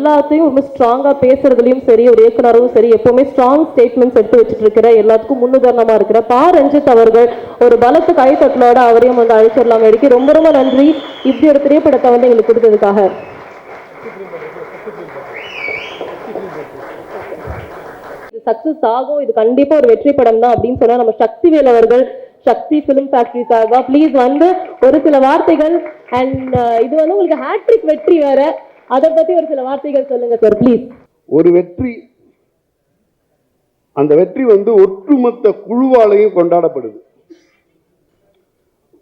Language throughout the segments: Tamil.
எல்லாத்தையும் ரொம்ப ஸ்ட்ராங்காக பேசுறதுலையும் சரி, ஒரு இயக்குனரும் சரி, எப்பவுமே ஸ்ட்ராங் ஸ்டேட்மெண்ட்ஸ் எடுத்து வச்சுட்டு இருக்கிற, எல்லாத்துக்கும் முன்னுதாரணமாக இருக்கிற ரஞ்சித் அவர்கள் ஒரு பலத்து கைத்தட்டலோட அவரையும் வந்து அழைச்சிடலாம். எடுக்க ரொம்ப ரொம்ப நன்றி இப்படி ஒரு திரைப்படத்தை வந்து எங்களுக்கு கொடுத்ததுக்காக. சக்சஸ் ஆகும், இது கண்டிப்பா ஒரு வெற்றி படம் தான் அப்படின்னு சொன்னா நம்ம சக்திவேல் அவர்கள், சக்தி பிலிம் ஃபேக்டரி சார்பா ப்ளீஸ் வந்து ஒரு சில வார்த்தைகள். அண்ட் இது வந்து உங்களுக்கு ஹேட்ரிக் வெற்றி வேற, அதை பத்தி ஒரு சில வார்த்தைகள் சொல்லுங்க சார் ப்ளீஸ். ஒரு வெற்றி, அந்த வெற்றி வந்து ஒட்டுமொத்த குழுவாலையும் கொண்டாடப்படுது.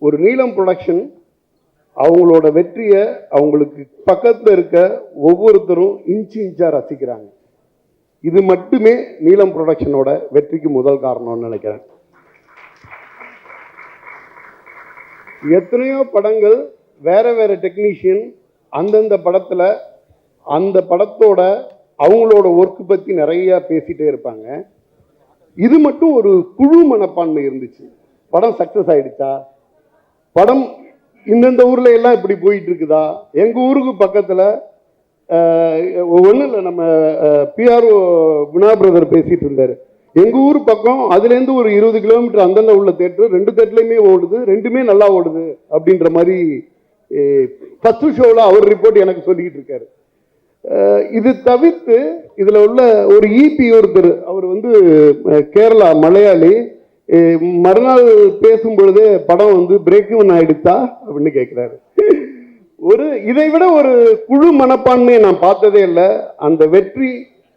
ஒரு நீலம் ப்ரொடக்ஷன் அவங்களோட வெற்றியை அவங்களுக்கு பக்கத்தில் இருக்க ஒவ்வொருத்தரும் இன்ச்சு இன்ச்சா ரசிக்கிறாங்க. இது மட்டுமே நீலம் ப்ரொடக்ஷனோட வெற்றிக்கு முதல் காரணம்னு நினைக்கிறேன். எத்தனையோ படங்கள் வேற வேற டெக்னீஷியன் அந்தந்த படத்தில் அந்த படத்தோட அவங்களோட ஒர்க்கு பற்றி நிறைய பேசிட்டே இருப்பாங்க. இது மட்டும் ஒரு குழு மனப்பான்மை இருந்துச்சு. படம் சக்ஸஸ் ஆயிடுச்சா, படம் இந்தந்த ஊரில் எல்லாம் இப்படி போயிட்டு இருக்குதா, எங்கள் ஊருக்கு பக்கத்தில் ஒன்றும் இல்லை, நம்ம பிஆர்ஓ குணா பிரதர் பேசிட்டு இருந்தார். எங்கள் ஊர் பக்கம் அதுலேருந்து ஒரு 20 கிலோமீட்டர் அந்தந்த உள்ள தேட்டர் 2 தேட்டர்லையுமே ஓடுது, 2மே நல்லா ஓடுது அப்படின்ற மாதிரி ஃபர்ஸ்ட் ஷோவில் அவர் ரிப்போர்ட் எனக்கு சொல்லிக்கிட்டு இருக்காரு. இது தவிர்த்து இதில் உள்ள ஒரு இபி ஒருத்தர், அவர் வந்து கேரளா மலையாளி, மறுநாள் பேசும் பொழுதே படம் வந்து பிரேக் இவன் ஆயிடுச்சா அப்படின்னு கேட்குறாரு. இதை விட ஒரு குழு மனப்பான்மையை நான் பார்த்ததே இல்லை. அந்த வெற்றி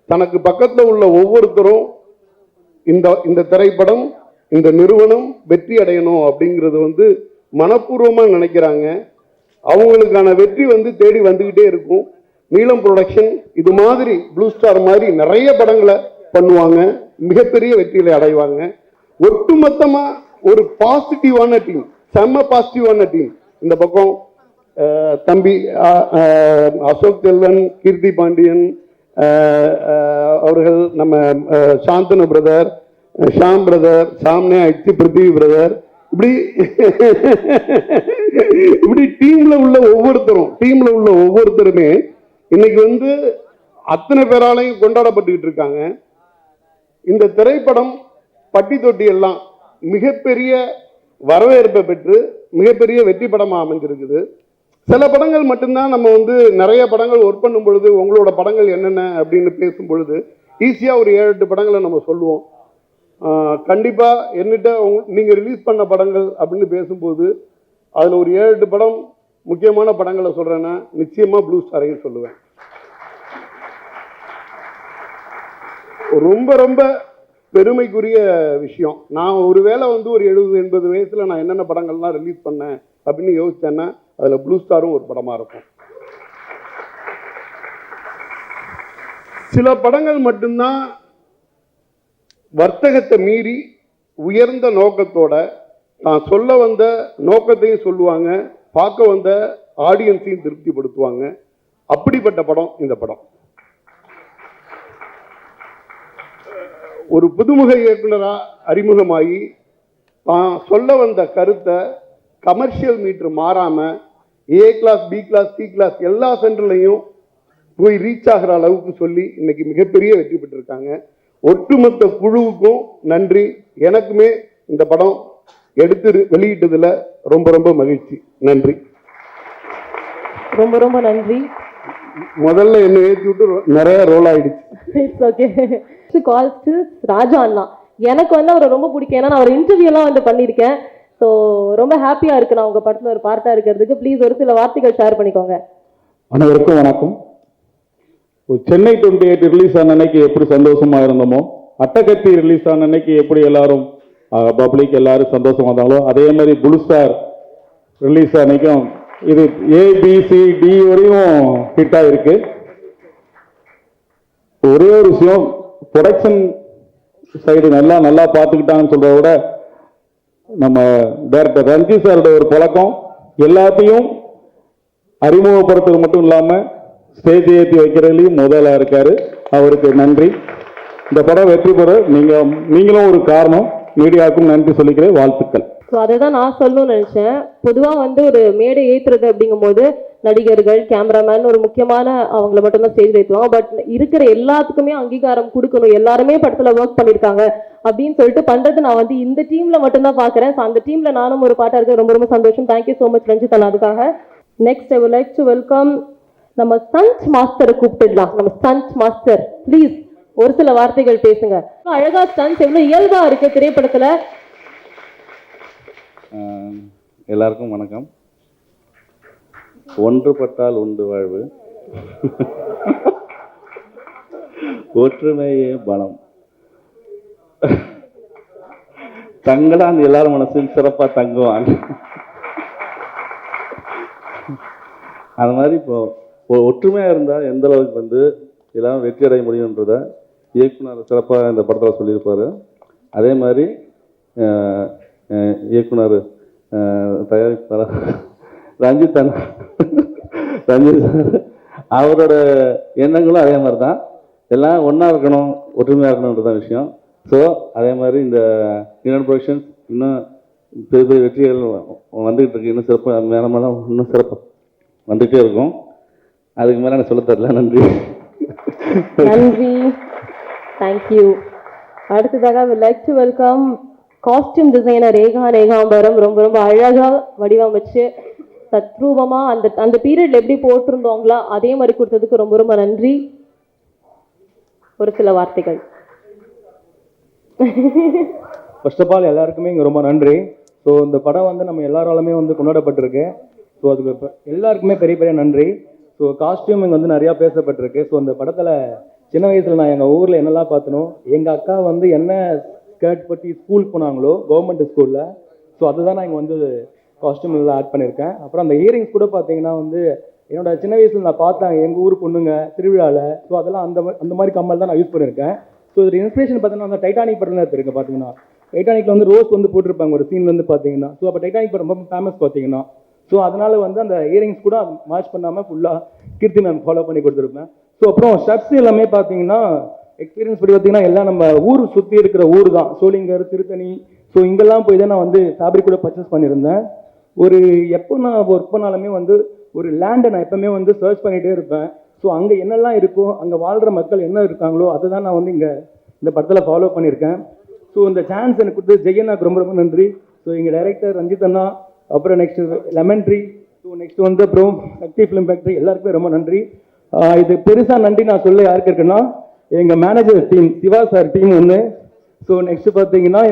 தனக்கு பக்கத்தில் உள்ள ஒவ்வொருத்தரும் இந்த திரைப்படம், இந்த நிறுவனம் வெற்றி அடையணும் அப்படிங்கிறது வந்து மனப்பூர்வமாக நினைக்கிறாங்க. அவங்களுக்கான வெற்றி வந்து தேடி வந்துக்கிட்டே இருக்கும். நீலம் ப்ரொடக்ஷன் இது மாதிரி ப்ளூ ஸ்டார் மாதிரி நிறைய படங்களை பண்ணுவாங்க, மிகப்பெரிய வெற்றிகளை அடைவாங்க. ஒட்டுமொத்தமாக ஒரு பாசிட்டிவான டீம், செம்ம பாசிட்டிவான டீம். இந்த பக்கம் தம்பி அசோக் செல்வன், கீர்த்தி பாண்டியன் அவர்கள், நம்ம சாந்தனு பிரதர், ஷாம் பிரதர், சாம்னே அச்சு, பிருத்திவி பிரதர், இப்படி டீம்ல உள்ள ஒவ்வொருத்தருமே இன்னைக்கு வந்து அத்தனை பேராலையும் கொண்டாடப்பட்டுக்கிட்டு இருக்காங்க. இந்த திரைப்படம் பட்டி தொட்டி எல்லாம் மிகப்பெரிய வரவேற்பை பெற்று மிகப்பெரிய வெற்றி படமாக அமைஞ்சிருக்குது. சில படங்கள் மட்டும்தான் நம்ம வந்து நிறைய படங்கள் ஒர்க் பண்ணும் பொழுது உங்களோட படங்கள் என்னென்ன அப்படின்னு பேசும் பொழுது ஈஸியாக ஒரு 7-8 படங்களை நம்ம சொல்லுவோம். கண்டிப்பாக என்னிட்ட நீங்கள் ரிலீஸ் பண்ண படங்கள் அப்படின்னு பேசும்போது அதில் ஒரு 7-8 படம் முக்கியமான படங்களை சொல்கிறேன்னா நிச்சயமாக ப்ளூ ஸ்டாரையும் சொல்லுவேன். ரொம்ப ரொம்ப பெருமைக்குரிய விஷயம். நான் ஒருவேளை வந்து ஒரு 70-80 வயசில் நான் என்னென்ன படங்கள்லாம் ரிலீஸ் பண்ணேன் அப்படின்னு யோசிச்சேன்னா அதில் ப்ளூ ஸ்டாரும் ஒரு படமாக இருக்கும். சில படங்கள் மட்டும்தான் வர்த்தகத்தை மீறி உயர்ந்த நோக்கத்தோட தான் சொல்ல வந்த நோக்கத்தையும் சொல்லுவாங்க, பார்க்க வந்த ஆடியன்ஸையும் திருப்திப்படுத்துவாங்க. அப்படிப்பட்ட படம் இந்த படம். ஒரு புதுமுக இயக்குனராக அறிமுகமாகி தான் சொல்ல வந்த கருத்தை கமர்ஷியல் மீட்டர் மாறாமல் A class, B class, C class எல்லா சென்டர்லையும் போய் ரீச் ஆகிற அளவுக்கு சொல்லி இன்னைக்கு மிகப்பெரிய வெற்றி பெற்றிருக்காங்க. ஒட்டுமொத்த குழுவுக்கும் நன்றி. எனக்குமே இந்த படம் எடுத்து வெளியிட்டதில் ரொம்ப ரொம்ப மகிழ்ச்சி. நன்றி, ரொம்ப ரொம்ப நன்றி. முதல்ல என்ன ஏற்றி விட்டு நிறைய ரோல் ஆயிடுச்சு. ராஜா அண்ணா எனக்கு வந்து அவரை ரொம்ப பிடிக்கும். ஏன்னா நான் ஒரு இன்டர்வியூலாம் வந்து பண்ணியிருக்கேன். ஸோ ரொம்ப ஹாப்பியாக இருக்கு நான் உங்கள் படத்தில் ஒரு பார்ட்டாக இருக்கிறதுக்கு. ப்ளீஸ் ஒரு சில வார்த்தைகள் ஷேர் பண்ணிக்கோங்க. அனைவருக்கும் வணக்கம். சென்னை 28 ரிலீஸ் ஆன அன்னைக்கு எப்படி சந்தோஷமா இருந்தோமோ, அட்டகத்தி ரிலீஸ் ஆன அன்னைக்கு எப்படி எல்லாரும் பப்ளிக் எல்லாரும் சந்தோஷமா இருந்தாங்களோ, அதே மாதிரி ப்ளூ ஸ்டார் ரிலீஸ் அன்னைக்கும் இது ABCD வரையும் ஹிட் ஆயிருக்கு. ஒரே ஒரு விஷயம், ப்ரொடக்ஷன் சைடு நல்லா பார்த்துக்கிட்டாங்கன்னு சொல்றத விட நம்ம டைரக்டர் ரஞ்சித் சாரோட ஒரு பழக்கம், எல்லாத்தையும் அறிமுகப்படுத்துறது மட்டும் இல்லாமல் ஸ்டேஜ் ஏற்றி வைக்கிறதுலையும் முதலாக இருக்காரு. அவருக்கு நன்றி. இந்த படம் வெற்றி பெற நீங்களும் ஒரு காரணம். மீடியாவுக்கும் நன்றி சொல்லிக்கிறேன். வாழ்த்துக்கள். ஸோ அதை தான் நான் சொல்லணும்னு நினச்சேன். பொதுவாக வந்து ஒரு மேடை ஏற்றுறது அப்படிங்கும்போது நடிகர்கள், கேமராமேன் ஒரு முக்கியமான அவங்கள மட்டும்தான் ஸ்டேஜ் ஏற்றுவாங்க. பட் இருக்கிற எல்லாத்துக்குமே அங்கீகாரம் கொடுக்கணும், எல்லாருமே படத்துல ஒர்க் பண்ணியிருக்காங்க அப்படின்னு சொல்லிட்டு பண்றது நான் வந்து இந்த டீம்ல மட்டும்தான் பாக்குறேன். அந்த டீம்ல நானும் ஒரு பாட்டா இருக்க ரொம்ப ரொம்ப சந்தோஷம். தேங்க்யூ ஸோ மச் ரஞ்சித் அண்ணா அதுக்காக. Next I would like to welcome நம்ம ஸ்டண்ட் மாஸ்டரை கூப்பிட்டுடலாம். நம்ம ஸ்டண்ட் மாஸ்டர் ப்ளீஸ் ஒரு சில வார்த்தைகள் பேசுங்க. அழகா ஸ்டண்ட் எவ்வளவு இயல்பா இருக்கு திரைப்படத்துல. எல்லாருக்கும் வணக்கம். ஒன்றுபட்டால் உண்டு வாழ்வு, ஒற்றுமையே பலம். தங்களான் எல்லாரும் மனசும் சிறப்பா தங்குவாங்க. அது மாதிரி இப்போ ஒற்றுமையா இருந்தா எந்த அளவுக்கு வந்து எல்லாரும் வெற்றி அடைய முடியுன்றத இயக்குனர் சிறப்பாக இந்த படத்தில் சொல்லியிருப்பாரு. அதே மாதிரி இயக்குனர் தயாரிப்பாளர் ரஞ்சித் அவரோட எண்ணங்களும் அதே மாதிரி தான். எல்லாம் ஒன்றா இருக்கணும், ஒற்றுமையாக இருக்கணுன்றதான் விஷயம். ஸோ அதே மாதிரி இந்த யூனியன் ப்ரொடக்ஷன்ஸ் இன்னும் பெரிய பெரிய வெற்றிகள் வந்துகிட்டு இருக்கு. இன்னும் சிறப்பாக மேலே மேலே இன்னும் சிறப்பாக வந்துகிட்டே இருக்கும். அதுக்கு மேலே நான் சொல்ல தரல. நன்றி நன்றி, தேங்க்யூ. அடுத்ததாக I would like to welcome costume designer Rekambaram. ரொம்ப ரொம்ப அழகா வடிவமைச்சு தத்ரூபமா அந்த அந்த பீரியட்ல எப்படி போட்டிருந்தோங்களா அதே மாதிரி கொடுத்ததுக்கு ரொம்ப ரொம்ப நன்றி. ஒரு சில வார்த்தைகள். ஃபர்ஸ்ட் ஆஃப் ஆல் எல்லாருக்குமே இங்கே ரொம்ப நன்றி. ஸோ இந்த படம் வந்து நம்ம எல்லாராலுமே வந்து கொண்டாடப்பட்டிருக்கு. ஸோ அதுக்கு எல்லாருக்குமே பெரிய பெரிய நன்றி. ஸோ காஸ்டியூமிங் வந்து நிறையா பேசப்பட்டிருக்கு. ஸோ இந்த படத்தில் சின்ன வயசில் நான் எங்கள் ஊரில் என்னெல்லாம் பார்த்தனோ, எங்கள் அக்கா வந்து என்ன ஸ்கர்ட் பற்றி ஸ்கூல் போனாங்களோ கவர்மெண்ட் ஸ்கூலில், ஸோ அதுதான் நான் இங்கே வந்து காஸ்டியூம் எல்லாம் ஆட் பண்ணியிருக்கேன். அப்புறம் அந்த இயரிங்ஸ் கூட பார்த்தீங்கன்னா வந்து என்னோட சின்ன வயசில் நான் பார்த்தேன் எங்கள் ஊர் பொண்ணுங்க திருவிழாவில். ஸோ அதெல்லாம் அந்த மாதிரி கம்மல் தான் நான் யூஸ் பண்ணியிருக்கேன். ஸோ இது இன்ஸ்பிரேஷன் பார்த்தீங்கன்னா அந்த டைட்டானிக் படம் தான் இருக்குது. பார்த்தீங்கன்னா டைட்டானிக்கில் வந்து ரோஸ் வந்து போட்டிருப்பாங்க ஒரு சீன் வந்து பார்த்தீங்கன்னா. ஸோ அப்போ டைட்டானிக் படம் ரொம்ப ஃபேமஸ் பார்த்தீங்கன்னா. ஸோ அதனால் வந்து அந்த இயரிங்ஸ் கூட மேட்ச் பண்ணாமல் ஃபுல்லாக கீர்த்தி மேம் ஃபாலோ பண்ணி கொடுத்துருப்பேன். ஸோ அப்புறம் ஷர்ட்ஸ் எல்லாமே பார்த்தீங்கன்னா எக்ஸ்பீரியன்ஸ் படி பார்த்தீங்கன்னா எல்லாம் நம்ம ஊர் சுற்றி இருக்கிற ஊர் தான். சோளிங்கர், திருத்தணி, ஸோ இங்கெல்லாம் போய் தான் நான் வந்து ஃபேப்ரிக் கூட பர்ச்சேஸ் பண்ணியிருந்தேன். ஒரு எப்போ நான் ஒர்க் பண்ணாலுமே வந்து ஒரு லேண்டை நான் எப்பவுமே வந்து சர்ச் பண்ணிகிட்டே இருப்பேன். ஸோ அங்கே என்னெல்லாம் இருக்கோ, அங்கே வாழ்கிற மக்கள் என்ன இருக்காங்களோ அதை தான் நான் வந்து இங்கே இந்த படத்தில் ஃபாலோ பண்ணியிருக்கேன். ஸோ இந்த சான்ஸ் எனக்கு கொடுத்து ஜெயண்ணாக்கு ரொம்ப ரொம்ப நன்றி. ஸோ எங்கள் டைரக்டர் ரஞ்சித் அண்ணா, அப்புறம் next lemon tree, so next வந்து அப்புறம் சக்தி ஃபிலிம் ஃபேக்ட்ரி, எல்லாருக்குமே ரொம்ப நன்றி. இது பெருசாக நன்றி நான் சொல்ல யாருக்கு இருக்குன்னா எங்கள் manager team, Siva sir team ஒன்று. ஸோ நெக்ஸ்ட் பார்த்தீங்கன்னா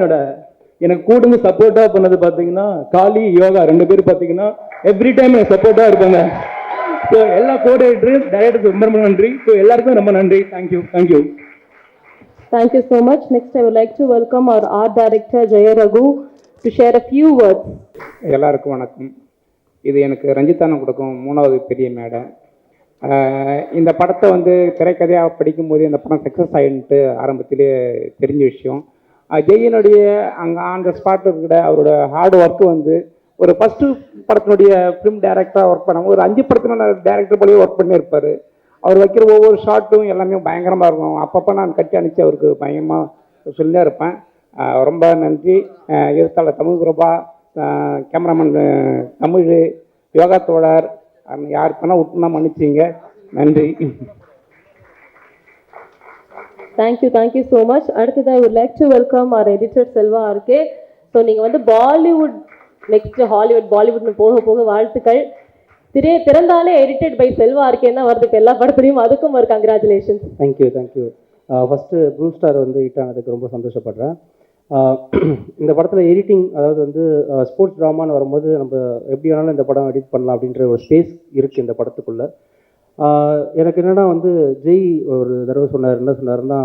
எனக்கு கூட இருந்து சப்போர்ட்டாக பண்ணது பார்த்தீங்கன்னா காளி, யோகா 2 பேர் பார்த்தீங்கன்னா எவ்ரி டைம் எனக்கு சப்போர்ட்டாக இருப்பாங்க. ஸோ எல்லா டைரக்டருக்கு ரொம்ப ரொம்ப நன்றி. ஸோ எல்லாருக்குமே ரொம்ப நன்றி. Thank you. Thank you so much. Next, I would like to welcome our art director Jaya Raghu to share a few words. எல்லாருக்கும் வணக்கம். இது எனக்கு ரஞ்சித்தானம் கொடுக்கும் 3வது பெரிய மேடை. இந்த படத்தை வந்து திரைக்கதையாக படிக்கும்போது இந்த படம் சக்ஸஸ் ஆகிட்டு ஆரம்பத்திலே தெரிஞ்ச விஷயம். ஜெயினுடைய அங்கே ஆன் த ஸ்பாட் இருக்கிற அவரோட ஹார்ட் ஒர்க்கு வந்து ஒரு ஃபஸ்ட்டு படத்தினுடைய ஃபிலிம் டைரக்டராக ஒர்க் பண்ணாமல் ஒரு 5 படத்தினோட டைரக்டர் போலவே ஒர்க் பண்ணியிருப்பார். அவர் வைக்கிற ஒவ்வொரு ஷார்ட்டும் எல்லாமே பயங்கரமாக இருக்கும். அப்பப்போ நான் கட்டி அனுப்பிச்சு அவருக்கு பயங்கரமாக சொல்லியே இருப்பேன். ரொம்ப நன்றி. எழுத்தாளர் தமிழ் பிரபா, கேமராமேன் தமிழ், யோகா தோழர், யாருக்குன்னா விட்டுனா மன்னிச்சிங்க. நன்றி. Thank you so much. அடுத்தது I would like to welcome our editor Selva RK. So நீங்கள் வந்து பாலிவுட் நெக்ஸ்ட் ஹாலிவுட் பாலிவுட்னு போக போக வாழ்த்துக்கள். திறந்தாலே எடிட்டட் பை செல்வா இருக்கேன்னு தான் வருது இப்போ எல்லா படத்துலையும். அதுக்கும் ஒரு congratulations. Thank you. First blue star வந்து ஹிட் ஆனதுக்கு ரொம்ப சந்தோஷப்படுறேன். இந்த படத்தில் எடிட்டிங், அதாவது வந்து ஸ்போர்ட்ஸ் ட்ராமான்னு வரும்போது நம்ம எப்படி வேணாலும் இந்த படம் எடிட் பண்ணலாம் அப்படின்ற ஒரு ஸ்பேஸ் இருக்குது இந்த படத்துக்குள்ளே. எனக்கு என்னென்னா வந்து ஜெய் ஒரு தடவை என்ன சொன்னாருன்னா,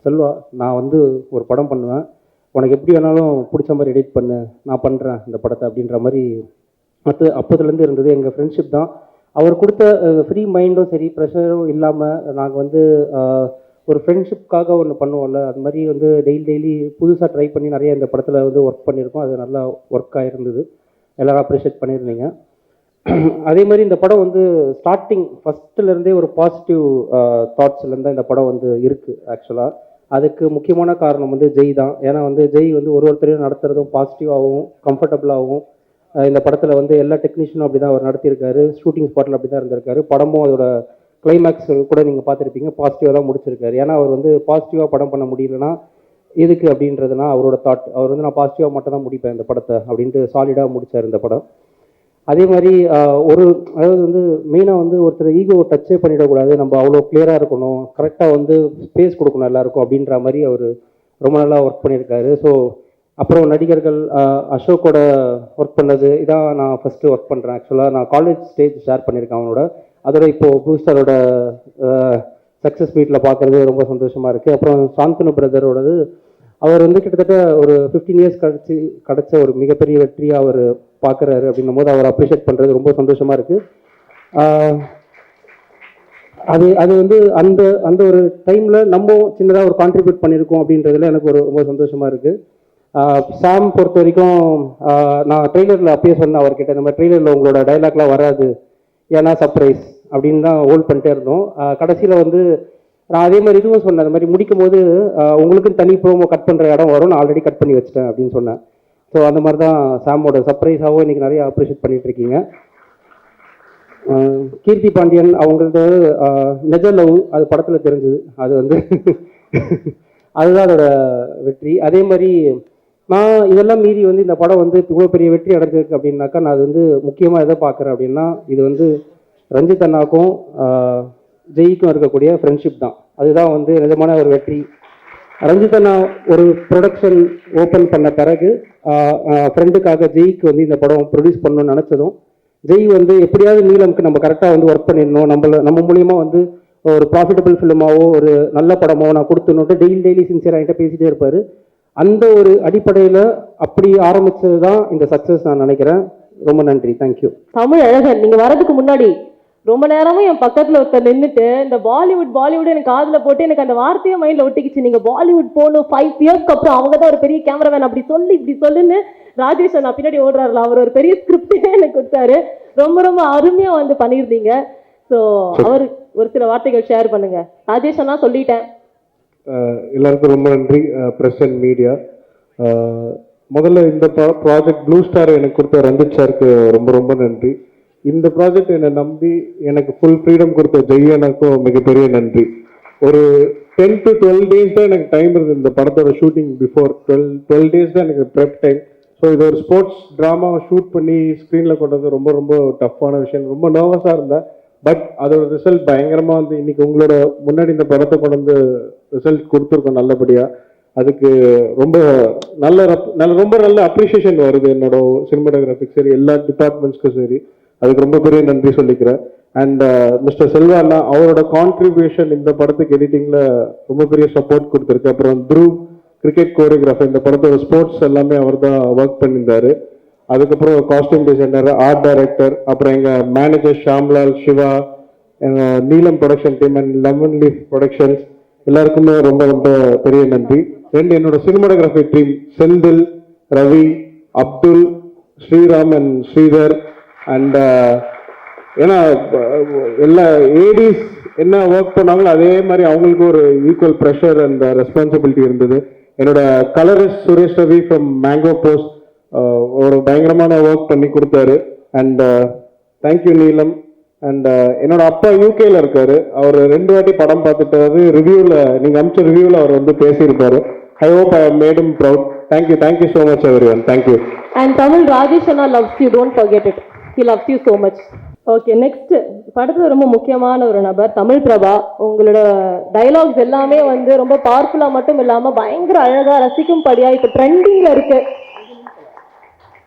செல்வா நான் வந்து ஒரு படம் பண்ணுவேன், உனக்கு எப்படி வேணாலும் பிடிச்ச மாதிரி எடிட் பண்ணு, நான் பண்ணுறேன் இந்த படத்தை அப்படின்ற மாதிரி அப்போதுலேருந்து இருந்தது எங்கள் ஃப்ரெண்ட்ஷிப் தான். அவர் கொடுத்த ஃப்ரீ மைண்டும் சரி, ப்ரெஷரும் இல்லாமல் நாங்கள் வந்து ஒரு ஃப்ரெண்ட்ஷிப்காக ஒன்று பண்ணுவோம்ல, அது மாதிரி வந்து டெய்லி புதுசாக ட்ரை பண்ணி நிறைய இந்த படத்தில் வந்து ஒர்க் பண்ணியிருக்கோம். அது நல்லா ஒர்க் ஆகிருந்தது, எல்லோரும் அப்ரிஷியேட் பண்ணியிருந்தீங்க. அதே மாதிரி இந்த படம் வந்து ஸ்டார்டிங் ஃபஸ்ட்டுலேருந்தே ஒரு பாசிட்டிவ் தாட்ஸ்லேருந்து இந்த படம் வந்து இருக்குது. ஆக்சுவலாக அதுக்கு முக்கியமான காரணம் வந்து ஜெய் தான். ஏன்னா வந்து ஜெய் வந்து ஒருத்தரையும் நடத்துகிறதும் பாசிட்டிவாகவும் கம்ஃபர்டபுளாகவும் இந்த படத்தில் வந்து எல்லா டெக்னீஷியனும் அப்படி தான் அவர் நடத்தியிருக்காரு, ஷூட்டிங் ஸ்பாட்டில் அப்படி தான் இருந்திருக்காரு. படமும் அதோட கிளைமேக்ஸ் கூட நீங்கள் பார்த்துருப்பீங்க, பாசிட்டிவாக தான் முடிச்சிருக்காரு. ஏன்னா அவர் வந்து பாசிட்டிவாக படம் பண்ண முடியலன்னா எதுக்கு அப்படின்றதுனா அவரோட தாட். அவர் வந்து நான் பாசிட்டிவாக மட்டும் தான் முடிப்பேன் இந்த படத்தை அப்படின்ட்டு சாலிடாக முடித்தார் இந்த படம். அதே மாதிரி அதாவது வந்து மெயினாக வந்து ஒருத்தர் ஈகோ டச்சே பண்ணிடக்கூடாது, நம்ம அவ்வளோ கிளியராக இருக்கணும், கரெக்டாக வந்து ஸ்பேஸ் கொடுக்கணும் எல்லாருக்கும் அப்படின்ற மாதிரி அவர் ரொம்ப நல்லா ஒர்க் பண்ணியிருக்காரு. ஸோ அப்புறம் நடிகர்கள் அசோக்கோட ஒர்க் பண்ணது இதான் நான் ஃபஸ்ட்டு ஒர்க் பண்ணுறேன். ஆக்சுவலாக நான் காலேஜ் ஸ்டேஜ் ஷேர் பண்ணியிருக்கேன் அவனோட. அதோட இப்போது ப்ளூ ஸ்டாரோட சக்ஸஸ் மீட்டில் பார்க்குறது ரொம்ப சந்தோஷமாக இருக்குது. அப்புறம் சாந்தனு பிரதரோடது அவர் வந்து கிட்டத்தட்ட ஒரு 15 இயர்ஸ் கிடச்ச ஒரு மிகப்பெரிய வெற்றியாக அவர் பார்க்குறாரு அப்படின்னும் போது அவர் அப்ரிஷியேட் பண்ணுறது ரொம்ப சந்தோஷமாக இருக்குது. அது வந்து அந்த அந்த ஒரு டைமில் நம்ம சின்னதாக ஒரு கான்ட்ரிபியூட் பண்ணியிருக்கோம் அப்படின்றதுல எனக்கு ரொம்ப சந்தோஷமாக இருக்குது. சாம் பொறுத்த வரைக்கும் நான் ட்ரெய்லரில் அப்பயே சொன்னேன் அவர்கிட்ட, இந்த மாதிரி ட்ரெய்லரில் உங்களோட டைலாக்லாம் வராது ஏன்னா சர்ப்ரைஸ் அப்படின்னு தான் ஹோல்ட் பண்ணிட்டே இருந்தோம். கடைசியில் வந்து நான் அதே மாதிரி இதுவும் சொன்னேன், அந்த மாதிரி முடிக்கும் போது உங்களுக்குன்னு தனி ப்ரோமோ கட் பண்ணுற இடம் வரும், நான் ஆல்ரெடி கட் பண்ணி வச்சிட்டேன் அப்படின்னு சொன்னேன். ஸோ அந்த மாதிரி தான் சாமோட சர்ப்ரைஸாகவும் இன்றைக்கி நிறைய அப்ரிஷியேட் பண்ணிகிட்டு இருக்கீங்க. கீர்த்தி பாண்டியன் அவங்களது நிஜ லவ் அது படத்தில் தெரிஞ்சுது, அது வந்து அதுதான் அதோட வெற்றி. அதே மாதிரி நான் இதெல்லாம் மீறி வந்து இந்த படம் வந்து இவ்வளோ பெரிய வெற்றி அடைஞ்சிருக்கு அப்படின்னாக்கா நான் அது வந்து முக்கியமாக எதை பார்க்குறேன் அப்படின்னா இது வந்து ரஞ்சித் அண்ணாக்கும் ஜெய்க்கும் இருக்கக்கூடிய ஃப்ரெண்ட்ஷிப் தான். அதுதான் வந்து நிஜமான ஒரு வெற்றி. ரஞ்சித் அண்ணா ஒரு ப்ரொடக்ஷன் ஓப்பன் பண்ண பிறகு ஃப்ரெண்டுக்காக ஜெய்க்கு வந்து இந்த படம் ப்ரொடியூஸ் பண்ணணும்னு நினச்சதும் ஜெய் வந்து எப்படியாவது நீலமுக்கு நம்ம கரெக்டாக வந்து ஒர்க் பண்ணிடணும், நம்ம மூலியமாக வந்து ஒரு ப்ராஃபிட்டபிள் ஃபிலிமாவோ ஒரு நல்ல படமோ நான் கொடுத்துன்னுட்டு டெய்லி சின்சியராக என்கிட்ட பேசிகிட்டே இருப்பார். அந்த ஒரு அடிப்படையில் அப்படி ஆரம்பித்தது தான் இந்த சக்ஸஸ் நான் நினைக்கிறேன். ரொம்ப நன்றி, தேங்க்யூ. தமிழ் அழகன், நீங்கள் வரதுக்கு முன்னாடி ரொம்ப நேரமும் என் பக்கத்தில் ஒருத்தர் நின்றுட்டு இந்த பாலிவுட் எனக்கு காதில் போட்டு எனக்கு அந்த வார்த்தையை மைண்டில் ஒட்டிக்கிச்சு. நீங்கள் பாலிவுட் போகணும் 5 இயர்ஸ்க்கு அப்புறம் அவங்க தான் ஒரு பெரிய கேமராமேன் அப்படி இப்படி சொல்லுன்னு ராஜேஷ் நான் பின்னாடி ஓடுறாருல, அவர் ஒரு பெரிய ஸ்கிரிப்டே எனக்கு கொடுத்தாரு. ரொம்ப ரொம்ப அருமையாக வந்து பண்ணியிருந்தீங்க. ஸோ அவர் ஒரு சில வார்த்தைகள் ஷேர் பண்ணுங்க. ராஜேஷ் அண்ணா சொல்லிட்டேன். எல்லாருக்கும் ரொம்ப நன்றி, ப்ரெஸ் அண்ட் மீடியா. முதல்ல இந்த ப்ராஜெக்ட் ப்ளூ ஸ்டார் எனக்கு கொடுத்த ரஞ்சித் சாருக்கு ரொம்ப ரொம்ப நன்றி. இந்த ப்ராஜெக்ட் என்னை நம்பி எனக்கு ஃபுல் ஃப்ரீடம் கொடுத்த ஜெய்யனுக்கும் மிகப்பெரிய நன்றி. ஒரு 10 to 12 டேஸ் தான் எனக்கு டைம் இருந்தது இந்த படத்தோட ஷூட்டிங். பிஃபோர் 12 டேஸ் தான் எனக்கு ப்ரெப் டைம். ஸோ இது ஒரு ஸ்போர்ட்ஸ் ட்ராமாவை ஷூட் பண்ணி ஸ்க்ரீனில் கொண்டு வந்து ரொம்ப ரொம்ப டஃப்பான விஷயம். ரொம்ப நர்வஸாக இருந்தேன். பட் அதோட ரிசல்ட் பயங்கரமாக வந்து இன்னைக்கு உங்களோட முன்னாடி இந்த படத்தை கொண்டு வந்து ரிசல்ட் கொடுத்துருக்கோம் நல்லபடியாக. அதுக்கு ரொம்ப ரொம்ப நல்ல அப்ரிஷியேஷன் வருது என்னோட சினிமாட்டோகிராஃபிக் சரி எல்லா டிபார்ட்மெண்ட்ஸ்க்கும் சரி. அதுக்கு ரொம்ப பெரிய நன்றி சொல்லிக்கிறேன். அண்ட் மிஸ்டர் செல்வா அண்ணா அவரோட கான்ட்ரிபியூஷன் இந்த படத்துக்கு எடிட்டிங்கில் ரொம்ப பெரிய சப்போர்ட் கொடுத்துருக்கு. அப்புறம் த்ரூ கிரிக்கெட் கோரியோகிராஃபர், இந்த படத்தோட ஸ்போர்ட்ஸ் எல்லாமே அவர் தான் ஒர்க் பண்ணியிருந்தாரு. அதுக்கப்புறம் காஸ்டியூம் டிசைனர், ஆர்ட் டைரக்டர், அப்புறம் எங்கள் manager Shamlal, Siva, Neelam production team and lemon leaf productions எல்லாருக்குமே ரொம்ப ரொம்ப பெரிய நன்றி. என்னோட cinematography team Senthil, Ravi, Abdul, Sriram and Sridhar. And ஏன்னா எல்லா ஏடிஸ் என்ன ஒர்க் பண்ணாங்களோ அதே மாதிரி அவங்களுக்கு ஒரு ஈக்குவல் ப்ரெஷர் அண்ட் ரெஸ்பான்சிபிலிட்டி இருந்தது. என்னோட colourist Suresh Ravi from mango post ஒரு பயங்கரமான ஒர்க் பண்ணி கொடுத்தாரு. அண்ட் தேங்க்யூ நீலம். அண்ட் என்னோட அப்பா யூகேல இருக்காரு, அவர் 2 வாட்டி படம் பார்த்துட்டாரு. ரிவ்யூவில் நீங்கள் அமிச்ச ரிவ்யூவில் அவர் வந்து பேசியிருப்பாரு. I hope I made him proud. Thank you so much everyone. Thank you. And Tamil Rajesh அண்ணா loves you, don't forget it. He loves you so much. Okay, next படத்தில் ரொம்ப முக்கியமான ஒரு நபர் தமிழ் பிரபா. உங்களோட டைலாக்ஸ் எல்லாமே வந்து ரொம்ப பவர்ஃபுல்லாக மட்டும் இல்லாமல் பயங்கர அழகாக ரசிக்கும்படியாக இப்போ ட்ரெண்டிங்கில் இருக்கு.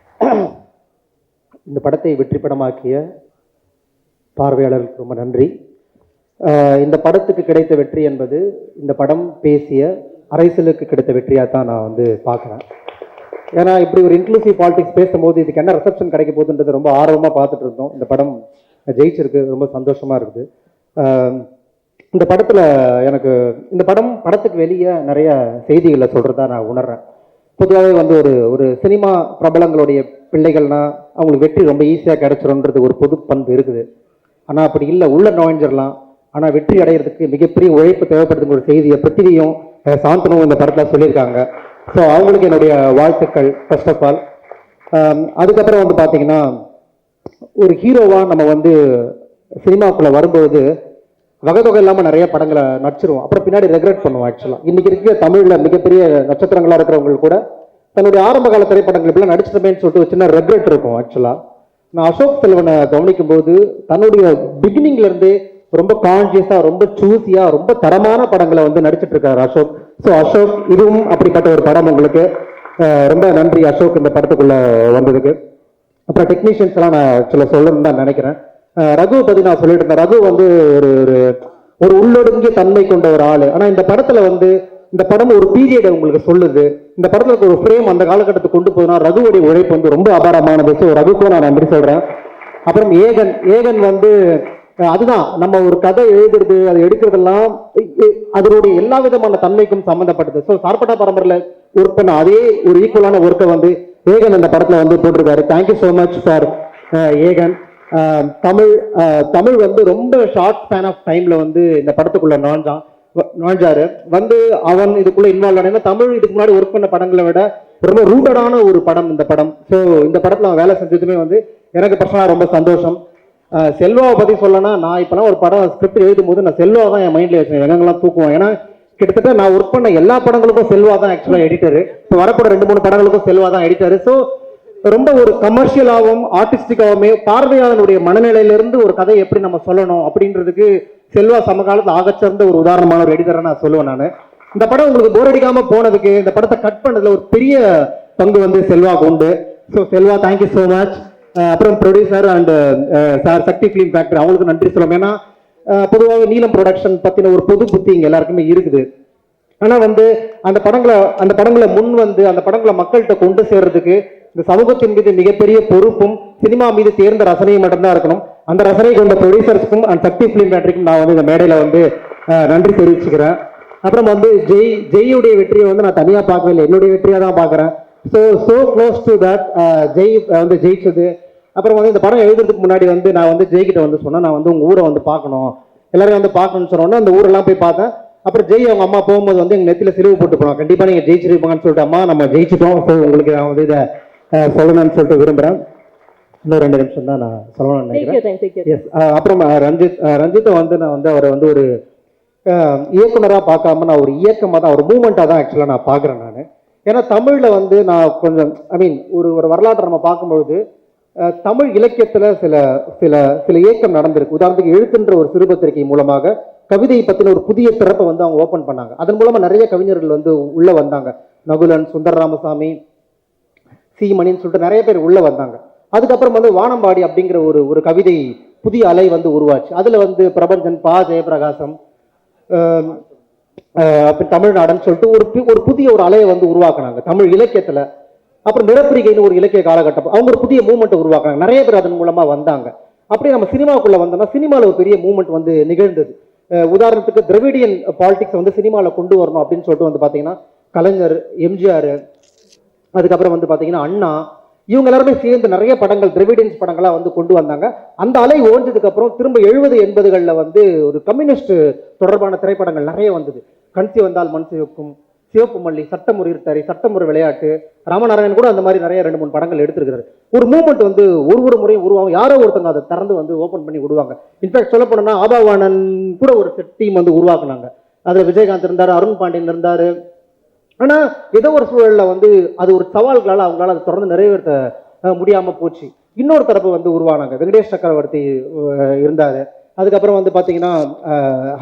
இந்த படத்தை வெற்றி படமாக்கிய பார்வையாளர்களுக்கு ரொம்ப நன்றி. இந்த படத்துக்கு கிடைத்த வெற்றி என்பது இந்த படம் பேசிய அரசியலுக்கு கிடைத்த வெற்றியாக தான் நான் வந்து பார்க்குறேன். ஏன்னா இப்படி ஒரு இன்க்ளூசிவ் பாலிடிக்ஸ் பேசும்போது இதுக்கு என்ன ரிசப்ஷன் கிடைக்க போகுதுன்றது ரொம்ப ஆர்வமாக பார்த்துட்டு இருந்தோம். இந்த படம் ஜெயிச்சிருக்கு, ரொம்ப சந்தோஷமாக இருக்குது. இந்த படத்தில் எனக்கு இந்த படத்துக்கு வெளியே நிறைய செய்திகளை சொல்கிறதா நான் உணர்றேன். பொதுவாகவே வந்து ஒரு சினிமா பிரபலங்களுடைய பிள்ளைகள்னா அவங்களுக்கு வெற்றி ரொம்ப ஈஸியாக கிடைச்சிரும்ன்றது ஒரு பொது பண்பு இருக்குது. ஆனால் அப்படி இல்லை, உள்ள நுழைஞ்சிடலாம். ஆனால் வெற்றி அடைகிறதுக்கு மிகப்பெரிய உழைப்பு தேவைப்படுதுங்கிற ஒரு செய்தியை பற்றியும் சாந்தனும் இந்த படத்தில் சொல்லியிருக்காங்க. ஸோ அவங்களுக்கு என்னுடைய வாழ்த்துக்கள். ஃபர்ஸ்ட் ஆஃப் ஆல் அதுக்கப்புறம் வந்து பார்த்தீங்கன்னா ஒரு ஹீரோவாக நம்ம வந்து சினிமாக்குள்ளே வரும்போது வகைத்தொகை இல்லாமல் நிறைய படங்களை நடிச்சிருவோம். அப்புறம் பின்னாடி ரெக்ரெட் பண்ணுவோம். ஆக்சுவலாக இன்னைக்கு இருக்கிற தமிழில் மிகப்பெரிய நட்சத்திரங்களாக இருக்கிறவங்க கூட தன்னுடைய ஆரம்ப கால திரைப்படங்கள் இப்பெல்லாம் நடிச்சிட்டமேன்னு சொல்லிட்டு ஒரு சின்ன ரெக்ரெட் இருக்கும். ஆக்சுவலாக நான் அசோக் செல்வனை கவனிக்கும் போது தன்னுடைய பிகினிங்ல இருந்தே ரொம்ப கான்சியஸாக, ரொம்ப சூஸியாக, ரொம்ப தரமான படங்களை வந்து நடிச்சிட்டு இருக்காரு அசோக். ஸோ அசோக், இதுவும் அப்படிப்பட்ட ஒரு படம் உங்களுக்கு. ரொம்ப நன்றி அசோக் இந்த படத்துக்குள்ள வந்ததுக்கு. அப்புறம் டெக்னீஷியன்ஸ் எல்லாம் நான் சில சொல்லணும்னு தான் நினைக்கிறேன். ரகு பத்தி நான் சொல்லிட்டு இருந்தேன். ரகு வந்து ஒரு ஒரு உள்ளொடுங்கிய தன்மை கொண்ட ஒரு ஆளு. ஆனா இந்த படத்துல வந்து இந்த படம் ஒரு பீரியடை உங்களுக்கு சொல்லுது. இந்த படத்துல ஒரு ஃப்ரேம் அந்த காலகட்டத்துக்கு கொண்டு போதுனா ரகுவுடைய உழைப்பு வந்து ரொம்ப அபாரமானது. ஸோ ரகுக்கும் நான் நன்றி சொல்றேன். அப்புறம் ஏகன் வந்து அதுதான் நம்ம ஒரு கதை எழுதுறது, அதை எடுக்கிறதெல்லாம் அதனுடைய எல்லா விதமான தன்மைக்கும் சம்பந்தப்பட்டது. ஸோ சார்பட்டா பரம்பரையில் ஒர்க் பண்ண அதே ஒரு ஈக்குவலான ஒர்க்கை வந்து ஏகன் இந்த படத்துல வந்து போட்டிருக்காரு. தேங்க்யூ ஸோ மச் ஃபார் ஏகன். தமிழ் வந்து ரொம்ப ஷார்ட் ஸ்பேன் ஆஃப் டைம்ல வந்து இந்த படத்துக்குள்ள நுழைஞ்சாரு. வந்து அவன் இதுக்குள்ள இன்வால்வ் ஆனா தமிழ் இதுக்கு முன்னாடி ஒர்க் பண்ண படங்களை விட ரொம்ப ரூட்டடான ஒரு படம் இந்த படம். ஸோ இந்த படத்துல அவன் வேலை செஞ்சதுமே வந்து எனக்கு பர்சனலாக ரொம்ப சந்தோஷம். செல்வாவை பத்தி சொல்லனா, நான் இப்பெல்லாம் ஒரு படம் ஸ்கிரிப்ட் எழுதும் போது நான் செல்வா தான் என் மைண்ட்ல வச்சேன். எங்கெல்லாம் தூக்குவோம். ஏன்னா கிட்டத்தட்ட நான் ஒர்க் பண்ண எல்லா படங்களுக்கும் செல்வா தான் ஆக்சுவலா எடிட்டரு. இப்போ வரக்கூட 2-3 படங்களுக்கும் செல்வா தான் எடிட்டரு. ஸோ ரொம்ப ஒரு கமர்ஷியலாகவும் ஆர்டிஸ்டிக்காவுமே பார்வையாளனுடைய மனநிலையிலிருந்து ஒரு கதை எப்படி நம்ம சொல்லணும் அப்படின்றதுக்கு செல்வா சமகாலத்தில் ஆகச்சிறந்த ஒரு உதாரணமான ஒரு எடிட்டரை நான் சொல்லுவேன். நான் இந்த படம் உங்களுக்கு போர் அடிக்காம போனதுக்கு, இந்த படத்தை கட் பண்ணதுல ஒரு பெரிய பங்கு வந்து செல்வாக்கு உண்டு. So Selva, thank you so much. அப்புறம் producer and sir Sakthi film factory, அவங்களுக்கு நன்றி சொல்லுவோம். ஏன்னா பொதுவாக நீலம் ப்ரொடக்ஷன் பற்றின ஒரு பொது புத்தி இங்கே எல்லாருக்குமே இருக்குது. ஆனால் வந்து அந்த படங்களை முன் வந்து அந்த படங்களை மக்கள்கிட்ட கொண்டு சேர்றதுக்கு இந்த சமூகத்தின் மீது மிகப்பெரிய பொறுப்பும் சினிமா மீது தேர்ந்த ரசனையும் மட்டும்தான் இருக்கணும். அந்த ரசனை கொண்ட ப்ரொடியூசர்ஸ்க்கும் அண்ட் சக்தி ஃபிலிம் ஃபேக்டரிக்கும் நான் வந்து இந்த மேடையில் வந்து நன்றி தெரிவிச்சுக்கிறேன். அப்புறம் வந்து ஜெய்யுடைய வெற்றியை வந்து நான் தனியாக பார்க்கவே இல்லை, என்னுடைய வெற்றியாக தான் பார்க்குறேன். So close to that. Jai வந்து ஜெயிச்சது. அப்புறம் வந்து இந்த படம் எழுதுறதுக்கு முன்னாடி வந்து நான் வந்து ஜெய்கிட்ட வந்து சொன்னேன், நான் வந்து உங்கள் ஊரை வந்து பார்க்கணும், எல்லாரும் வந்து பார்க்கணும்னு சொன்னோன்னா அந்த ஊரெல்லாம் போய் பார்த்தேன். அப்புறம் ஜெய் அவங்க அம்மா போகும்போது வந்து எங்கள் நெத்தியில் சிலுவை போட்டு போனோம், கண்டிப்பாக நீங்கள் ஜெயிச்சிருப்பாங்கன்னு சொல்லிட்டு, அம்மா நம்ம ஜெயிச்சிட்டோம், ஸோ உங்களுக்கு நான் வந்து இதை சொல்லணும்னு சொல்லிட்டு விரும்புகிறேன். இன்னும் 2 நிமிஷம் தான் நான் சொல்லணும்னு நினைக்கிறேன். எஸ். அப்புறம் ரஞ்சித்தை வந்து நான் வந்து அவரை வந்து ஒரு இயக்குனராக பார்க்காம நான் ஒரு இயக்கமாக தான், ஒரு மூமெண்ட்டாக தான் ஆக்சுவலாக நான் பார்க்குறேன். நான் ஏன்னா தமிழில் வந்து நான் கொஞ்சம் ஒரு வரலாற்றை நம்ம பார்க்கும்பொழுது தமிழ் இலக்கியத்தில் சில சில சில இயக்கம் நடந்திருக்கு. உதாரணத்துக்கு எழுத்துன்ற ஒரு சிறுபத்திரிகை மூலமாக கவிதையை பற்றின ஒரு புதிய திறப்பை வந்து அவங்க ஓப்பன் பண்ணாங்க. அதன் மூலமாக நிறைய கவிஞர்கள் வந்து உள்ளே வந்தாங்க. நகுலன், சுந்தர ராமசாமி, சீமணின்னு சொல்லிட்டு நிறைய பேர் உள்ளே வந்தாங்க. அதுக்கப்புறம் வந்து வானம்பாடி அப்படிங்கிற ஒரு கவிதை புதிய அலை வந்து உருவாச்சு. அதில் வந்து பிரபஞ்சன், பா ஜெயபிரகாசம், தமிழ்நாடுன்னு சொல்லிட்டு ஒரு புதிய ஒரு அலையை வந்து உருவாக்குனாங்க தமிழ் இலக்கியத்தில். அப்புறம் நிறப்பிரிகைன்னு ஒரு இலக்கிய காலகட்டம், அவங்க ஒரு புதிய மூவ்மெண்ட் உருவாக்குறாங்க. நிறைய பேர் அதன் மூலமா வந்தாங்க. அப்படியே நம்ம சினிமாவுக்குள்ள வந்தோம்னா சினிமாவில் ஒரு பெரிய மூவ்மெண்ட் வந்து நிகழ்ந்தது. உதாரணத்துக்கு திராவிடியன் பாலிடிக்ஸ் வந்து சினிமாவில் கொண்டு வரணும் அப்படின்னு சொல்லிட்டு வந்து பார்த்தீங்கன்னா கலைஞர், எம்ஜிஆர், அதுக்கப்புறம் வந்து பார்த்தீங்கன்னா அண்ணா, இவங்க எல்லாருமே சேர்ந்து நிறைய படங்கள் திராவிடியன்ஸ் படங்களாக வந்து கொண்டு வந்தாங்க. அந்த அலை ஓஞ்சதுக்கு அப்புறம் திரும்ப 70-80களில் வந்து ஒரு கம்யூனிஸ்ட் தொடர்பான திரைப்படங்கள் நிறைய வந்தது. கண்சி வந்தால் மண் சிவக்கும், சிவப்பு மல்லி, சட்டமுறை இருட்டாரி, சட்டமுறை விளையாட்டு, ராமநாராயணன் கூட அந்த மாதிரி நிறைய 2-3 படங்கள் எடுத்திருக்கிறாரு. ஒரு மூவ்மெண்ட் வந்து ஒரு முறையும் உருவாகும். யாரோ ஒருத்தங்க அதை திறந்து வந்து ஓப்பன் பண்ணி விடுவாங்க. இன்ஃபேக்ட் சொல்ல போனோம்னா ஆபாவானன் கூட ஒரு டீம் வந்து உருவாக்குனாங்க. அதில் விஜயகாந்த் இருந்தார், அருண் பாண்டியன் இருந்தார். ஆனால் ஏதோ ஒரு சூழலில் வந்து அது ஒரு சவால்களால் அவங்களால அதை தொடர்ந்து நிறைவேற்ற முடியாமல் போச்சு. இன்னொரு தரப்பு வந்து உருவானாங்க. வெங்கடேஷ் சக்கரவர்த்தி இருந்தார். அதுக்கப்புறம் வந்து பார்த்தீங்கன்னா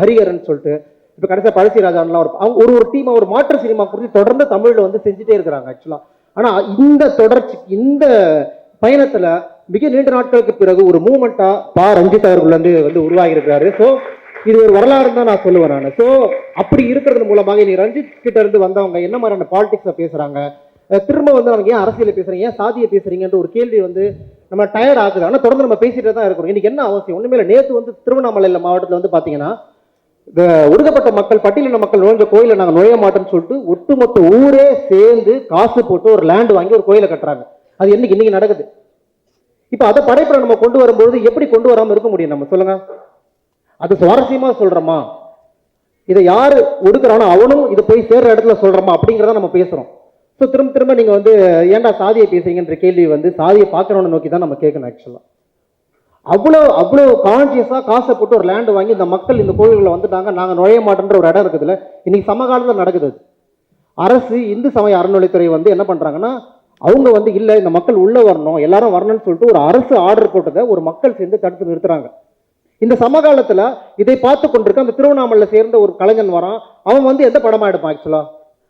ஹரிஹரன் சொல்லிட்டு, இப்போ கடைசியாக பழசி ராஜான்லாம் அவங்க ஒரு டீமை ஒரு மாற்று சினிமா குறித்து தொடர்ந்து தமிழில் வந்து செஞ்சுட்டே இருக்கிறாங்க ஆக்சுவலாக. ஆனால் இந்த தொடர்ச்சி, இந்த பயணத்தில் மிக நீண்ட நாட்களுக்கு பிறகு ஒரு மூமெண்ட்டாக ரஞ்சித் அவர்கள் வந்து உருவாகி இருக்கிறாரு. ஸோ இது ஒரு வரலாறு தான் நான் சொல்லுவேன் நான். ஸோ அப்படி இருக்கிறது மூலமாக நீ ரஞ்சித் கிட்ட இருந்து வந்தவங்க என்ன மாதிரியான பாலிடிக்ஸை பேசுகிறாங்க, திரும்ப வந்து நமக்கு ஏன் அரசியலை பேசுகிறீங்க, ஏன் சாதியை பேசுகிறீங்கன்ற ஒரு கேள்வி வந்து நம்ம டயர்ட் ஆகுது. ஆனால் தொடர்ந்து நம்ம பேசிகிட்டே தான் இருக்கிறோம். இன்னைக்கு என்ன அவசியம் ஒன்றுமே இல்லை. நேற்று வந்து திருவண்ணாமலை மாவட்டத்தில் வந்து பார்த்தீங்கன்னா இந்த ஒடுக்கப்பட்ட மக்கள், பட்டியலின மக்கள் நுழைஞ்ச கோயிலை நாங்கள் நுழைய மாட்டோம்னு சொல்லிட்டு ஒட்டுமொத்த ஊரே சேர்ந்து காசு போட்டு ஒரு லேண்ட் வாங்கி ஒரு கோயிலை கட்டுறாங்க. அது இன்னைக்கு நடக்குது. இப்போ அதை படைப்புல நம்ம கொண்டு வரும்போது எப்படி கொண்டு வராமல் இருக்க முடியும் நம்ம சொல்லுங்க? அது சுவாரஸ்யமா சொல்றோமா, இதை யாரு ஒடுக்குறானோ அவனும் இதை போய் சேர்ற இடத்துல சொல்றோமா அப்படிங்கிறத நம்ம பேசுறோம். ஸோ திரும்ப திரும்ப நீங்கள் வந்து ஏன்டா சாதியை பேசுறீங்கன்ற கேள்வி வந்து சாதியை பார்க்குறவனை நோக்கி தான் நம்ம கேட்கணும் ஆக்சுவலாக. அவ்வளோ கான்சியஸாக காசை போட்டு ஒரு லேண்டு வாங்கி இந்த மக்கள் இந்த கோவில்களில் வந்துட்டாங்க, நாங்கள் நுழைய மாட்டோன்ற ஒரு இடம் இருக்குதுல்ல, இன்னைக்கு சமகாலத்தில் நடக்குது. அரசு இந்து சமய அறநிலைத்துறை வந்து என்ன பண்ணுறாங்கன்னா, அவங்க வந்து இல்லை இந்த மக்கள் உள்ளே வரணும் எல்லாரும் வரணும்னு சொல்லிட்டு ஒரு அரசு ஆர்டர் போட்டதை ஒரு மக்கள் சேர்ந்து தடுத்து நிறுத்துறாங்க. இந்த சமகாலத்தில் இதை பார்த்து கொண்டிருக்க அந்த திருவண்ணாமலையில் சேர்ந்த ஒரு கலைஞன் வரான், அவன் வந்து எந்த படமாக எடுப்பான்? ஆக்சுவலாக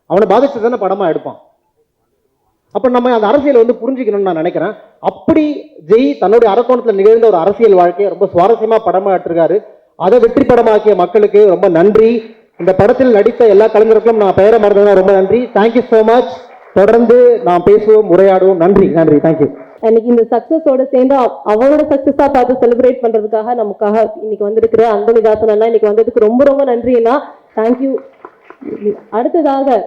அவனை பாதிச்சு தானே படமாக எடுப்பான். அப்போ நம்ம அந்த அரசியலை வந்து புரிஞ்சுக்கணும்னு நான் நினைக்கிறேன். அப்படி ஜெய் தன்னுடைய அரக்கோணத்தில் நிகழ்ந்த ஒரு அரசியல் வாழ்க்கையை ரொம்ப சுவாரஸ்யமாக படமாக எடுத்திருக்காரு. அதை வெற்றி படமாக்கிய மக்களுக்கு ரொம்ப நன்றி. இந்த படத்தில் நடித்த எல்லா கலைஞர்களுக்கும் நான் பெயரை மறந்ததுனா ரொம்ப நன்றி. Thank you so much. தொடர்ந்து நாம் பேசுவோம், உரையாடுவோம். நன்றி நன்றி, தேங்க்யூ. இன்னைக்கு இந்த சக்சஸோட சேர்ந்து அவரோட சக்சஸா பார்த்து செலிப்ரேட் பண்றதுக்காக நமக்காக இன்னைக்கு வந்திருக்கிற அந்தோணிதாசன் அண்ணா இன்னைக்கு வந்ததுக்கு ரொம்ப ரொம்ப நன்றிண்ணா. தேங்க்யூ. அடுத்ததாக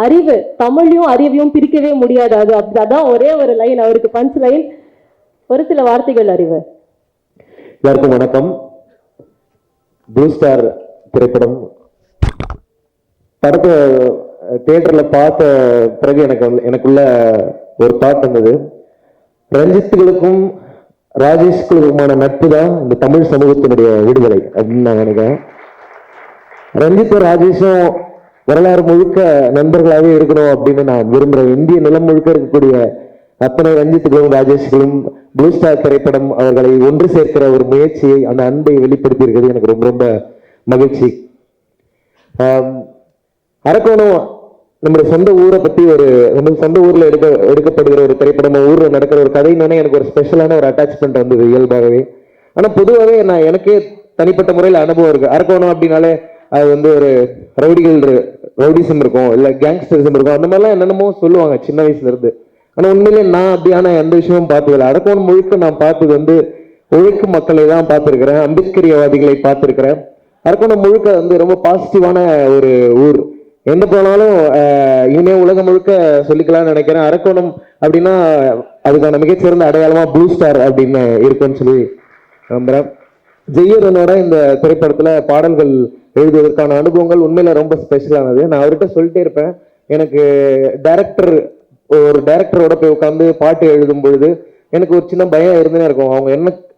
அறிவு, தமிழையும் அறிவையும் பிரிக்கவே முடியாது. அதான் ஒரே ஒரு லைன் அவருக்கு பஞ்ச் லைன். ஒரு சில வார்த்தைகள் அறிவு. எல்லாருக்கும் வணக்கம். ப்ளூ ஸ்டார் திரைப்படம் படத்தை தியேட்டர்ல பார்த்த பிறகு எனக்குள்ள ஒரு தாட் வந்தது. ரஞ்சித்துகளுக்கும் ராஜேஷ்களுக்குமான நட்பு தான் இந்த தமிழ் சமூகத்தினுடைய விடுதலை அப்படின்னு நான் நினைக்கிறேன். ரஞ்சித்தும் ராஜேஷும் வரலாறு முழுக்க நண்பர்களாகவே இருக்கணும் அப்படின்னு நான் விரும்புகிறேன். இந்திய நிலம் முழுக்க இருக்கக்கூடிய அத்தனை ரஞ்சித்துகளும் ராஜேஷ்களும் ப்ளூ ஸ்டார் திரைப்படம் அவர்களை ஒன்று சேர்க்கிற ஒரு முயற்சியை, அந்த அன்பை வெளிப்படுத்தி இருக்கிறது எனக்கு ரொம்ப ரொம்ப மகிழ்ச்சி. அரக்கோணம் நம்முடைய சொந்த ஊரை பற்றி நம்ம சொந்த ஊரில் எடுக்கப்படுகிற ஒரு திரைப்படம், ஊரில் நடக்கிற ஒரு கதைன்னு எனக்கு ஒரு ஸ்பெஷலான ஒரு அட்டாச்மெண்ட் வந்தது இயல்பாகவே. ஆனால் பொதுவாகவே எனக்கே தனிப்பட்ட முறையில் அனுபவம் இருக்கு. அரக்கோணம் அப்படின்னாலே அது வந்து ஒரு ரவுடிசம் இருக்கும், இல்லை கேங்ஸ்டரிசம் இருக்கும், அந்த மாதிரிலாம் என்னென்னமோ சொல்லுவாங்க சின்ன வயசுல இருந்து. ஆனால் உண்மையிலே நான் அப்படியான எந்த விஷயமும் பார்த்ததில்லை. அரக்கோணம் முழுக்க நான் பார்த்தது வந்து உழைக்கும் மக்களை தான் பார்த்துருக்கிறேன், அம்பேத்கரியவாதிகளை பார்த்துருக்கிறேன். அரக்கோணம் முழுக்க வந்து ரொம்ப பாசிட்டிவான ஒரு ஊர். எந்த போனாலும் இனிமே உலகம் முழுக்க சொல்லிக்கலாம்னு நினைக்கிறேன். அரக்கோணம் அப்படின்னா அதுக்கான மிகச்சிறந்த அடையாளமா ப்ளூ ஸ்டார் அப்படின்னு இருக்குன்னு சொல்லி நம்புறேன். ஜெய்யரனோட இந்த திரைப்படத்துல பாடல்கள் எழுதுவதற்கான அனுபவங்கள் உண்மையில ரொம்ப ஸ்பெஷலானது. நான் அவர்கிட்ட சொல்லிட்டே இருப்பேன், எனக்கு ஒரு டைரக்டரோட போய் உட்காந்து பாட்டு எழுதும் பொழுது எனக்கு ஒரு சின்ன பயம் இருந்துனே இருக்கும்.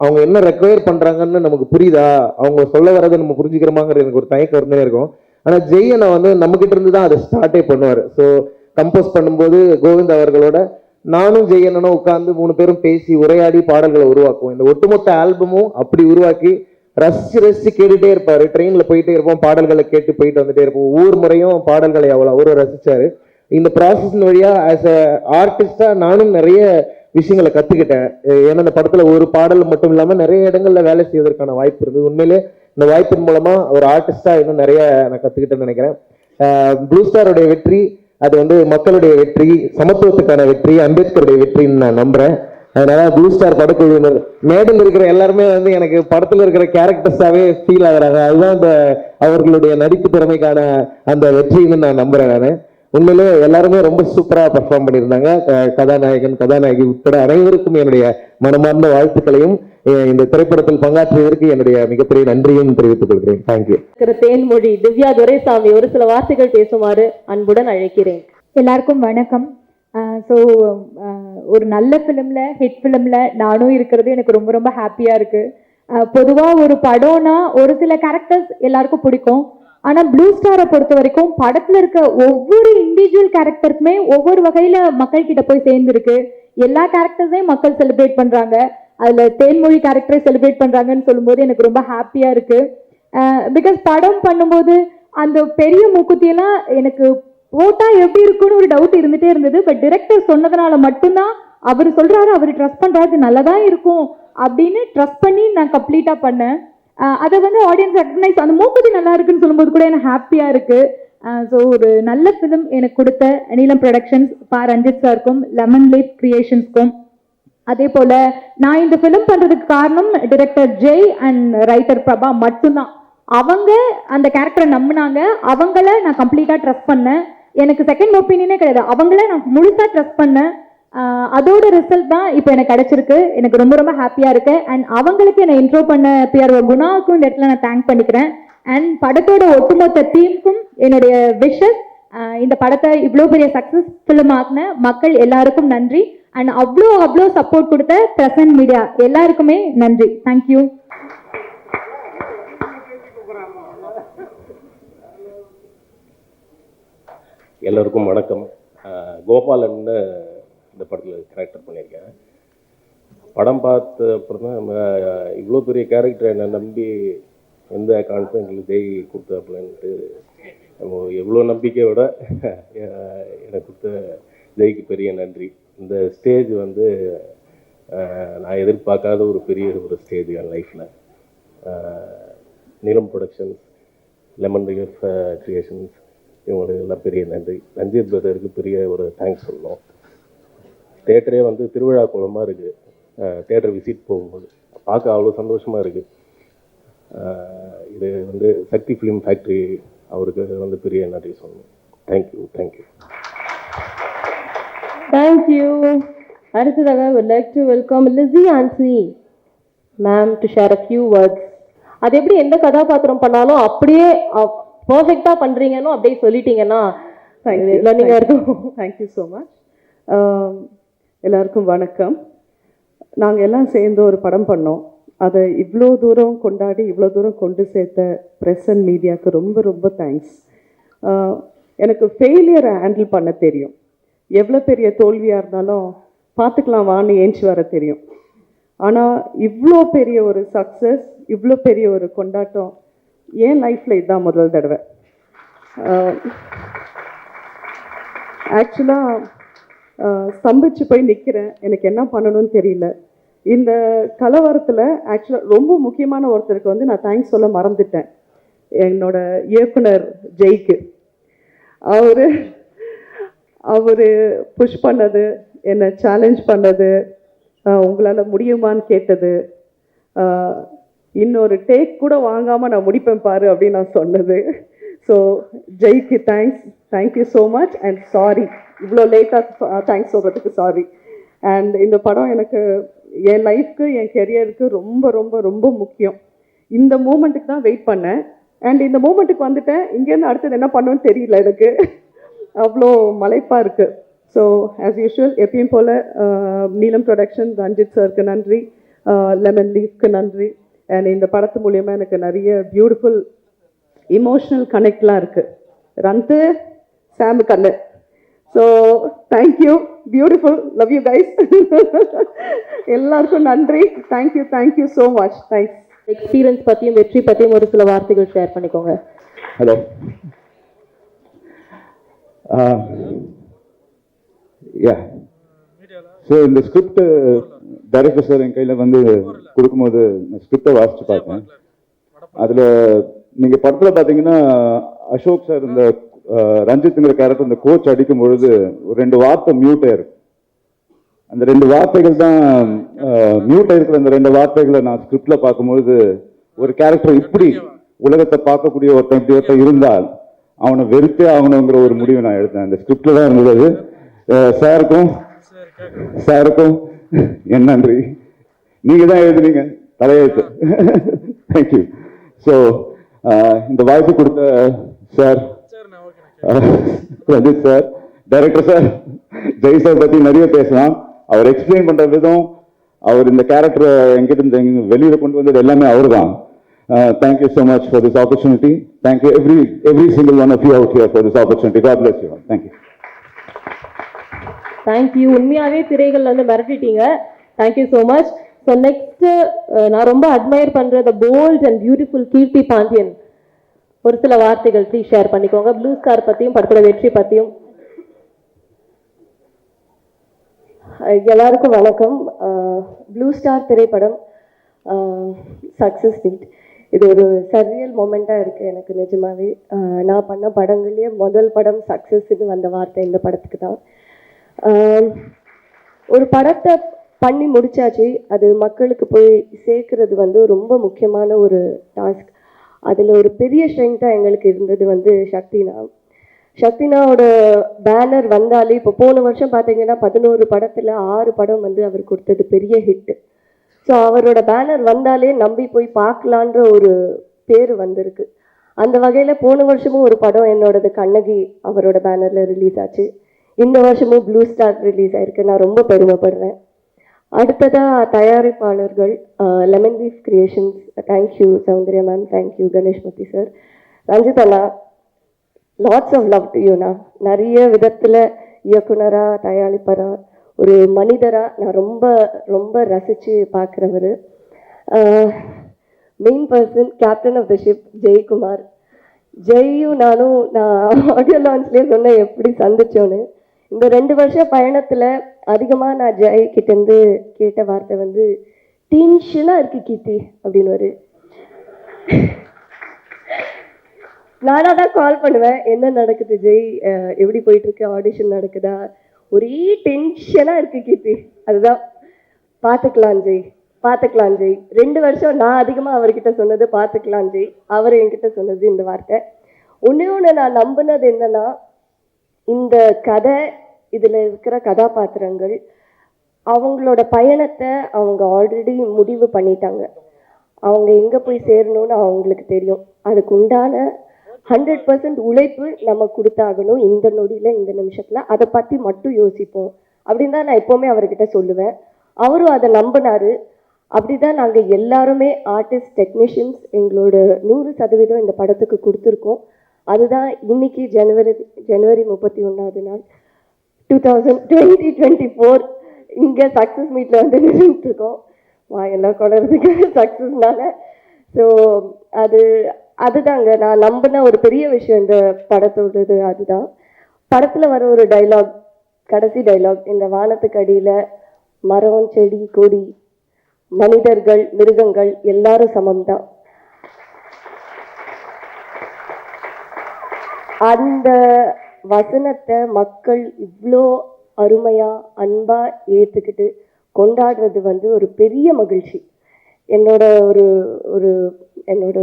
அவங்க என்ன ரெக்வயர் பண்றாங்கன்னு நமக்கு புரியுதா, அவங்க சொல்ல வரதை நம்ம புரிஞ்சுக்கிறோமாங்கிறது எனக்கு ஒரு தயக்கம் இருந்துனே இருக்கும். ஆனா ஜெய்யனை வந்து நம்ம கிட்ட இருந்து தான் அதை ஸ்டார்டே பண்ணுவார். ஸோ கம்போஸ் பண்ணும்போது கோவிந்த் அவர்களோட நானும் ஜெய்யனும் உட்கார்ந்து 3 பேரும் பேசி உரையாடி பாடல்களை உருவாக்குவோம். இந்த ஒட்டுமொத்த ஆல்பமும் அப்படி உருவாக்கி ரசிச்சு கேட்டுட்டே இருப்பாரு. ட்ரெயின்ல போயிட்டே இருப்போம், பாடல்களை கேட்டு போயிட்டு வந்துட்டே இருப்போம். ஒவ்வொரு முறையும் பாடல்களை அவரும் ரசிச்சாரு. இந்த ப்ராசஸ் வழியா ஆஸ் அ ஆர்டிஸ்டா நானும் நிறைய விஷயங்களை கத்துக்கிட்டேன். ஏன்னா இந்த படத்துல ஒரு பாடல் மட்டும் இல்லாம நிறைய இடங்கள்ல வேலை செய்வதற்கான வாய்ப்பு இருந்தது. உண்மையிலே இந்த வாய்ப்பின் மூலமா ஒரு ஆர்டிஸ்டா இன்னும் நிறைய நான் கத்துக்கிட்டேன்னு நினைக்கிறேன். ப்ளூ ஸ்டாருடைய வெற்றி அது வந்து மக்களுடைய வெற்றி, சமத்துவத்துக்கான வெற்றி, அம்பேத்கருடைய வெற்றின்னு நான் நம்புறேன். அதனால ப்ளூ ஸ்டார் படக்குழுவினர் மேடையில் இருக்கிற எல்லாருமே வந்து எனக்கு படத்துல இருக்கிற கேரக்டர்ஸாவே ஃபீல் ஆகுறாங்க. அதுதான் இந்த அவர்களுடைய நடிப்பு திறமைக்கான அந்த வெற்றின்னு நான் நம்புறேன். நான் உண்மையிலே எல்லாருமே ரொம்ப சூப்பரா பெர்ஃபார்ம் பண்ணியிருந்தாங்க. கதாநாயகன் கதாநாயகி உட்பட அனைவருக்கும் என்னுடைய மனமார்ந்த வாழ்த்துக்களையும் இந்த திரைப்படத்தில் பங்காற்றியதற்கு என்னுடைய மிகப்பெரிய நன்றியும் தெரிவித்துக் கொள்கிறேன். தேங்க்யூ. தேன்மொழி திவ்யா துரைசாமி ஒரு சில வார்த்தைகள் பேசுமாறு அன்புடன் அழைக்கிறேன். எல்லாருக்கும் வணக்கம். ஸோ ஒரு நல்ல ஃபிலிமில், ஹிட் ஃபிலிமில் நானும் இருக்கிறது எனக்கு ரொம்ப ரொம்ப ஹாப்பியாக இருக்குது. பொதுவாக ஒரு படம்னா ஒரு சில கேரக்டர்ஸ் எல்லாருக்கும் பிடிக்கும். ஆனால் ப்ளூ ஸ்டாரை பொறுத்த வரைக்கும் படத்தில் இருக்க ஒவ்வொரு இண்டிவிஜுவல் கேரக்டர்ஸுமே ஒவ்வொரு வகையில் மக்கள்கிட்ட போய் சேர்ந்துருக்கு. எல்லா கேரக்டர்ஸையும் மக்கள் செலிப்ரேட் பண்ணுறாங்க. அதில் தேன்மொழி கேரக்டரை செலிப்ரேட் பண்ணுறாங்கன்னு சொல்லும்போது எனக்கு ரொம்ப ஹாப்பியாக இருக்குது. பிகாஸ் படம் பண்ணும்போது அந்த பெரிய மூக்குத்தியெல்லாம் எனக்கு போட்டால் எப்படி இருக்குன்னு ஒரு டவுட் இருந்துகிட்டே இருந்தது. பட் டிரெக்டர் சொன்னதுனால மட்டும்தான், அவர் சொல்கிறாரு, அவர் ட்ரஸ்ட் பண்ணுறாரு, நல்லா தான் இருக்கும் அப்படின்னு ட்ரஸ்ட் பண்ணி நான் கம்ப்ளீட்டாக பண்ணேன். அதை வந்து ஆடியன்ஸ் ரெக்கக்னைஸ், அந்த மூக்குத்தி நல்லா இருக்குன்னு சொல்லும்போது கூட எனக்கு ஹாப்பியாக இருக்குது. ஸோ ஒரு நல்ல ஃபிலிம் எனக்கு கொடுத்த நீலம் ப்ரொடக்ஷன்ஸ், ரஞ்சித் சாருக்கும், லெமன் லீப் கிரியேஷன்ஸ்க்கும், அதே போல் நான் இந்த ஃபிலிம் பண்ணுறதுக்கு காரணம் director Jai and writer Prabha மட்டும்தான். அவங்க அந்த கேரக்டரை நம்பினாங்க, அவங்கள நான் கம்ப்ளீட்டாக ட்ரஸ்ட் பண்ணேன். எனக்கு செகண்ட் ஒப்பீனியனே கிடையாது, அவங்கள நான் முழுசாக ட்ரஸ்ட் பண்ணேன். அதோட ரிசல்ட் தான் இப்போ எனக்கு கிடைச்சிருக்கு. எனக்கு ரொம்ப ரொம்ப ஹாப்பியாக இருக்கு. அண்ட் அவங்களுக்கு என்னை இன்ட்ரோ பண்ண பிஆர்ஓ குணாவுக்கும் இந்த இடத்துல நான் தேங்க் பண்ணிக்கிறேன். அண்ட் படத்தோட ஒட்டுமொத்த டீமுக்கும் என்னுடைய விஷஸ் இந்த படத்தை இவ்வளோ பெரிய சக்ஸஸ் ஃபிலிம் ஆக்குன மக்கள் எல்லாருக்கும் நன்றி. அண்ட் அவ்வளோ சப்போர்ட் கொடுத்த பிரசன்ட் மீடியா எல்லாருக்குமே நன்றி. தேங்க்யூ. எல்லோருக்கும் வணக்கம். கோபாலன்னு இந்த படத்தில் கேரக்டர் பண்ணியிருக்கேன். படம் பார்த்த அப்புறம் தான் இவ்வளோ பெரிய கேரக்டர் என்னை நம்பி எந்த கான்ஃபிடென்ட்டில் ஜெய் கொடுத்தாப்புலன்ட்டு எவ்வளோ நம்பிக்கையை விட எனக்கு கொடுத்த ஜெய்க்கு பெரிய நன்றி. இந்த ஸ்டேஜ் வந்து நான் எதிர்பார்க்காத ஒரு பெரிய ஒரு ஸ்டேஜ் என் லைஃப்பில். நீலம் ப்ரொடக்ஷன்ஸ், லெமன் ரிலீஃப் கிரியேஷன்ஸ், இவங்களுக்கு எல்லாம் பெரிய நன்றி. ரஞ்சித் பிரதருக்கு பெரிய ஒரு தேங்க்ஸ் சொல்லணும். தேட்டரே வந்து திருவிழா கோலமாக இருக்குது. தேட்டர் விசிட் போகும்போது பார்க்க அவ்வளோ சந்தோஷமாக இருக்குது. இது வந்து சக்தி ஃபிலிம் ஃபேக்ட்ரி அவருக்கு வந்து பெரிய நன்றி சொல்லணும். தேங்க்யூ. தேங்க்யூ. அடுத்ததாக would like to welcome Lizzie Anthony ma'am to share a few words. அது எப்படி எந்த கதாபாத்திரம் பண்ணாலும் அப்படியே பர்ஃபெக்டாக பண்ணுறீங்கன்னு அப்படியே சொல்லிட்டீங்கன்னா லேர்னிங்காக இருக்கும். Thank you so much. எல்லாருக்கும் வணக்கம். நாங்கள் எல்லாம் சேர்ந்து ஒரு படம் பண்ணோம். அதை இவ்வளோ தூரம் கொண்டாடி இவ்வளோ தூரம் கொண்டு சேர்த்த ப்ரெஸ் அண்ட் மீடியாவுக்கு ரொம்ப ரொம்ப தேங்க்ஸ். எனக்கு ஃபெயிலியரை ஹேண்டில் பண்ண தெரியும். எவ்வளோ பெரிய தோல்வியாக இருந்தாலும் பார்த்துக்கலாம் வான்னு ஏஞ்சி வர தெரியும். ஆனால் இவ்வளோ பெரிய ஒரு சக்ஸஸ், இவ்வளோ பெரிய ஒரு கொண்டாட்டம் என் லைஃப்பில் இதுதான் முதல் தடவை. ஆக்சுவலாக ஸ்தம்பிச்சு போய் நிற்கிறேன். எனக்கு என்ன பண்ணணும்னு தெரியல. இந்த கலவரத்தில் ஆக்சுவலாக ரொம்ப முக்கியமான ஒருத்தருக்கு வந்து நான் தேங்க்ஸ் சொல்ல மறந்துட்டேன். என்னோட இயக்குனர் ஜெய்க்கு. அவர் புஷ் பண்ணது, என்னை சேலஞ்ச் பண்ணது, உங்களால் முடியுமான்னு கேட்டது, இன்னொரு டேக் கூட வாங்காமல் நான் முடிப்பேன் பாரு அப்படின்னு நான் சொன்னது. ஸோ ஜெய்க்கு thank you so much and sorry இவ்வளோ லேட்டாக தேங்க்ஸ் சொல்கிறதுக்கு சாரி. அண்ட் இந்த படம் எனக்கு என் லைஃப்க்கு என் கெரியருக்கு ரொம்ப ரொம்ப ரொம்ப முக்கியம். இந்த மூமெண்ட்டுக்கு தான் வெயிட் பண்ணேன். அண்ட் இந்த மூமெண்ட்டுக்கு வந்துட்டேன். இங்கேருந்து அடுத்தது என்ன பண்ணணும்னு தெரியல எனக்கு. அவ்வளோ மலைப்பாக இருக்குது. ஸோ ஆஸ் யூஷுவல் எப்பயும் போல் நீலம் ப்ரொடக்ஷன் ரஞ்சித் சாருக்கு நன்றி, லெமன் லீஃப்க்கு நன்றி. அண்ட் இந்த படத்து மூலியமாக எனக்கு நிறைய பியூட்டிஃபுல் இமோஷ்னல் கனெக்ட்லாம் இருக்குது. ரந்து சாமு கண்ணு. So thank you, beautiful, love you guys. எல்லாருக்கும் நன்றி. Thank you so much. Thanks. Experience பற்றியும் வெற்றி பற்றியும் ஒரு சில வார்த்தைகள் ஷேர் பண்ணிக்கோங்க. ஹலோ. ஸோ இந்த ஸ்கிரிப்ட் டைரக்டர் சார் என் கையில் வந்து கொடுக்கும்போது ஸ்கிரிப்டை வாசித்து பார்த்தேன். அதில் நீங்கள் படத்தில் பார்த்தீங்கன்னா அசோக் சார் இந்த ரஞ்சித்ங்கிற கேரக்டர் இந்த கோச் அடிக்கும் பொழுது ஒரு 2 வார்த்தை மியூட் ஆயிருக்கு. அந்த 2 வார்த்தைகள் தான் மியூட் ஆயிருக்கிற அந்த 2 வார்த்தைகளை நான் ஸ்கிரிப்டில் பார்க்கும்பொழுது ஒரு கேரக்டர் இப்படி உலகத்தை பார்க்கக்கூடிய ஒருத்தன் இப்படி ஒருத்தன் இருந்தால் அவனை வெறுத்தே ஆகணுங்கிற ஒரு முடிவை நான் எடுத்தேன். அந்த ஸ்கிரிப்டில் தான் இருந்தது. சாருக்கும் என் நன்றி. நீங்கள் தான் எழுதுனீங்க தலையெழுத்து. தேங்க்யூ. ஸோ இந்த வாய்ப்பு கொடுத்த sir Ranjith sir, director sir, Jai sir பற்றி நிறைய பேசலாம். அவர் எக்ஸ்பிளைன் பண்ணுற விதம், அவர் இந்த கேரக்டரை எங்கிட்ட வெளியில் கொண்டு வந்தது எல்லாமே அவர் தான். Thank you so much for this opportunity. Thank you every single one of you out here for this opportunity. God bless you all. Thank you. Thank you. உண்மையாகவே திரைகள் வந்து மிரட்டிட்டீங்க. Thank you so much. So next நான் ரொம்ப அட்மையர் பண்ணுற the bold and beautiful Keerthi Pandian ஒரு சில வார்த்தைகள் ப்ளீஸ் ஷேர் பண்ணிக்கோங்க. ப்ளூ ஸ்டார் பற்றியும் படத்தோட வெற்றி பற்றியும். எல்லாருக்கும் வணக்கம். ப்ளூ ஸ்டார் திரைப்படம் சக்ஸஸ் மீட். இது ஒரு சர்ரியல் மொமெண்ட்டாக இருக்குது எனக்கு நிஜமாவே. நான் பண்ண படங்கள்லேயே முதல் படம் சக்ஸஸ்ன்னு வந்த வார்த்தை இந்த படத்துக்கு தான். ஒரு படத்தை பண்ணி முடிச்சாச்சு, அது மக்களுக்கு போய் சேர்க்கறது வந்து ரொம்ப முக்கியமான ஒரு டாஸ்க். அதில் ஒரு பெரிய ஸ்ட்ரென்த்தாக எங்களுக்கு இருந்தது வந்து சக்தினாவோட பேனர் வந்தாலே, இப்போ போன வருஷம் பார்த்தீங்கன்னா 11 படத்தில் 6 படம் வந்து அவர் கொடுத்தது பெரிய ஹிட்டு. ஸோ அவரோட பேனர் வந்தாலே நம்பி போய் பார்க்கலான்ற ஒரு பேர் வந்திருக்கு. அந்த வகையில் போன வருஷமும் ஒரு படம் என்னோடது கண்ணகி அவரோட பேனரில் ரிலீஸ் ஆச்சு. இந்த வருஷமும் ப்ளூ ஸ்டார் ரிலீஸ் ஆயிருக்கு. நான் ரொம்ப பெருமைப்படுறேன். அடுத்ததாக தயாரிப்பாளர்கள் lemon leaf creations, thank you Soundarya ma'am, thank you Ganeshmoorthy sir, Ranjith அண்ணா, லாட்ஸ் ஆஃப் லவ் டு யூண்ணா. நிறைய விதத்தில் இயக்குனராக, தயாரிப்பராக, ஒரு மனிதராக நான் ரொம்ப ரொம்ப ரசித்து பார்க்குறவர். Main person, captain of the ship Jayakumar. ஜெயும் நானும் நான் ஆடியோ லான்ச்லேயே சொன்னேன் எப்படி சந்திச்சோன்னு. இந்த 2 வருஷ பயணத்தில் அதிகமாக நான் ஜெய் கிட்டேருந்து கேட்ட வார்த்தை வந்து டென்ஷனாக இருக்கு கீர்த்தி அப்படின்னு. நானாக தான் கால் பண்ணுவேன், என்ன நடக்குது ஜெய், எப்படி போயிட்டுருக்கு, ஆடிஷன் நடக்குதா, ஒரே டென்ஷனாக இருக்கு கீர்த்தி. அதுதான் பார்த்துக்கலாம் ஜெய், பார்த்துக்கலாம் ஜெய். 2 வருஷம் நான் அதிகமாக அவர்கிட்ட சொன்னது பார்த்துக்கலாம் ஜெய், அவர் என்கிட்ட சொன்னது இந்த வார்த்தை. ஒன்று நான் நம்பினது என்னன்னா, இந்த கதை, இதில் இருக்கிற கதாபாத்திரங்கள் அவங்களோட பயணத்தை அவங்க ஆல்ரெடி முடிவு பண்ணிட்டாங்க. அவங்க எங்கே போய் சேரணும்னு அவங்களுக்கு தெரியும். அதுக்கு உண்டான 100% உழைப்பு நம்ம கொடுத்தாகணும் இந்த நொடியில், இந்த நிமிஷத்தில். அதை பற்றி மட்டும் யோசிப்போம் அப்படின்னு தான் நான் எப்போவுமே அவர்கிட்ட சொல்லுவேன். அவரும் அதை நம்பினார். அப்படி தான் நாங்கள் எல்லாருமே ஆர்டிஸ்ட், டெக்னீஷியன்ஸ் எங்களோட 100% இந்த படத்துக்கு கொடுத்துருக்கோம். அதுதான் இன்னைக்கு ஜனவரி 31ஆவது நாள் 2024 இங்கே சக்ஸஸ் மீட்டில் வந்து நின்றுட்டுருக்கோம். எல்லாம் குளறதுக்கு சக்ஸஸ்னால. ஸோ அதுதாங்க நான் நம்பின ஒரு பெரிய விஷயம் இந்த படத்தோடது. அதுதான் படத்தில் வர ஒரு டைலாக், கடைசி டைலாக், இந்த வானத்துக்கு அடியில் மரம், செடி, கொடி, மனிதர்கள், மிருகங்கள் எல்லாரும் சமம்தான். அந்த வசனத்தை மக்கள் இவ்வளோ அருமையாக, அன்பாக ஏற்றுக்கிட்டு கொண்டாடுறது வந்து ஒரு பெரிய மகிழ்ச்சி. என்னோட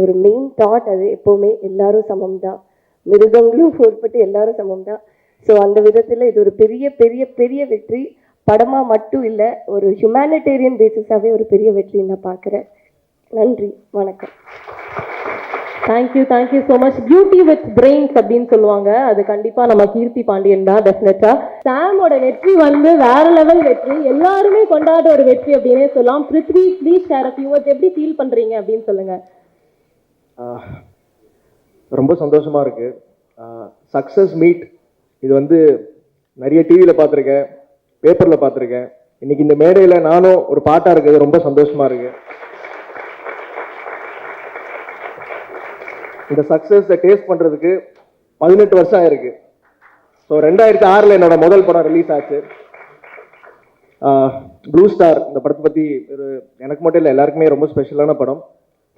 ஒரு மெயின் தாட் அது எப்போவுமே எல்லாரும் சமம்தான், மிருகங்களும் உட்பட்டு எல்லாரும் சமம்தான். ஸோ அந்த விதத்தில் இது ஒரு பெரிய பெரிய பெரிய வெற்றி. படமாக மட்டும் இல்லை, ஒரு ஹியூமனிடேரியன் பேசிஸாகவே ஒரு பெரிய வெற்றி நான் பார்க்குறேன். நன்றி, வணக்கம். Thank you so much. Beauty with brains அப்படின்னு சொல்லுவாங்க, அது கண்டிப்பா நம்ம கீர்த்தி பாண்டியன் தான். டெஃபினட்டா சாமோட வெற்றி வந்து வேற லெவல் வெற்றி, எல்லாருமே கொண்டாட ஒரு வெற்றி அப்படின்னே சொல்லலாம். Prithvi, please share a few words, எப்படி ஃபீல் பண்றீங்க அப்படின்னு சொல்லுங்க. ரொம்ப சந்தோஷமா இருக்கு. சக்ஸஸ் மீட் இது வந்து நிறைய டிவியில் பார்த்துருக்கேன், பேப்பரில் பார்த்துருக்கேன். இன்னைக்கு இந்த மேடையில் நானும் ஒரு பாட்டாக இருக்குது, ரொம்ப சந்தோஷமா இருக்கு. இந்த சக்ஸஸை டேஸ்ட் பண்ணுறதுக்கு 18 வருஷம் ஆயிருக்கு. ஸோ 2006 என்னோட முதல் படம் ரிலீஸ் ஆச்சு, ப்ளூ ஸ்டார். இந்த படத்தை பற்றி எனக்கு மட்டும் இல்லை, எல்லாருக்குமே ரொம்ப ஸ்பெஷலான படம்.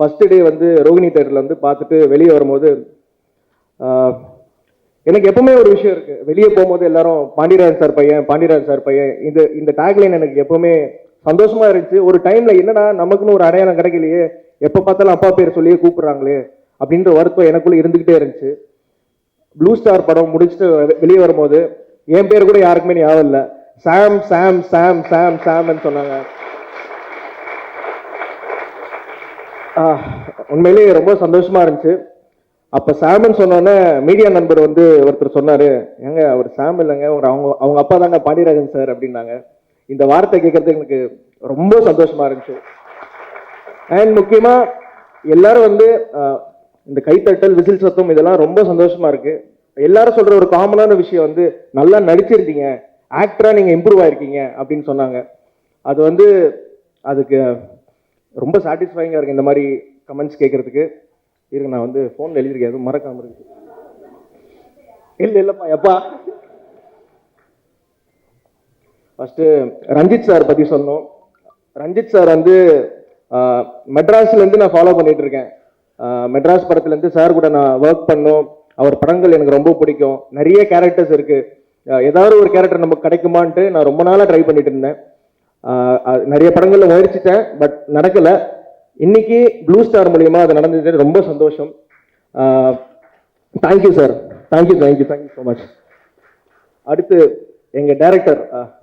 ஃபர்ஸ்ட் டே வந்து ரோகிணி தேட்டரில் வந்து பார்த்துட்டு வெளியே வரும்போது எனக்கு எப்பவுமே ஒரு விஷயம் இருக்குது, வெளியே போகும்போது எல்லாரும் பாண்டியராஜ் சார் பையன், இந்த டேக்லைன் எனக்கு எப்பவுமே சந்தோஷமா இருந்துச்சு. ஒரு டைமில் என்னன்னா நமக்குன்னு ஒரு அடையாளம் கிடைக்கலையே, எப்போ பார்த்தாலும் அப்பா பேர் சொல்லியே கூப்பிட்றாங்களே அப்படின்ற வருத்தம் எனக்குள்ள இருந்துகிட்டே இருந்துச்சு. ப்ளூ ஸ்டார் படம் முடிச்சுட்டு வெளியே வரும்போது என் பேர் கூட யாருக்குமே ஞாபகம் இல்லை. சாம் சாம் சாம் சாம் சாம்னு சொன்னாங்க. உண்மையிலேயே ரொம்ப சந்தோஷமா இருந்துச்சு. அப்போ சாம்னு சொன்னோன்னே மீடியா நண்பர் வந்து ஒருத்தர் சொன்னார், ஏங்க அவர் சாம் இல்லைங்க, அவங்க அப்பா தாங்க பாண்டியராஜன் சார் அப்படின்னாங்க. இந்த வார்த்தை கேட்கறதுக்கு எனக்கு ரொம்ப சந்தோஷமா இருந்துச்சு. அண்ட் முக்கியமாக எல்லாரும் வந்து இந்த கைத்தட்டல், விசில் சத்தம், இதெல்லாம் ரொம்ப சந்தோஷமா இருக்கு. எல்லாரும் சொல்ற ஒரு காமனான விஷயம் வந்து நல்லா நடிச்சிருந்தீங்க, ஆக்டரா நீங்க இம்ப்ரூவ் ஆயிருக்கீங்க அப்படின்னு சொன்னாங்க. அது வந்து அதுக்கு ரொம்ப சாட்டிஸ்ஃபைங்கா இருக்கு இந்த மாதிரி கமெண்ட்ஸ் கேட்கறதுக்கு. இருக்கு, நான் வந்து ஃபோன்ல எழுதியிருக்கேன், எதுவும் மறக்காம இருக்கு. இல்லப்பா எப்பா. ஃபர்ஸ்ட் ரஞ்சித் சார் பத்தி சொன்னோம். ரஞ்சித் சார் வந்து மெட்ராஸ்ல இருந்து நான் ஃபாலோ பண்ணிட்டு இருக்கேன். மெட்ராஸ் படத்துலேருந்து சார் கூட நான் ஒர்க் பண்ணோம். அவர் படங்கள் எனக்கு ரொம்ப பிடிக்கும். நிறைய கேரக்டர்ஸ் இருக்கு, ஏதாவது ஒரு கேரக்டர் நமக்கு கிடைக்குமான்ட்டு நான் ரொம்ப நாளாக ட்ரை பண்ணிட்டு இருந்தேன். நிறைய படங்களில் முயற்சித்தேன், பட் நடக்கலை. இன்னைக்கு ப்ளூ ஸ்டார் மூலியமா அது நடந்தது, ரொம்ப சந்தோஷம். Thank you sir, thank you so much. அடுத்து எங்கள் டைரக்டர்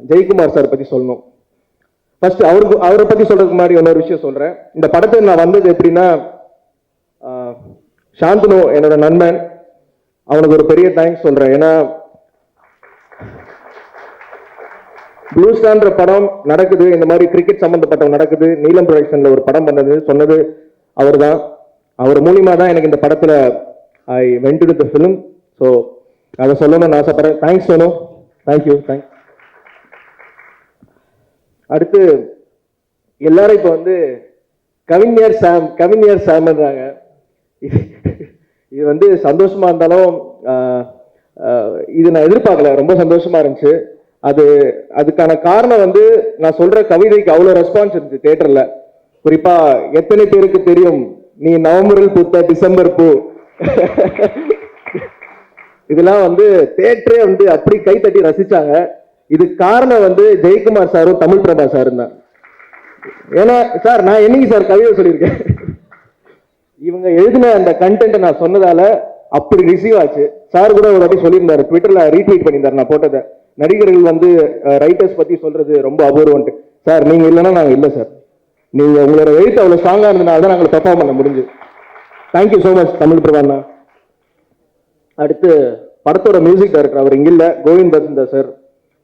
ஜெயக்குமார் சார் பற்றி சொல்லணும். ஃபர்ஸ்ட் அவரை பற்றி சொல்றதுக்கு முன்னாடி இன்னொரு விஷயம் சொல்கிறேன். இந்த படத்தை நான் வந்தது எப்படின்னா, சாந்தனு என்னோட நண்பன், அவனுக்கு ஒரு பெரிய தேங்க்ஸ் சொல்றேன். ஏன்னா ப்ளூ ஸ்டார்ன்ற படம் நடக்குது, இந்த மாதிரி கிரிக்கெட் சம்பந்தப்பட்ட நடக்குது, நீலம் ப்ரொடக்ஷன்ல ஒரு படம் பண்ணது சொன்னது அவர் தான். அவர் மூலியமா தான் எனக்கு இந்த படத்துல I went to the film. So அதை சொல்லணும்னு ஆசைப்படுறேன். Thanks Sonu, thank you. அடுத்து எல்லாரும் இப்போ வந்து கவிஞர் சாம்ன்றாங்க. இது வந்து சந்தோஷமா இருந்தாலும் இது நான் எதிர்பார்க்கல, ரொம்ப சந்தோஷமா இருந்துச்சு. அதுக்கான காரணம் வந்து நான் சொல்ற கவிதைக்கு அவ்வளோ ரெஸ்பான்ஸ் இருந்துச்சு தியேட்டர்ல. குறிப்பா எத்தனை பேருக்கு தெரியும் நீ நவம்பரில் பூத்த டிசம்பர் பூ, இதெல்லாம் வந்து தியேட்டரே வந்து அப்படி கை தட்டி ரசிச்சாங்க. இது காரணம் வந்து ஜெயக்குமார் சாரும் தமிழ் பிரபா சாரும் தான். ஏன்னா சார் நான் என்னைக்கு சார் கவிதை சொல்லியிருக்கேன், இவங்க எழுதின அந்த கண்டென்ட் நான் சொன்னதால அப்படி ரிசீவ் ஆச்சு. சார் கூட ஒரு வாட்டி சொல்லியிருந்தாரு, ட்விட்டர்ல ரீட்வீட் பண்ணியிருந்தாரு நான் போட்டதை. நடிகர்கள் வந்து ரைட்டர்ஸ் பத்தி சொல்றது ரொம்ப அபூர்வம்ட்டு. சார் நீங்க இல்லைன்னா நாங்கள் இல்லை சார், நீங்க உங்களோட எழுத்து அவ்வளவு ஸ்ட்ராங்கா இருந்ததுனால தான் நாங்கள் பெர்ஃபார்ம் பண்ண முடிஞ்சு. தேங்க்யூ ஸோ மச் தமிழ் பிரபாண்ணா. அடுத்து படத்தோட மியூசிக் டைரக்டர், அவர் இங்க இல்ல, கோவிந்த் பசந்தா சார்.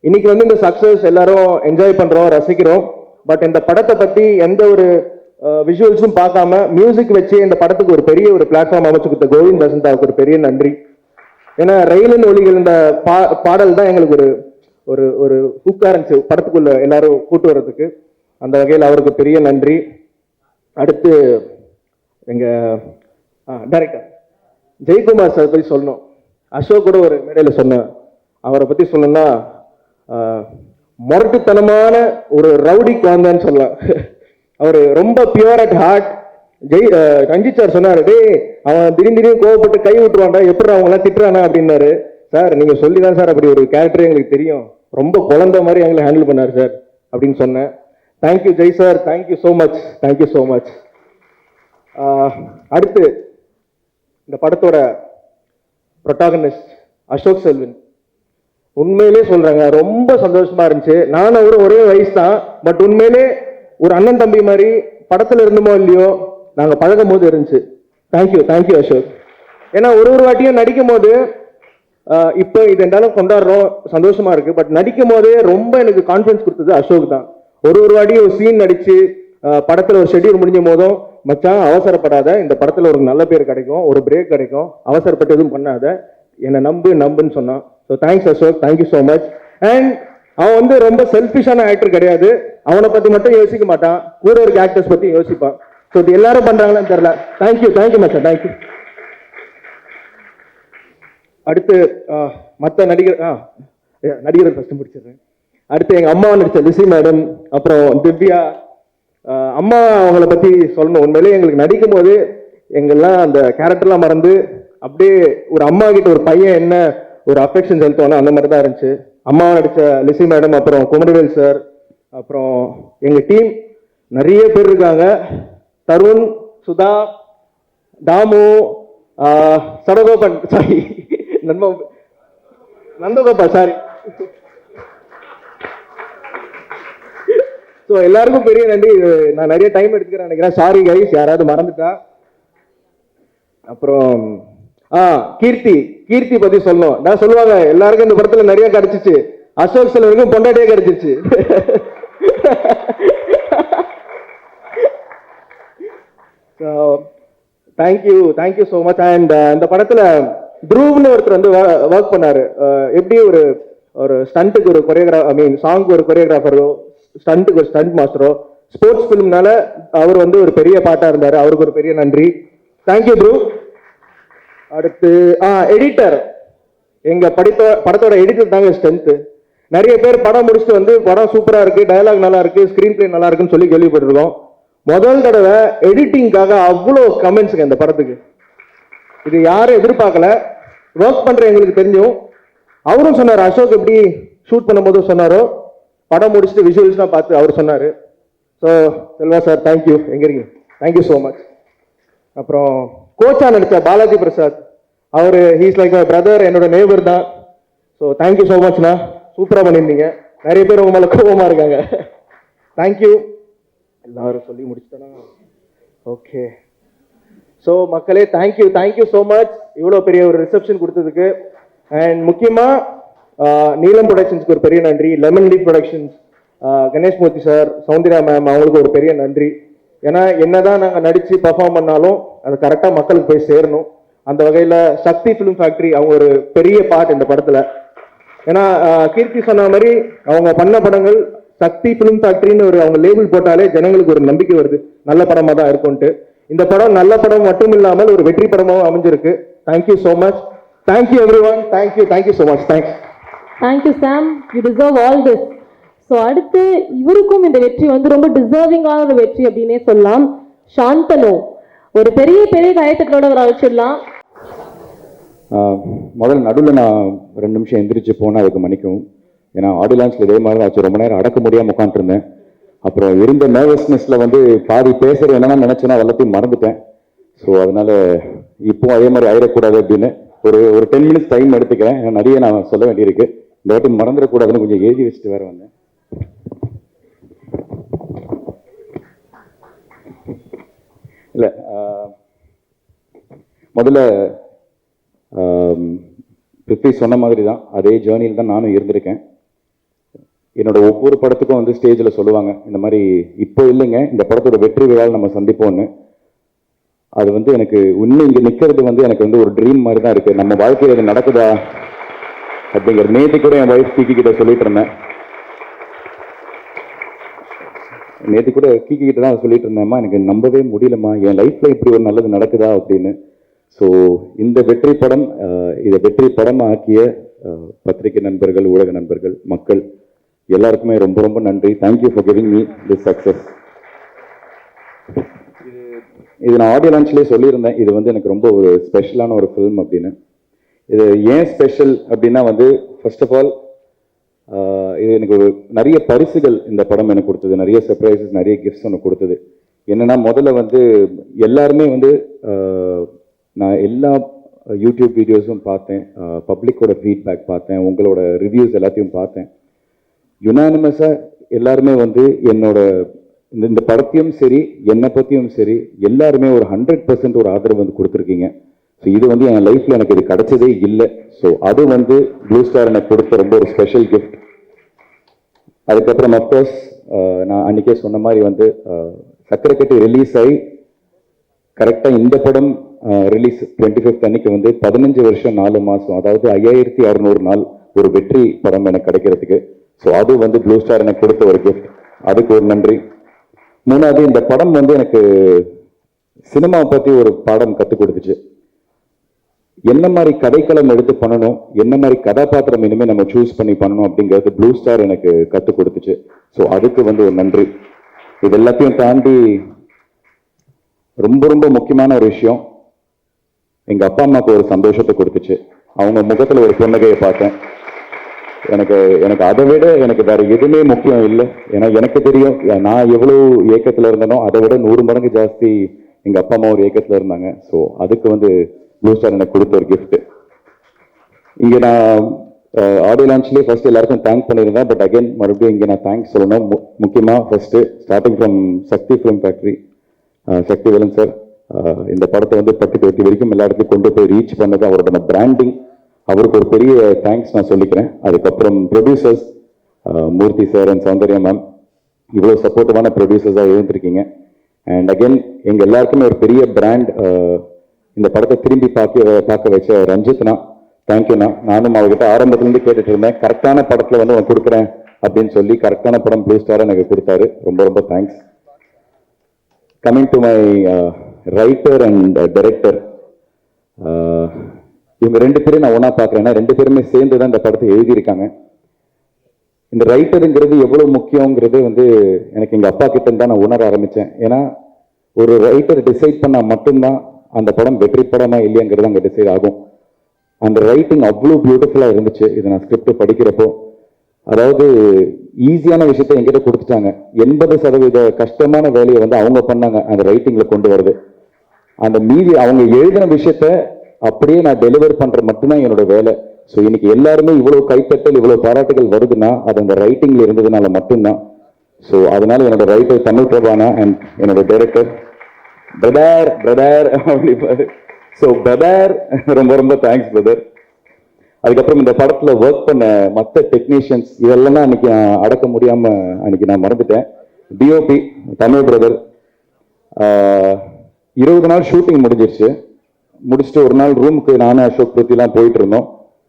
இன்னைக்கு வந்து இந்த சக்சஸ் எல்லாரும் என்ஜாய் பண்றோம், ரசிக்கிறோம். பட் இந்த படத்தை பத்தி எந்த ஒரு விஷுவல்ஸும் பார்க்காம மியூசிக் வச்சு இந்த படத்துக்கு ஒரு பெரிய ஒரு பிளாட்ஃபார்ம் அமைச்சு கொடுத்த கோவிந்த் பசந்தாவுக்கு ஒரு பெரிய நன்றி. ஏன்னா ரயிலின் ஒலிகள் இந்த பாடல் தான் எங்களுக்கு ஒரு ஒரு ஒரு ஹூக்கா இருந்துச்சு படத்துக்குள்ள எல்லாரும் கூட்டு வர்றதுக்கு. அந்த வகையில் அவருக்கு பெரிய நன்றி. அடுத்து எங்க டைரக்டர் ஜெயக்குமார் சார் பற்றி சொல்லணும். அசோக் கூட ஒரு மேடையில் சொன்னேன், அவரை பற்றி சொல்லணும்னா முரட்டுத்தனமான ஒரு ரவுடி குழந்தைன்னு சொல்லலாம். அவர் ரொம்ப pure at heart. Ranjith sir சொன்னாரு, டே அவன் திடீர்னு கோவப்பட்டு கை விட்டுருவான்டா, எப்படி அவங்க எல்லாம் திட்டுறானா அப்படின்னாரு. சார் நீங்க சொல்லிதான் சார் அப்படி ஒரு கேரக்டர் எங்களுக்கு தெரியும், ரொம்ப குழந்தை மாதிரி எங்களை ஹேண்டில் பண்ணாரு சார் அப்படின்னு சொன்னேன். Thank you Jai sir, thank you so much, thank you so much. அடுத்து இந்த படத்தோட ப்ரொட்டாகனிஸ்ட் அசோக் செல்வன், உண்மையிலே சொல்றாங்க ரொம்ப சந்தோஷமா இருந்துச்சு. நானும் அவரும் ஒரே வயசு தான், பட் உண்மையிலே ஒரு அண்ணன் தம்பி மாதிரி படத்துல இருந்தோமோ இல்லையோ நாங்க பழகும் போது இருந்துச்சு. தேங்க்யூ அசோக். ஏன்னா ஒரு வாட்டியும் நடிக்கும் போது இப்போ இது இருந்தாலும் கொண்டாடுறோம், சந்தோஷமா இருக்கு. பட் நடிக்கும் போதே ரொம்ப எனக்கு கான்ஃபிடன்ஸ் கொடுத்தது அசோக் தான். ஒரு வாட்டி ஒரு சீன் நடிச்சு படத்துல ஒரு ஷெட்யூல் முடிஞ்ச போதும், மச்சான் அவசரப்படாத, இந்த படத்துல ஒரு நல்ல பேர் கிடைக்கும், ஒரு பிரேக் கிடைக்கும், அவசரப்பட்டு எதுவும் பண்ணாத, என்னை நம்புன்னு சொன்னான். So thanks Ashok, thank you so much. And அவன் வந்து ரொம்ப செல்ஃபிஷான ஆக்டர் கிடையாது, அவனை பத்தி மட்டும் யோசிக்க மாட்டான், கூட இருக்க ஆக்டர்ஸ் பத்தி யோசிப்பான். ஸோ இது எல்லாரும் பண்றாங்களான்னு தெரியல. தேங்க்யூ மச்சான், தேங்க்யூ. அடுத்து மற்ற நடிகர் ஃபர்ஸ்ட் முடிச்சிடுறேன். அடுத்து எங்க அம்மா நடிச்ச லிசி மேடம், அப்புறம் திவ்யா அம்மா, அவங்கள பத்தி சொல்லணும். உண்மையிலேயே எங்களுக்கு நடிக்கும் போது எங்கெல்லாம் அந்த கேரக்டர்லாம் மறந்து அப்படியே ஒரு அம்மா கிட்ட ஒரு பையன் என்ன ஒரு அஃபெக்ஷன் செலுத்துவானோ அந்த மாதிரி தான் இருந்துச்சு. அம்மா நடிச்ச லிசி மேடம், அப்புறம் குமரவேல் சார், அப்புறம் எங்க டீம் நிறைய பேர் இருக்காங்க. Tharun, Sudha, Thamu, Sadagopan, sorry Nandagopal, sorry. So எல்லாருக்கும் பெரிய நன்றி. நான் நிறைய டைம் எடுத்துக்கிறேன் நினைக்கிறேன், சாரி கைஸ் யாராவது மறந்துட்டா. அப்புறம் கீர்த்தி பத்தி சொல்லணும். நான் சொல்லுவாங்க எல்லாருக்கும் இந்த படத்துல நிறைய கிடைச்சிச்சு, அசோக் செல்வனுக்கும் பொண்டாட்டியே கிடைச்சிச்சு. Thank you so much. அண்ட் இந்த படத்துல த்ரூவ்னு ஒருத்தர் வந்து ஒர்க் பண்ணாரு. எப்படி ஒரு ஸ்டண்ட்டுக்கு ஒரு கொரியோகிராஃபர், சாங்க்கு ஒரு கொரியோகிராஃபரோ, ஸ்டண்ட்டுக்கு ஒரு ஸ்டண்ட் மாஸ்டரோ, ஸ்போர்ட்ஸ் ஃபிலிம்னால அவர் வந்து ஒரு பெரிய பாட்டா இருந்தாரு, அவருக்கு ஒரு பெரிய நன்றி. Thank you through. அடுத்து எடிட்டர், எங்க படத்தோட எடிட்டர் தாங்க ஸ்ட்ரென்த். நிறைய பேர் படம் முடிச்சுட்டு வந்து படம் சூப்பரா இருக்கு, டயலாக் நல்லா இருக்கு, ஸ்கிரீன் பிளே நல்லா இருக்குன்னு சொல்லி கேள்விப்பட்டிருக்கோம். முதல் தடவை எடிட்டிங்காக அவ்வளோ கமெண்ட்ஸுங்க இந்த படத்துக்கு. இது யாரும் எதிர்பார்க்கல. ஒர்க் பண்ற எங்களுக்கு தெரிஞ்சும் அவரும் சொன்னார், அசோக் எப்படி ஷூட் பண்ணும்போது சொன்னாரோ, படம் முடிச்சுட்டு விஷுவல்ஸ்லாம் பார்த்து அவர் சொன்னார். ஸோ செல்வா சார் தேங்க்யூ, எங்க இருக்கீங்க, தேங்க்யூ ஸோ மச். அப்புறம் கோச்சா நடிச்ச பாலாஜி பிரசாத், அவர் ஹீஸ் லைக் மை பிரதர், என்னோட நேபர் தான். ஸோ தேங்க்யூ ஸோ மச்ண்ணா, சூப்பராக பண்ணியிருந்தீங்க. நிறைய பேர் உங்க மேலே கோபமாக இருக்காங்க. தேங்க்யூ. எல்லாரும் சொல்லி முடிச்சிட்டோன்னா ஓகே. ஸோ மக்களே தேங்க்யூ ஸோ மச் இவ்வளோ பெரிய ஒரு ரிசப்ஷன் கொடுத்ததுக்கு. அண்ட் முக்கியமாக நீலம் ப்ரொடக்ஷன்ஸ்க்கு ஒரு பெரிய நன்றி, லெமன் லீஃப் ப்ரொடக்ஷன்ஸ், கணேஷ் மூர்த்தி சார், சௌந்தர்யா மேம் அவங்களுக்கு ஒரு பெரிய நன்றி. ஏன்னா என்னதான் நாங்கள் நடித்து பர்ஃபார்ம் பண்ணாலும் அது கரெக்டாக மக்களுக்கு போய் சேரணும். அந்த வகையில் சக்தி ஃபிலிம் ஃபேக்ட்ரி அவங்க ஒரு பெரிய பார்ட் இந்த படத்தில். ஏன்னா கீர்த்தி சொன்ன மாதிரி அவங்க பண்ண படங்கள் சக்தி ஃபிலிம் ஃபேக்ட்ரின்னு ஒரு அவங்க லேபிள் போட்டாலே ஜனங்களுக்கு ஒரு நம்பிக்கை வருது நல்ல படமாக தான் இருக்கும்ட்டு. இந்த படம் நல்ல படம் மட்டும் இல்லாமல் ஒரு வெற்றி படமாகவும் அமைஞ்சிருக்கு. Thank you so much. Thank you every one. Thank you so much. Thank you Sam, you deserve all this. So அடுத்து இவருக்கும் இந்த வெற்றி வந்து ரொம்ப டிசர்விங்கான ஒரு வெற்றி அப்படின்னே சொல்லலாம். சாந்தனு ஒரு பெரிய கையத்தட்டோட ஒரு அழைச்சிடலாம். முதல்ல நடுவில் நான் 2 நிமிஷம் எந்திரிச்சு போனால் அதுக்கு மன்னிக்கவும். ஏன்னா ஆடியோ லான்ச்சில் இதே மாதிரி ஆச்சு, ரொம்ப நேரம் அடக்க முடியாமல் உட்காந்துருந்தேன். அப்புறம் இருந்த நர்வஸ்னஸில் வந்து பாதி பேசுகிற என்னென்ன நினச்சேன்னா எல்லாத்தையும் மறந்துட்டேன். ஸோ அதனால் இப்போ அதே மாதிரி ஆயிடக்கூடாது அப்படின்னு ஒரு 10 மினிட்ஸ் டைம் எடுத்துக்கிறேன். நிறைய நான் சொல்ல வேண்டியிருக்கு. இந்த வாட்டி மறந்துடக்கூடாதுன்னு கொஞ்சம் எழுதி வச்சுட்டு வேறு வந்தேன். இல்லை, முதல்ல பிருத்வி சொன்ன மாதிரி தான் அதே ஜேர்னியில் தான் நானும் இருந்திருக்கேன். என்னோட ஒவ்வொரு படத்துக்கும் வந்து ஸ்டேஜில் சொல்லுவாங்க இந்த மாதிரி இப்போ இல்லைங்க இந்த படத்தோட வெற்றி விழாவில் நம்ம சந்திப்போம்னு. அது வந்து எனக்கு இன்னும் இங்கே நிற்கிறது வந்து எனக்கு வந்து ஒரு ட்ரீம் மாதிரி தான் இருக்குது. நம்ம வாழ்க்கையில் அது நடக்குதா அப்படிங்கிறது நேற்று கூட என் வைஃப் கீக்கி கிட்ட சொல்லிட்டு இருந்தேன். நேற்று கூட கீக்கி கிட்ட தான் சொல்லிட்டு இருந்தேம்மா, எனக்கு நம்பவே முடியலம்மா என் லைஃப்பில் இப்படி ஒரு நல்லது நடக்குதா அப்படின்னு. ஸோ இந்த வெற்றி படம் இதை வெற்றி படமாக ஆக்கிய பத்திரிகை நண்பர்கள், ஊடக நண்பர்கள், மக்கள் எல்லாருக்குமே ரொம்ப ரொம்ப நன்றி. Thank you for giving me this success. இது நான் ஆடியோ லான்ச்லேயே சொல்லியிருந்தேன், இது வந்து எனக்கு ரொம்ப ஒரு ஸ்பெஷலான ஒரு ஃபிலிம் அப்படின்னு. இது ஏன் ஸ்பெஷல் அப்படின்னா வந்து ஃபர்ஸ்ட் ஆஃப் ஆல் இது எனக்கு ஒரு நிறைய பரிசுகள் இந்த படம் எனக்கு கொடுத்தது, நிறைய சர்ப்ரைசஸ், நிறைய கிஃப்ட்ஸ் ஒன்று கொடுத்தது. என்னென்னா முதல்ல வந்து எல்லாருமே வந்து நான் எல்லா யூடியூப் வீடியோஸும் பார்த்தேன், பப்ளிக்கோட ஃபீட்பேக் பார்த்தேன், உங்களோட ரிவ்யூஸ் எல்லாத்தையும் பார்த்தேன். யுனானிமஸாக எல்லாருமே வந்து என்னோட இந்த படத்தையும் சரி என்னை பற்றியும் சரி எல்லாருமே ஒரு 100% ஒரு ஆதரவு வந்து கொடுத்துருக்கீங்க. ஸோ இது வந்து என் லைஃப்பில் எனக்கு இது கிடைச்சதே இல்லை. ஸோ அது வந்து ப்ளூ ஸ்டார் எனக்கு கொடுத்த ரொம்ப ஒரு ஸ்பெஷல் கிஃப்ட். அதுக்கப்புறம் அஃப்கோர்ஸ் நான் அன்றைக்கே சொன்ன மாதிரி வந்து சக்கரைக்கட்டு ரிலீஸ் ஆகி கரெக்டாக இந்த படம் ரிலீஸ் 25th அன்னைக்கு வந்து 15 வருஷம் 4 மாதம், அதாவது 5600 நாள் ஒரு வெற்றி படம் எனக்கு கிடைக்கிறதுக்கு. ஸோ அது வந்து ப்ளூ ஸ்டார் எனக்கு கொடுத்த ஒரு கிஃப்ட், அதுக்கு ஒரு நன்றி. மூணாவது, இந்த படம் வந்து எனக்கு சினிமாவை பற்றி ஒரு பாடம் கற்றுக் கொடுத்துச்சு. என்ன மாதிரி கதைக்களம் எடுத்து பண்ணணும், என்ன மாதிரி கதாபாத்திரம் இனிமேல் நம்ம சூஸ் பண்ணி பண்ணணும் அப்படிங்கிறது ப்ளூ ஸ்டார் எனக்கு கற்றுக் கொடுத்துச்சு. ஸோ அதுக்கு வந்து ஒரு நன்றி. இது எல்லாத்தையும் தாண்டி ரொம்ப ரொம்ப முக்கியமான ஒரு விஷயம், எங்கள் அப்பா அம்மாவுக்கு ஒரு சந்தோஷத்தை கொடுத்துச்சு. அவங்க முகத்தில் ஒரு புன்னகையை பார்த்தேன். எனக்கு அதை விட எனக்கு வேற எதுவுமே முக்கியம் இல்லை. ஏன்னா எனக்கு தெரியும் நான் எவ்வளோ ஏக்கத்தில் இருந்தனோ அதை விட 100 மடங்கு ஜாஸ்தி எங்கள் அப்பா அம்மா ஒரு ஏக்கத்தில் இருந்தாங்க. ஸோ அதுக்கு வந்து ப்ளூ ஸ்டார் எனக்கு கொடுத்த ஒரு கிஃப்ட். இங்கே நான் ஆடியோ லான்ச்லேயே ஃபர்ஸ்ட் எல்லாருக்கும் தேங்க் பண்ணியிருந்தேன். பட் அகைன் மறுபடியும் இங்கே நான் தேங்க்ஸ் சொல்லணும். முக்கியமாக first starting from Sakthi film factory, Sakthi Velan sir இந்த படத்தை வந்து 10 வரைக்கும் எல்லா இடத்துலையும் கொண்டு போய் ரீச் பண்ணது, அவரோட பிராண்டிங், அவருக்கு ஒரு பெரிய தேங்க்ஸ் நான் சொல்லிக்கிறேன். அதுக்கப்புறம் producers Murthy sir and Soundarya ma'am, இவ்வளோ சப்போர்ட்டிவான ப்ரொடியூசர்ஸாக இருந்திருக்கீங்க. அண்ட் அகெயின் எங்கள் எல்லாருக்குமே ஒரு பெரிய பிராண்ட் இந்த படத்தை திரும்பி பார்க்க வச்ச ரஞ்சித்னா, தேங்க்யூண்ணா. நானும் அவர்கிட்ட ஆரம்பத்துலேருந்து கேட்டுட்டு இருந்தேன், கரெக்டான படத்தில் வந்து அவன் கொடுக்குறேன் அப்படின்னு சொல்லி கரெக்டான படம் ப்ளூ ஸ்டார் எனக்கு கொடுத்தாரு. ரொம்ப ரொம்ப thanks. Coming to my writer and director, இவங்க 2 பேரும் நான் ஒன்றா பார்க்குறேன். ஏன்னா 2 பேருமே சேர்ந்து தான் இந்த படத்தை எழுதியிருக்காங்க. இந்த ரைட்டருங்கிறது எவ்வளோ முக்கியங்கிறது வந்து எனக்கு எங்கள் அப்பா கிட்ட தான் நான் உணர ஆரம்பித்தேன். ஏன்னா ஒரு ரைட்டர் டிசைட் பண்ணால் மட்டும்தான் அந்த படம் வெற்றி படமா இல்லையாங்கிறது அங்கே டிசைட் ஆகும். அந்த ரைட்டிங் அவ்வளோ பியூட்டிஃபுல்லாக இருந்துச்சு. இதை நான் ஸ்கிரிப்ட் படிக்கிறப்போ, அதாவது ஈஸியான விஷயத்த என்கிட்ட கொடுத்துட்டாங்க. 80% கஷ்டமான வேலையை வந்து அவங்க பண்ணாங்க அந்த ரைட்டிங்கில் கொண்டு வருது. அந்த மீதி அவங்க எழுதின விஷயத்த அப்படியே நான் டெலிவர் பண்ணுற மட்டும்தான் என்னோட வேலை. ஸோ இன்னைக்கு எல்லாருமே இவ்வளோ கைத்தட்டல், இவ்வளோ பாராட்டுகள் வருதுன்னா அது அந்த ரைட்டிங்கில் இருந்ததுனால மட்டும்தான். ஸோ அதனால என்னோட ரைட்டர் தமிழ் பிரபானா அண்ட் என்னோட டைரக்டர் பிரதர் பிரதர் அப்படிப்பாரு. ஸோ பிரதர் ரொம்ப ரொம்ப தேங்க்ஸ் பிரதர். அதுக்கப்புறம் இந்த படத்துல ஒர்க் பண்ண மற்ற டெக்னீஷியன்ஸ் இதெல்லாம் அன்னைக்கு நான் அடக்க முடியாம அன்னைக்கு நான் மறந்துட்டேன். டிஓபி தமிழ் பிரதர் 20 நாள் ஷூட்டிங் முடிஞ்சிருச்சு. முடிச்சுட்டு ஒரு நாள் ரூமுக்கு நானும் அசோக் பிரத்திலாம் போயிட்டு இருந்தோம்.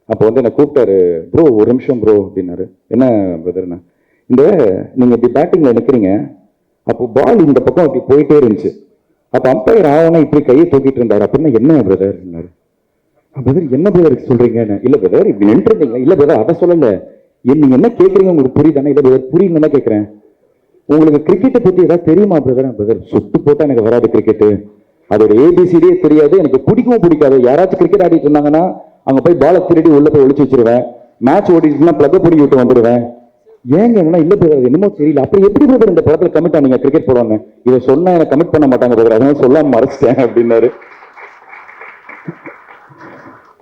அப்போ வந்து என்னை கூப்பிட்டாரு, ப்ரோ ஒரு நிமிஷம் ப்ரோ அப்படின்னாரு. என்ன பிரதர்ண்ணா, இந்த நீங்க இப்படி பேட்டிங்ல நிற்கிறீங்க, அப்போ பால் இந்த பக்கம் அப்படி போயிட்டே இருந்துச்சு, அப்போ அம்பையர் ஆகணும் இப்படி கையை தூக்கிட்டு இருந்தாரு அப்படின்னா என்ன பிரதர்? பிரதர் என்ன பிரதர் சொல்றீங்க? இல்ல பிரதர் இப்படி நின்றுருந்தீங்க. இல்ல பிரதர் அதை சொல்லல, நீங்க என்ன கேட்குறீங்க உங்களுக்கு புரியுதானே? இல்ல பிரதர் புரியலன்னு கேட்கிறேன். உங்களுக்கு கிரிக்கெட்டை பத்தி ஏதாவது தெரியுமா பிரதர்? பிரதர் சுட்டு போட்டா எனக்கு வராது கிரிக்கெட்டு, அதோட ஏபிசிடியே தெரியாது, எனக்கு பிடிக்கவும் பிடிக்காது. யாராச்சும் கிரிக்கெட் ஆடிட்டு இருந்தாங்கன்னா அங்க போய் பாலை திருடி உள்ள போய் ஒழிச்சு வச்சிருவேன். மேட்ச் ஓடிட்டுனா பிளக்க பிடிக்கி விட்டு வந்துடுவேன். ஏங்க இல்ல பிரதர் என்னமோ தெரியல. அப்படி எப்படி பிரதர் இந்த படத்துல கமிட் ஆனீங்க கிரிக்கெட் போடுவாங்க? இதை சொன்னா எனக்கு கமிட் பண்ண மாட்டாங்க பிரதர், அதனால சொல்லாம மறைச்சிட்டேன் அப்படின்னாரு.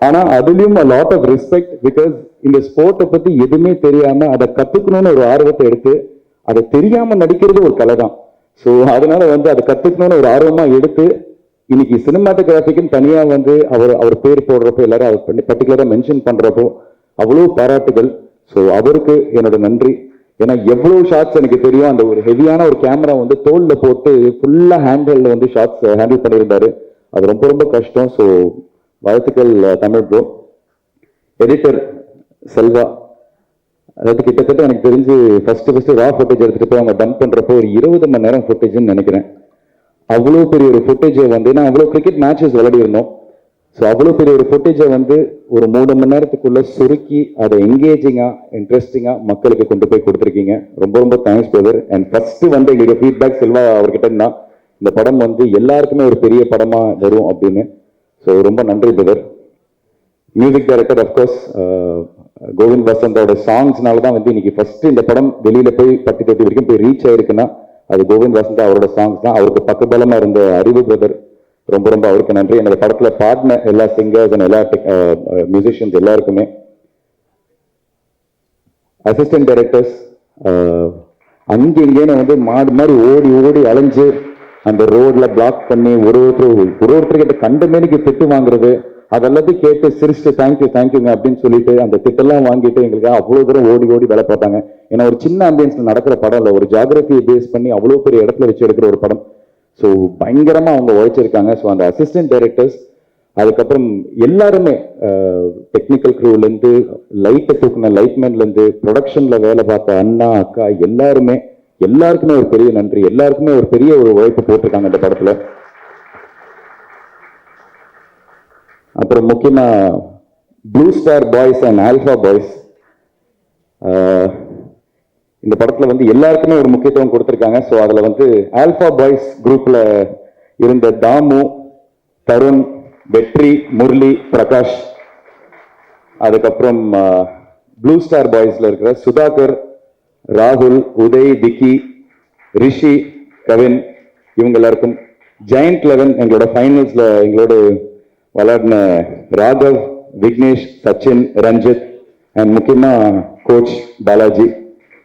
ஆனா அதுலயும் a lot of respect, because இந்த ஸ்போர்ட்டை பத்தி எதுவுமே தெரியாம அதை கத்துக்கணும்னு ஒரு ஆர்வத்தை எடுத்து அதை தெரியாம நடிக்கிறது ஒரு கலை தான். ஸோ அதனால வந்து அதை கத்துக்கணும்னு ஒரு ஆர்வமா எடுத்து இன்னைக்கு சினிமாட்டோகிராஃபிக்குன்னு தனியா வந்து அவர் பேர் போடுறப்போ எல்லாரும் அவர் பர்டிகுலரா மென்ஷன் பண்றப்போ அவ்வளவு பாராட்டுகள். ஸோ அவருக்கு என்னோட நன்றி. ஏன்னா எவ்வளவு ஷாட்ஸ் எனக்கு தெரியும், அந்த ஒரு ஹெவியான ஒரு கேமரா வந்து தோல்ல போட்டு ஃபுல்லா ஹேண்டில் வந்து ஷாட்ஸ் ஹேண்டில் பண்ணியிருந்தாரு. அது ரொம்ப ரொம்ப கஷ்டம். ஸோ வாழ்த்துக்கள் தமிழ் ப்ரோ. எடிட்டர் செல்வா, அதாவது கிட்டத்தட்ட எனக்கு தெரிஞ்சு ஃபர்ஸ்ட் ரா ஃபுட்டேஜ் எடுத்துட்டு போய் அவங்க டம்ப் பண்றப்போ ஒரு 20 மணி நேரம் ஃபுட்டேஜ்னு நினைக்கிறேன். அவ்வளோ பெரிய ஒரு ஃபுட்டேஜை வந்து நான் அவ்வளோ கிரிக்கெட் மேட்சஸ் விளையாடி இருந்தோம். ஸோ அவ்வளோ பெரிய ஒரு ஃபுட்டேஜை வந்து ஒரு 3 மணி நேரத்துக்குள்ள சுருக்கி அதை என்கேஜிங்கா இன்ட்ரெஸ்டிங்கா மக்களுக்கு கொண்டு போய் கொடுத்துருக்கீங்க. ரொம்ப ரொம்ப தேங்க்ஸ் பிரதர். அண்ட் ஃபர்ஸ்ட் வந்து எங்களுக்கு ஃபீட்பேக் செல்வா அவர்கிட்ட இருந்தா இந்த படம் வந்து எல்லாருக்குமே ஒரு பெரிய படமா வரும் அப்படின்னு. ஸோ ரொம்ப நன்றி brother. Music director of course Govind வசந்தோட சாங்ஸ்னால தான் வந்து இன்னைக்கு ஃபர்ஸ்ட் இந்த படம் வெளியில போய் பட்டி தொட்டி வரைக்கும் போய் ரீச் ஆயிருக்குன்னா அது கோவிந்த் வசந்தா அவரோட சாங்ஸ் தான். அவருக்கு பக்கபலமா இருந்த அறிவு பிரதர், ரொம்ப ரொம்ப அவருக்கு நன்றி. என்னோட படத்துல பாடின எல்லா சிங்கர்ஸ் அண்ட் எல்லா மியூசிஷியன்ஸ் எல்லாருக்குமே. அசிஸ்டன்ட் டைரக்டர்ஸ் அங்கே இங்கேன்னு வந்து மாடு மாதிரி ஓடி ஓடி அலைஞ்சு அந்த ரோட்ல பிளாக் பண்ணி ஒருத்தர்கிட்ட கண்ட மேனிக்கு திட்டு வாங்குறது, அதெல்லாத்தையும் கேட்டு சிரிச்சுட்டு தேங்க்யூங்க அப்படின்னு சொல்லிட்டு அந்த திட்டெல்லாம் வாங்கிட்டு எங்களுக்கு அவ்வளவு தூரம் ஓடி ஓடி வேலை பார்த்தாங்க. ஏன்னா ஒரு சின்ன ஆம்பியன்ஸ்ல நடக்கிற படம் இல்லை, ஒரு ஜியாகிரபியை பேஸ் பண்ணி அவ்வளவு பெரிய இடத்துல வச்சு எடுக்கிற ஒரு படம். ஸோ பயங்கரமா அவங்க உழைச்சிருக்காங்க. ஸோ அந்த அசிஸ்டன்ட் டைரக்டர்ஸ், அதுக்கப்புறம் எல்லாருமே டெக்னிக்கல் க்ரூலேருந்து லைட்டை தூக்குன லைட்மேன்லேருந்து ப்ரொடக்ஷன்ல வேலை பார்த்த அண்ணா அக்கா எல்லாருக்குமே ஒரு பெரிய நன்றி. எல்லாருக்குமே ஒரு பெரிய ஒரு உழைப்பு போட்டிருக்காங்க இந்த படத்துல. அப்புறம் முக்கியமா blue star boys and alpha boys இந்த படத்துல வந்து எல்லாருக்குமே ஒரு முக்கியத்துவம் கொடுத்திருக்காங்க. ஸோ அதுல வந்து ஆல்ஃபா பாய்ஸ் குரூப்ல இருந்த தாமு, தருண், வெற்றி, முரளி, பிரகாஷ், அதுக்கப்புறம் ப்ளூ ஸ்டார் பாய்ஸ்ல இருக்கிற சுதாகர், ராகுல், உதய், விக்கி, ரிஷி, கவின், இவங்க எல்லாருக்கும், ஜெயண்ட் 11 எங்களோட ஃபைனல்ஸ்ல எங்களோட விளையாடின ராகவ், விக்னேஷ், சச்சின், ரஞ்சித் அண்ட் முக்கியமா கோச் பாலாஜி,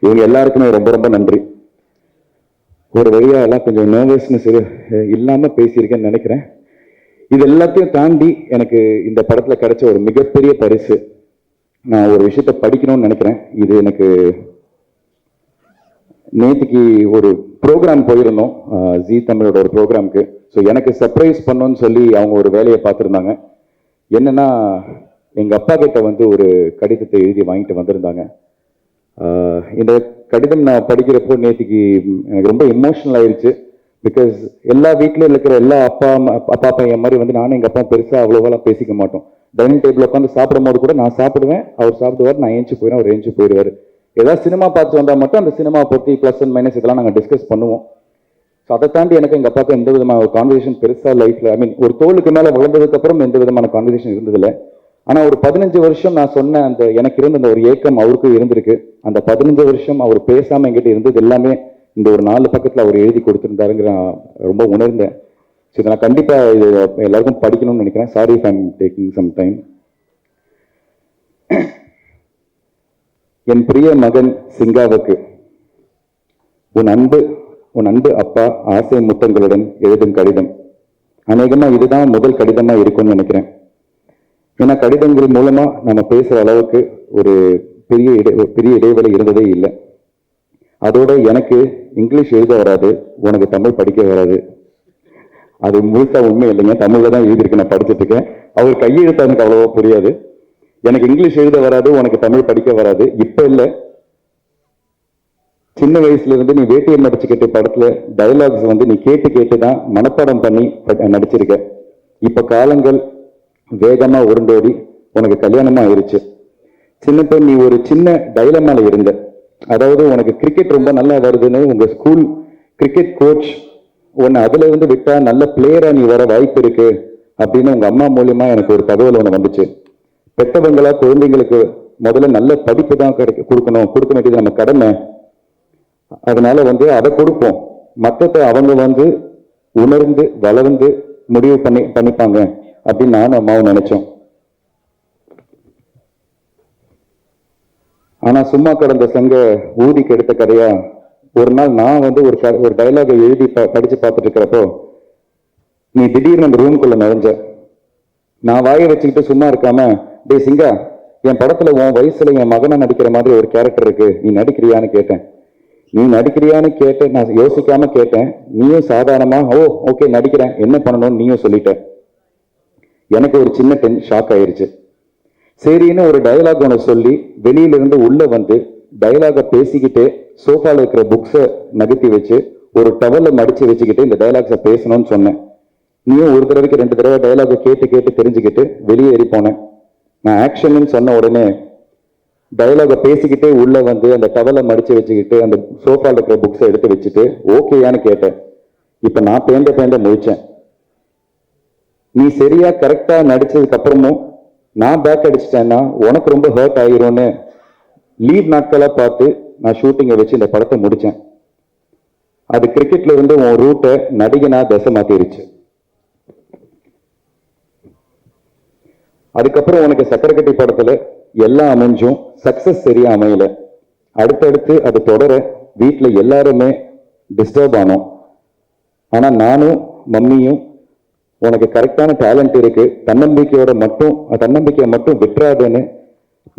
இவங்க எல்லாருக்குமே ரொம்ப ரொம்ப நன்றி. ஒரு வழியா எல்லாம் கொஞ்சம் நர்வஸ்னஸ் இல்லாம பேசியிருக்கேன்னு நினைக்கிறேன். இது எல்லாத்தையும் தாண்டி எனக்கு இந்த படத்துல கிடைச்ச ஒரு மிகப்பெரிய பரிசு, நான் ஒரு விஷயத்த படிக்கணும்னு நினைக்கிறேன். இது எனக்கு நேற்றுக்கு ஒரு ப்ரோக்ராம் போயிருந்தோம், ஜி தமிழோட ஒரு ப்ரோக்ராமுக்கு. ஸோ எனக்கு சர்ப்ரைஸ் பண்ணணும்னு சொல்லி அவங்க ஒரு வேலையை பார்த்துருந்தாங்க. என்னன்னா எங்க அப்பா கிட்ட வந்து ஒரு கடிதத்தை எழுதி வாங்கிட்டு வந்திருந்தாங்க. இந்த கடிதம் நான் படிக்கிறப்போ நேற்றுக்கு எனக்கு ரொம்ப எமோஷனல் ஆயிடுச்சு. பிகாஸ் எல்லா வீட்லயும் இருக்கிற எல்லா அப்பா பையன் மாதிரி வந்து நானும் எங்க அப்பா பெருசா அவ்வளோவெல்லாம் பேசிக்க மாட்டோம். டைனிங் டேபிள் உட்காந்து சாப்பிடும் போது கூட நான் சாப்பிடுவேன், அவர் சாப்பிடுவார், நான் ஏஞ்சி போயிடுவேன், அவர் ஏஞ்சி போயிடுவார். ஏதாவது சினிமா பார்த்து வந்தால் மட்டும் அந்த சினிமா பற்றி ப்ளஸ் அண்ட் மைனஸ் இதெல்லாம் நாங்கள் டிஸ்கஸ் பண்ணுவோம். ஸோ அதை தாண்டி எனக்கு எங்கள் அப்பாவுக்கு எந்த விதமான ஒரு கான்வர்சேஷன் பெருசாக லைஃப்பில், ஐ மீன் ஒரு தோளுக்கு மேலே வளர்ந்ததுக்கப்புறம் எந்த விதமான கான்வர்சேஷன் இருந்ததில்லை. ஆனால் ஒரு 15 வருஷம் நான் சொன்ன அந்த எனக்கு இருந்த அந்த ஒரு ஏக்கம் அவருக்கும் இருந்திருக்கு. அந்த 15 வருஷம் அவர் பேசாமல் என்கிட்ட இருந்தது எல்லாமே இந்த ஒரு 4 பக்கத்தில் அவர் எழுதி கொடுத்துருந்தாருங்கிற நான் ரொம்ப உணர்ந்தேன். ஸோ இதை நான் கண்டிப்பாக இது எல்லாருக்கும் படிக்கணும்னு நினைக்கிறேன். Sorry if I'm taking some time. என் பிரிய மகன் சிங்காவுக்கு உன் அன்பு அப்பா ஆசை முத்தங்களுடன் எழுதும் கடிதம். அநேகமாக இதுதான் முதல் கடிதமாக இருக்கும்னு நினைக்கிறேன். ஏன்னா கடிதங்கள் மூலமாக நம்ம பேசுகிற அளவுக்கு ஒரு பெரிய இடைவெளி இருந்ததே இல்லை. அதோட எனக்கு இங்கிலீஷ் எழுத வராது, உனக்கு தமிழ் படிக்க வராது. அது முழுசா உண்மை இல்லைங்க, தமிழில் தான் எழுதியிருக்கு, நான் படிச்சுட்டு இருக்கேன். அவர் கையெழுத்து எனக்கு அவ்வளோவா புரியாது. எனக்கு இங்கிலீஷ் எழுத வராது, உனக்கு தமிழ் படிக்க வராது. இப்போ இல்லை, சின்ன வயசுல இருந்து நீ வேட்டையை நடிச்சுக்கிட்டு படத்துல டயலாக்ஸ் நீ கேட்டு தான் மனப்பாடம் பண்ணி நடிச்சிருக்க. இப்ப காலங்கள் வேகமா உருண்டோடி உனக்கு கல்யாணமா ஆயிருச்சு. சின்னப்ப நீ ஒரு சின்ன டைலமால இருந்த. அதாவது உனக்கு கிரிக்கெட் ரொம்ப நல்லா வருதுன்னு உங்க ஸ்கூல் கிரிக்கெட் கோச் உன்னை அதுல இருந்து விட்டா நல்ல பிளேயரா நீ வர வாய்ப்பு இருக்கு அப்படின்னு உங்க அம்மா மூலியமா எனக்கு ஒரு தகவல் ஒன்று வந்துச்சு. பெற்றவங்களா குழந்தைங்களுக்கு முதல்ல நல்ல படிப்பு தான் கொடுக்க வேண்டியது நம்ம கடமை. அதனால அதை கொடுப்போம், மற்றத்தை அவங்க உணர்ந்து வளர்ந்து முடிவு பண்ணிப்பாங்க அப்படின்னு நானும் அம்மாவும் நினைச்சோம். ஆனா சும்மா கடந்த சங்க ஊதிக்கு எடுத்த கதையா ஒரு நாள் நான் ஒரு டயலாகை எழுதி படிச்சு பார்த்துட்டு இருக்கிறப்போ நீ திடீர்னு அந்த ரூம்குள்ள நுழைஞ்ச. நான் வாயை வச்சுக்கிட்டு சும்மா இருக்காம, டே சிங்கா, என் படத்துல உன் வயசுல என் மகனை நடிக்கிற மாதிரி ஒரு கேரக்டர் இருக்கு, நீ நடிக்கிறியான்னு கேட்டேன். நீ நடிக்கிறியான்னு கேட்டேன், நான் யோசிக்காம கேட்டேன். நீயும் சாதாரணமா ஓகே நடிக்கிறேன், என்ன பண்ணணும்னு நீயும் சொல்லிட்ட. எனக்கு ஒரு சின்ன ஷாக் ஆயிருச்சு. சரின்னு ஒரு டயலாக் ஒன்று சொல்லி வெளியிலிருந்து உள்ள டயலாக பேசிக்கிட்டே சோஃபால இருக்கிற புக்ஸை நகர்த்தி வச்சு ஒரு டவல்ல மடிச்சு வச்சுக்கிட்டு இந்த டயலாக்ஸை பேசணும்னு சொன்னேன். நீயும் ஒரு தடவைக்கு 2 தடவை டயலாக கேட்டு தெரிஞ்சுக்கிட்டு வெளியே ஏறி போனேன். நான் ஆக்ஷன் சொன்ன உடனே டயலாக பேசிக்கிட்டே உள்ள அந்த டவலை மடிச்சு வச்சுக்கிட்டு அந்த சோஃபால இருக்கிற புக்ஸை எடுத்து வச்சுட்டு ஓகேயான்னு கேட்டேன். இப்ப நான் பேந்த முழிச்சேன். நீ சரியா கரெக்டா நடிச்சதுக்கு அப்புறமும் நான் பேக் அடிச்சிட்டேன்னா உனக்கு ரொம்ப ஹர்ட் ஆயிரும்னு லீவ் நாட்களா பார்த்து நான் ஷூட்டிங்கை வச்சு இந்த படத்தை முடிச்சேன். அது கிரிக்கெட்ல இருந்து உன் ரூட்டை நடிகனா தசை மாத்திருச்சு. அதுக்கப்புறம் உனக்கு சக்கரக்கட்டி படத்துல எல்லாம் அமைஞ்சும் சக்சஸ் சரியா அமையல. அடுத்தடுத்து அது தொடர வீட்டில் எல்லாருமே டிஸ்டர்ப் ஆனோம். ஆனா நானும் மம்மியும் உனக்கு கரெக்டான டேலண்ட் இருக்கு, தன்னம்பிக்கையை மட்டும் விட்டுறாதுன்னு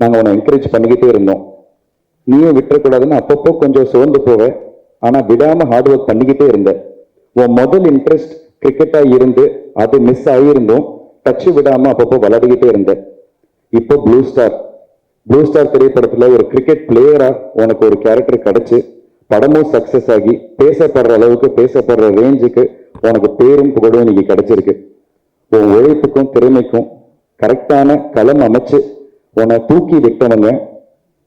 நாங்க உன்னை என்கரேஜ் பண்ணிக்கிட்டே இருந்தோம். நீயும் விட்டுறக்கூடாதுன்னு அப்பப்போ கொஞ்சம் சோர்ந்து போவ, ஆனா விடாம ஹார்ட் ஒர்க் பண்ணிக்கிட்டே இருந்த. உன் முதல் இன்ட்ரெஸ்ட் கிரிக்கெட்டா இருந்து அது மிஸ் ஆகியிருந்தும் டச்சு விடாம அப்பப்போ விளையாடிக்கிட்டே இருந்த. இப்போ ப்ளூ ஸ்டார் திரைப்படத்துல ஒரு கிரிக்கெட் பிளேயரா உனக்கு ஒரு கேரக்டர் கிடைச்சு படமும் சக்சஸ் ஆகி பேசப்படுற அளவுக்கு பேசப்படுற ரேஞ்சுக்கு உனக்கு பேரும் புகழும் இன்னைக்கு கிடைச்சிருக்கு. உன் உழைப்புக்கும் திறமைக்கும் கரெக்டான களம் அமைச்சு உன்னை தூக்கி விட்டவங்க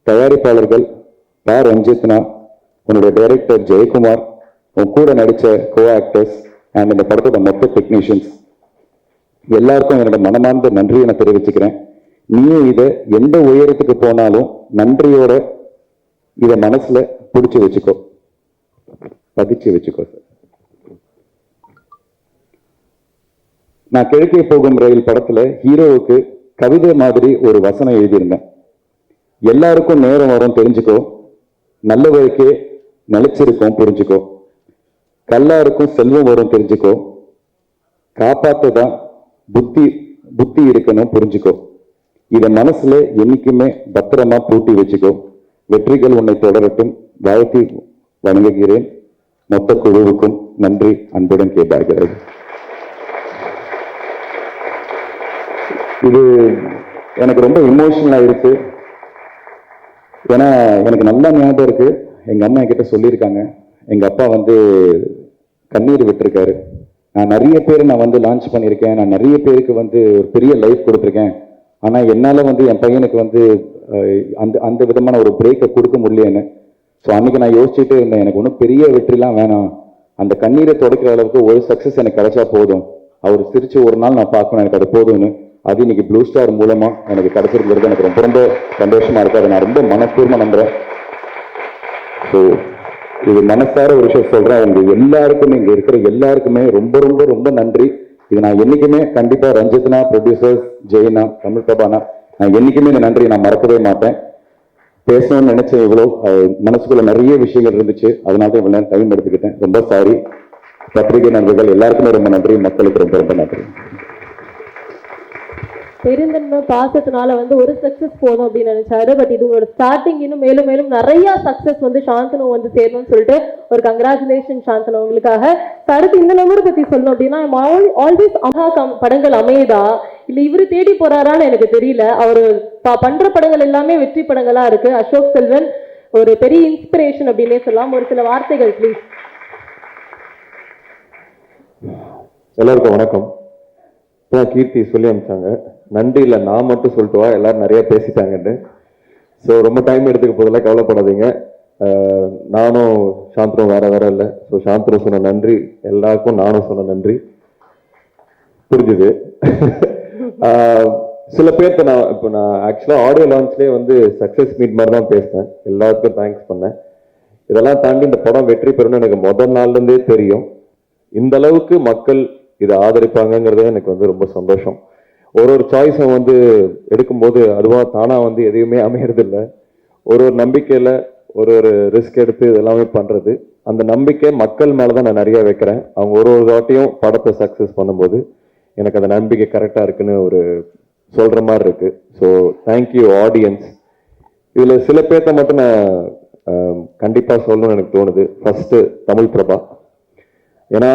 தயாரிப்பாளர்கள் ரஞ்சித்னா, உன்னுடைய டைரக்டர் ஜெயக்குமார், உன் கூட நடிச்ச கோ ஆக்டர்ஸ் அண்ட் இந்த படத்தோட மொத்த டெக்னீஷியன்ஸ் எல்லாருக்கும் என்னோட மனமார்ந்த நன்றியை நான் தெரிவிச்சுக்கிறேன். நீயும் இதை எந்த உயரத்துக்கு போனாலும் நன்றியோட இதை மனசுல பிடிச்சு வச்சுக்கோ, பதிச்சு வச்சுக்கோ சார். நான் கிழக்கே போகும் ரயில் படத்துல ஹீரோவுக்கு கவிதை மாதிரி ஒரு வசனம் எழுதியிருந்தேன். எல்லாருக்கும் நேரம் வரும் தெரிஞ்சுக்கோ, நல்ல வழிக்கே நிலைச்சிருக்கோம் புரிஞ்சுக்கோ, கல்லாருக்கும் செல்வம் வரும் தெரிஞ்சுக்கோ, காப்பாத்ததான் புத்தி இருக்கணும் புரிஞ்சுக்கோ, இத மனசுல என்னைக்குமே பத்திரமா பூட்டி வச்சுக்கோ, வெற்றிகள் உன்னை தொடரட்டும், வாழ்த்தி வணங்குகிறேன். மொத்த குழுவுக்கும் நன்றி அன்புடன் கேட்டாகிறது. இது எனக்கு ரொம்ப இமோஷனல் ஆயிருக்கு. ஏன்னா எனக்கு நல்லா ஞாபகம் இருக்கு, எங்க அம்மா என்கிட்ட சொல்லியிருக்காங்க, எங்க அப்பா கண்ணீர் விட்டுருக்காரு. நான் நிறைய பேர் லான்ச் பண்ணியிருக்கேன், நான் நிறைய பேருக்கு ஒரு பெரிய லைஃப் கொடுத்துருக்கேன். ஆனா என்னால என் பையனுக்கு அந்த விதமான ஒரு பிரேக்கை கொடுக்க முடியலன்னு. ஸோ அன்னைக்கு நான் யோசிச்சுட்டு இருந்தேன், எனக்கு ஒன்றும் பெரிய வெற்றிலாம் வேணாம், அந்த கண்ணீரை தொடக்கிற அளவுக்கு ஒரு சக்சஸ் எனக்கு கிடைச்சா போதும், அவர் சிரிச்சு ஒரு நாள் நான் பார்க்கணும், எனக்கு அது போதும்னு. அது இன்னைக்கு ப்ளூ ஸ்டார் மூலமா எனக்கு கிடைச்சிருக்கிறது எனக்கு ரொம்ப ரொம்ப சந்தோஷமா இருக்கு. அதை நான் ரொம்ப மனப்பூர்வமா நம்புறேன். ஸோ இது மனசார ஒரு விஷயம் சொல்றேன், உங்க எல்லாருக்குமே இங்க இருக்கிற எல்லாருக்குமே ரொம்ப ரொம்ப ரொம்ப நன்றி. இது நான் என்னைக்குமே கண்டிப்பா ரஞ்சித்னா, ப்ரொடியூசர்ஸ் ஜெயினா, தமிழ் பிரபானா, நான் என்னைக்குமே இந்த நன்றியை நான் மறக்கவே மாட்டேன். பேசணும்னு நினைச்சேன், இவ்வளோ மனசுக்குள்ள நிறைய விஷயங்கள் இருந்துச்சு, அதனால இவ்வளவு நேரம் டைம் எடுத்துக்கிட்டேன், ரொம்ப சாரி. பத்திரிகை நண்பர்கள் எல்லாருக்குமே ரொம்ப நன்றி, மக்களுக்கு ரொம்ப ரொம்ப நன்றி. பெருந்தன்மை பாசத்தினால வந்து ஒரு சக்சஸ் போதும் அப்படின்னு நினைச்சாரு. பட் இது உங்களோட ஸ்டார்டிங், இன்னும் மேலும் மேலும் நிறைய சக்சஸ் வந்து சாந்தனு வந்து சேரணும்னு சொல்லிட்டு ஒரு கங்க்ராச்சுலேஷன் சாந்தனு உங்களுக்காக. அடுத்து இந்த நம்பரை பத்தி சொல்லணும் அப்படின்னா, ஆல்வேஸ் படங்கள் அமையுதா இல்ல இவரு தேடி போறாரான்னு எனக்கு தெரியல. அவரு பண்ற படங்கள் எல்லாமே வெற்றி படங்களா இருக்கு. அசோக் செல்வன் ஒரு பெரிய இன்ஸ்பிரேஷன் அப்படின்னே சொல்லலாம். ஒரு சில வார்த்தைகள் ப்ளீஸ். எல்லாருக்கும் வணக்கம். கீர்த்தி சொல்லி அனுப்பிச்சாங்க, நன்றி இல்லை நான் மட்டும் சொல்லிட்டு வா, எல்லாரும் நிறைய பேசிட்டாங்கன்னு. ஸோ ரொம்ப டைம் எடுத்துக்க போதெல்லாம் கவலைப்படாதீங்க. நானும் சாந்தனும் வேற வேற இல்லை. ஸோ சாந்தனு சொன்ன நன்றி எல்லாருக்கும் நானும் சொன்ன நன்றி புரிஞ்சுது. சில பேர்த்த நான் ஆக்சுவலாக ஆடியோ லான்ச்லேயே வந்து சக்ஸஸ் மீட் மாதிரி தான் பேசினேன், எல்லாருக்கும் தேங்க்ஸ் பண்ணேன். இதெல்லாம் தாண்டி இந்த படம் வெற்றி பெறணும்னு எனக்கு முதல் நாள்லேருந்தே தெரியும். இந்த அளவுக்கு மக்கள் இதை ஆதரிப்பாங்கங்கிறதே எனக்கு வந்து ரொம்ப சந்தோஷம். ஒரு சாய்ஸும் வந்து எடுக்கும்போது அதுவாக தானாக வந்து எதையுமே அமையறதில்லை. ஒரு நம்பிக்கையில் ஒரு ரிஸ்க் எடுத்து இதெல்லாமே பண்ணுறது, அந்த நம்பிக்கை மக்கள் மேலே தான் நான் நிறைய வைக்கிறேன். அவங்க ஒரு வாட்டியும் படத்தை சக்ஸஸ் பண்ணும்போது எனக்கு அந்த நம்பிக்கை கரெக்டாக இருக்குன்னு சொல்கிற மாதிரி இருக்கு. So thank you audience. இதில் சில பேர்த்த மட்டும் நான் கண்டிப்பாக சொல்லணும்னு எனக்கு தோணுது. ஃபர்ஸ்ட்டு தமிழ் பிரபா. ஏன்னா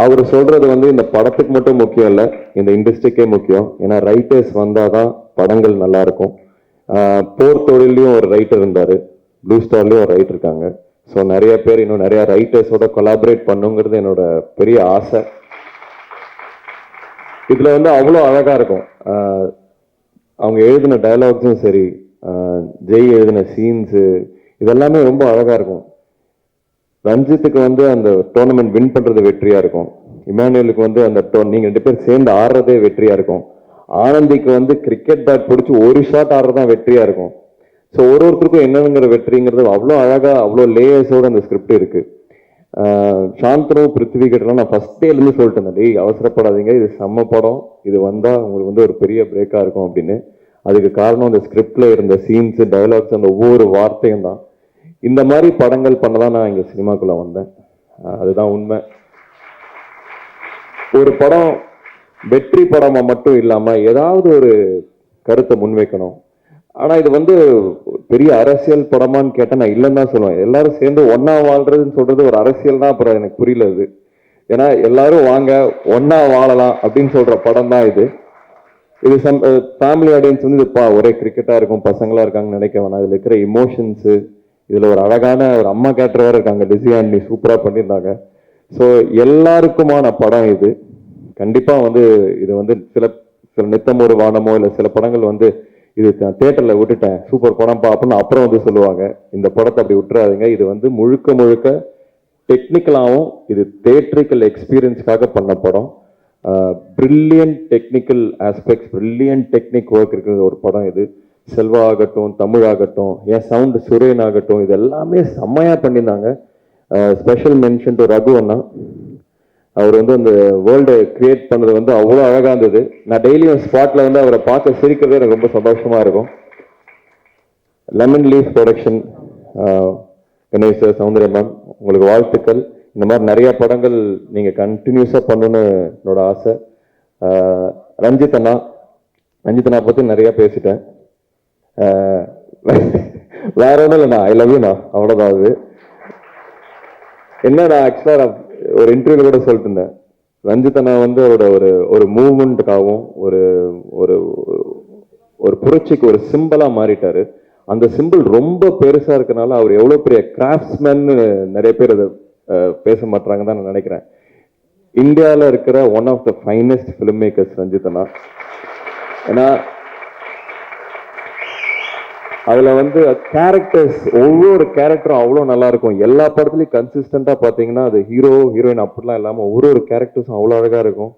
அவர் சொல்றது வந்து இந்த படத்துக்கு மட்டும் முக்கியம் இல்லை, இந்த இண்டஸ்ட்ரிக்கே முக்கியம். ஏன்னா ரைட்டர்ஸ் வந்தாதான் படங்கள் நல்லா இருக்கும். போர் தொழிலையும் ஒரு ரைட்டர் இருந்தாரு, ப்ளூ ஸ்டார்லயும் ஒரு ரைட்டர் இருக்காங்க. ஸோ நிறைய பேர் இன்னும் நிறைய ரைட்டர்ஸோட கொலாபரேட் பண்ணுங்கிறது என்னோட பெரிய ஆசை. இதுல வந்து அவ்வளோ அழகா இருக்கும். அவங்க எழுதின டயலாக்ஸும் சரி, ஜெய் எழுதின சீன்ஸு இதெல்லாமே ரொம்ப அழகா இருக்கும். ரஞ்சித்துக்கு வந்து அந்த டோர்னமெண்ட் வின் பண்றது வெற்றியா இருக்கும். இமானுவேலுக்கு வந்து அந்த நீங்க 2 பேர் சேர்ந்து ஆடுறதே வெற்றியா இருக்கும். ஆனந்திக்கு வந்து கிரிக்கெட் பேட் பிடிச்சி ஒரு ஷாட் ஆடுறதுதான் வெற்றியா இருக்கும். ஸோ ஒருத்தருக்கும் என்னங்கிற வெற்றிங்கிறது அவ்வளோ அழகா அவ்வளோ லேயர்ஸோட அந்த ஸ்கிரிப்ட் இருக்கு. சாந்தனு பிருத்திவி கிட்டலாம் நான் ஃபர்ஸ்ட் டேலேருந்து சொல்லிட்டு இருந்தேன், அவசரப்படாதீங்க, இது செம்ம படம், இது வந்தா உங்களுக்கு வந்து ஒரு பெரிய பிரேக்கா இருக்கும் அப்படின்னு. அதுக்கு காரணம் அந்த ஸ்கிரிப்ட்ல இருந்த சீன்ஸ், டயலாக்ஸ், அந்த ஒவ்வொரு வார்த்தையும் தான். இந்த மாதிரி படங்கள் பண்ணதான் நான் இங்க சினிமாக்குள்ள வந்தேன். அதுதான் உண்மை. ஒரு படம் வெற்றி படமா மட்டும் இல்லாம ஏதாவது ஒரு கருத்தை முன்வைக்கணும். ஆனா இது வந்து பெரிய அரசியல் படமான்னு கேட்டா நான் இல்லைன்னு தான் சொல்லுவேன். எல்லாரும் சேர்ந்து ஒன்னா வாழ்றதுன்னு சொல்றது ஒரு அரசியல் தான். அப்புறம் எனக்கு புரியல இது. ஏன்னா எல்லாரும் வாங்க ஒன்னா வாழலாம் அப்படின்னு சொல்ற படம் தான் இது. இது ஃபேமிலி ஆடியன்ஸ் வந்து ஒரே கிரிக்கெட்டா இருக்கும், பசங்களா இருக்காங்கன்னு நினைக்க வேணாம். இதுல இருக்கிற இமோஷன்ஸு, இதுல ஒரு அழகான ஒரு அம்மா கேரக்டர் வேற இருக்காங்க, டிசி ஆண்டி சூப்பரா பண்ணியிருந்தாங்க. ஸோ எல்லாருக்குமான படம் இது. கண்டிப்பா வந்து இது வந்து சில நித்தம் ஒரு வானமோ இல்லை சில படங்கள் வந்து இது தியேட்டர்ல விட்டுட்டேன் சூப்பர் படம் அப்படின்னு அப்புறம் வந்து சொல்லுவாங்க. இந்த படத்தை அப்படி விட்டுறாதீங்க. இது வந்து முழுக்க முழுக்க டெக்னிக்கலாகவும் இது தியேட்ரிக்கல் எக்ஸ்பீரியன்ஸ்க்காக பண்ண படம். Brilliant technical aspects, brilliant technique work இருக்கிற ஒரு படம் இது. செல்வா ஆகட்டும், தமிழ் ஆகட்டும், என் சவுண்ட் சுரேன் ஆகட்டும், இது எல்லாமே செம்மையா பண்ணியிருந்தாங்க. ஸ்பெஷல் மென்ஷன் டு ரகு அண்ணா. அவர் வந்து அந்த வேர்ல்டை கிரியேட் பண்ணது வந்து அவ்வளோ அழகா இருந்தது. நான் டெய்லியும் ஸ்பாட்ல வந்து அவரை பார்க்க சிரிக்கிறதே எனக்கு ரொம்ப சந்தோஷமா இருக்கும். Lemon leaf production, Ganesh sir, Soundarya ma'am, உங்களுக்கு வாழ்த்துக்கள். இந்த மாதிரி நிறைய படங்கள் நீங்க கண்டினியூஸா பண்ணணும்னு என்னோட ஆசை. ரஞ்சித் அண்ணா பத்தி நிறைய பேசிட்டேன். வேற ஒன்றும் இல்லைண்ணா, ஐ லவ் யூண்ணா, அவ்வளோதான். அது என்ன, நான் ஆக்சுவலாக ஒரு இன்டர்வியூல கூட சொல்லிட்டு இருந்தேன், ரஞ்சித் அண்ணா வந்து அவரோட ஒரு மூவ்மெண்ட்டுக்காகவும் ஒரு புரட்சிக்கு ஒரு சிம்பிளா மாறிட்டாரு. அந்த சிம்பிள் ரொம்ப பெருசா இருக்கனால அவர் எவ்வளவு பெரிய கிராஃப்ட்ஸ்மேன் நிறைய பேர் அதை பேச மாட்டாங்க தான் நான் நினைக்கிறேன். இந்தியாவில் இருக்கிற one of the finest film makers Ranjith அண்ணா. ஏன்னா அதுல வந்து கேரக்டர்ஸ், ஒவ்வொரு கேரக்டரும் அவ்வளோ நல்லா இருக்கும். எல்லா படத்துலையும் கன்சிஸ்டண்டா பார்த்தீங்கன்னா அது ஹீரோ ஹீரோயின் அப்படிலாம் இல்லாமல் ஒரு கேரக்டர்ஸும் அவ்வளோ அழகா இருக்கும்.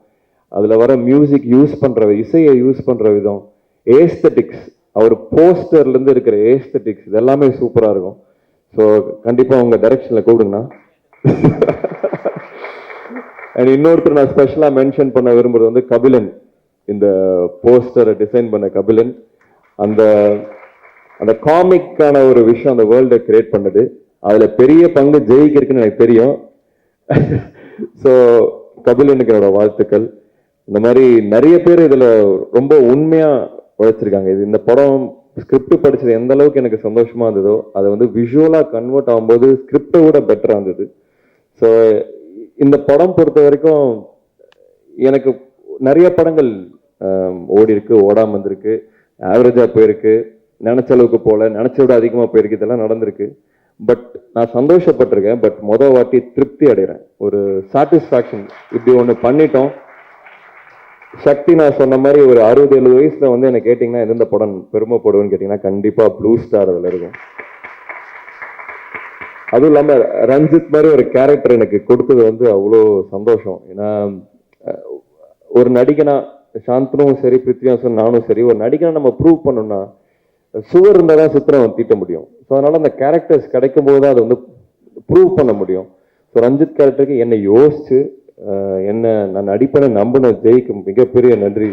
அதுல வர மியூசிக் யூஸ் பண்ற, இசையை யூஸ் பண்ற விதம், ஏஸ்தட்டிக்ஸ், அவர் போஸ்டர்ல இருந்து இருக்கிற ஏஸ்தட்டிக்ஸ், இது எல்லாமே சூப்பரா இருக்கும். ஸோ கண்டிப்பா உங்க டைரக்ஷன்ல கூப்பிடுங்கண்ணா. அண்ட் இன்னொருத்தர் நான் ஸ்பெஷலா மென்ஷன் பண்ண விரும்புறது வந்து கபிலன். இந்த போஸ்டரை டிசைன் பண்ண கபிலன். அந்த காமிக்கான ஒரு விஷயம் அந்த வேர்ல்டை கிரியேட் பண்ணது. அதுல பெரிய பங்கு ஜெயிக்கு இருக்குன்னு எனக்கு தெரியும். ஸோ கபிலனுக்கு என்னோட வாழ்த்துக்கள். இந்த மாதிரி நிறைய பேர் இதில் ரொம்ப உண்மையாக உழைச்சிருக்காங்க. இது இந்த படம் ஸ்கிரிப்ட் படிச்சது எந்த அளவுக்கு எனக்கு சந்தோஷமா இருந்ததோ அதை வந்து விஷுவலாக கன்வெர்ட் ஆகும்போது ஸ்கிரிப்டை விட பெட்டராக இருந்தது. ஸோ இந்த படம் பொறுத்த வரைக்கும் எனக்கு நிறைய படங்கள் ஓடி இருக்கு, ஓடாமல் வந்திருக்கு, ஆவரேஜாக போயிருக்கு, நினைச்ச அளவுக்கு போல, நினைச்ச விட அதிகமாக போயிருக்கு, இதெல்லாம் நடந்திருக்கு. பட் நான் சந்தோஷப்பட்டிருக்கேன். பட் வாட்டி திருப்தி அடைகிறேன், ஒரு சாட்டிஸ்ஃபேக்ஷன். இப்படி ஒன்று பண்ணிட்டோம். சக்தி நான் சொன்ன மாதிரி ஒரு 60-70 வயசுல வந்து என்ன கேட்டிங்கன்னா எந்தெந்த படம் பெருமைப்படுவேன்னு கேட்டிங்கன்னா கண்டிப்பாக ப்ளூ ஸ்டார் அதில் இருக்கும். அதுவும் இல்லாமல் ரஞ்சித் மாதிரி ஒரு கேரக்டர் எனக்கு கொடுத்தது வந்து அவ்வளோ சந்தோஷம். ஏன்னா ஒரு நடிகனா சாந்தனும் சரி, பிருத்வியாசன் நானும் சரி, ஒரு நடிகனை நம்ம ப்ரூவ் பண்ணோம்னா சுவர் இருந்தால் தான் சித்திரம் தீட்ட முடியும். ஸோ அதனால அந்த கேரக்டர்ஸ் கிடைக்கும் போது தான் அதை வந்து ப்ரூவ் பண்ண முடியும். ஸோ ரஞ்சித் கேரக்டருக்கு என்னை யோசிச்சு என்ன நான் நடிப்பேன்னு நம்பின ஜெய்க்கு மிகப்பெரிய நன்றி.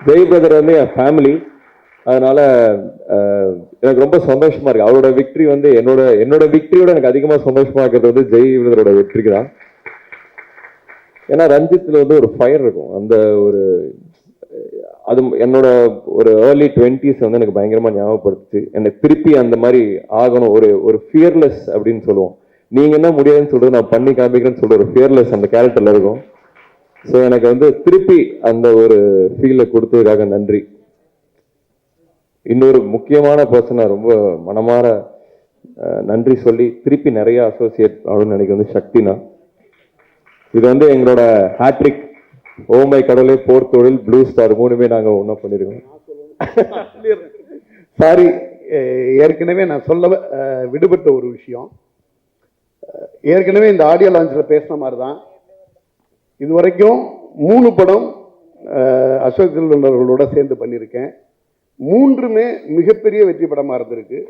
ஜெய் பிரதர் வந்து என் ஃபேமிலி, அதனால எனக்கு ரொம்ப சந்தோஷமா இருக்கு. அவரோட விக்டரி வந்து என்னோட விக்டரியோட எனக்கு அதிகமாக சந்தோஷமா இருக்கிறது வந்து ஜெய் பிரதரோட வெற்றிக்கு தான். ஏன்னா ரஞ்சித்ல வந்து ஒரு ஃபயர் இருக்கும். அந்த ஒரு அது என்னோட ஒரு ஏர்லி 20s வந்து எனக்கு பயங்கரமா ஞாபகப்படுத்துச்சு. எனக்கு திருப்பி அந்த மாதிரி ஆகணும், ஒரு ஃபியர்லெஸ் அப்படின்னு சொல்லுவோம். நீங்க என்ன முடியாதுன்னு சொல்றது நான் பண்ணி காமிக்கிறேன்னு சொல்ற ஒரு ஃபியர்லெஸ் அந்த கேரக்டர்ல இருக்கும். ஸோ எனக்கு வந்து திருப்பி அந்த ஒரு ஃபீலை கொடுத்ததுக்காக நன்றி. இன்னொரு முக்கியமான பர்சனை ரொம்ப மனமாற நன்றி சொல்லி திருப்பி நிறைய அசோசியேட் ஆகணும்னு நினைக்க வந்து சக்தினா. இது வந்து எங்களோட ஹேட்ரிக். ஓமை கடவுளே, போர் தொழில், ப்ளூ ஸ்டார் 3மே நாங்கள் ஒன்றா பண்ணியிருக்கோம். சாரி, ஏற்கனவே நான் சொல்ல விடுபட்ட ஒரு விஷயம். ஏற்கனவே இந்த ஆடியோ லான்ச்சில் பேசின மாதிரி தான் இது வரைக்கும் 3 படம் அசோக் செல்வன் அவர்களோட சேர்ந்து பண்ணியிருக்கேன். 3மே மிகப்பெரிய வெற்றி படமாக இருந்திருக்கு.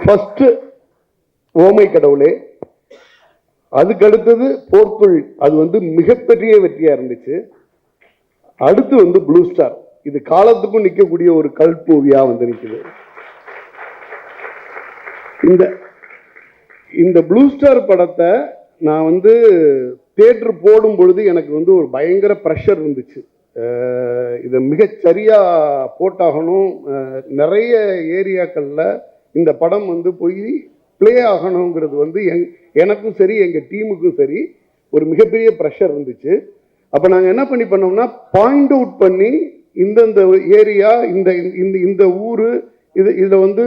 ஃபர்ஸ்ட் ஓமை கடவுளே, அதுக்கு அடுத்தது போர்த்தொழில், அது வந்து மிகப்பெரிய வெற்றியா இருந்துச்சு. அடுத்து வந்து ப்ளூ ஸ்டார், இது காலத்துக்கும் நிற்கக்கூடிய ஒரு கல்ட் மூவியா வந்து நிற்குது. இந்த ப்ளூ ஸ்டார் படத்தை நான் வந்து தியேட்டர் போடும் பொழுது எனக்கு வந்து ஒரு பயங்கர ப்ரெஷர் இருந்துச்சு. இதை மிகச்சரியா போட்டாகணும், நிறைய ஏரியாக்களில் இந்த படம் வந்து போய் பிளே ஆகணுங்கிறது வந்து எனக்கும் சரி எங்கள் டீமுக்கும் சரி ஒரு மிகப்பெரிய ப்ரெஷர் இருந்துச்சு. அப்போ நாங்கள் என்ன பண்ணோம்னா பாயிண்ட் அவுட் பண்ணி இந்தந்த ஏரியா, இந்த ஊர், இதில் வந்து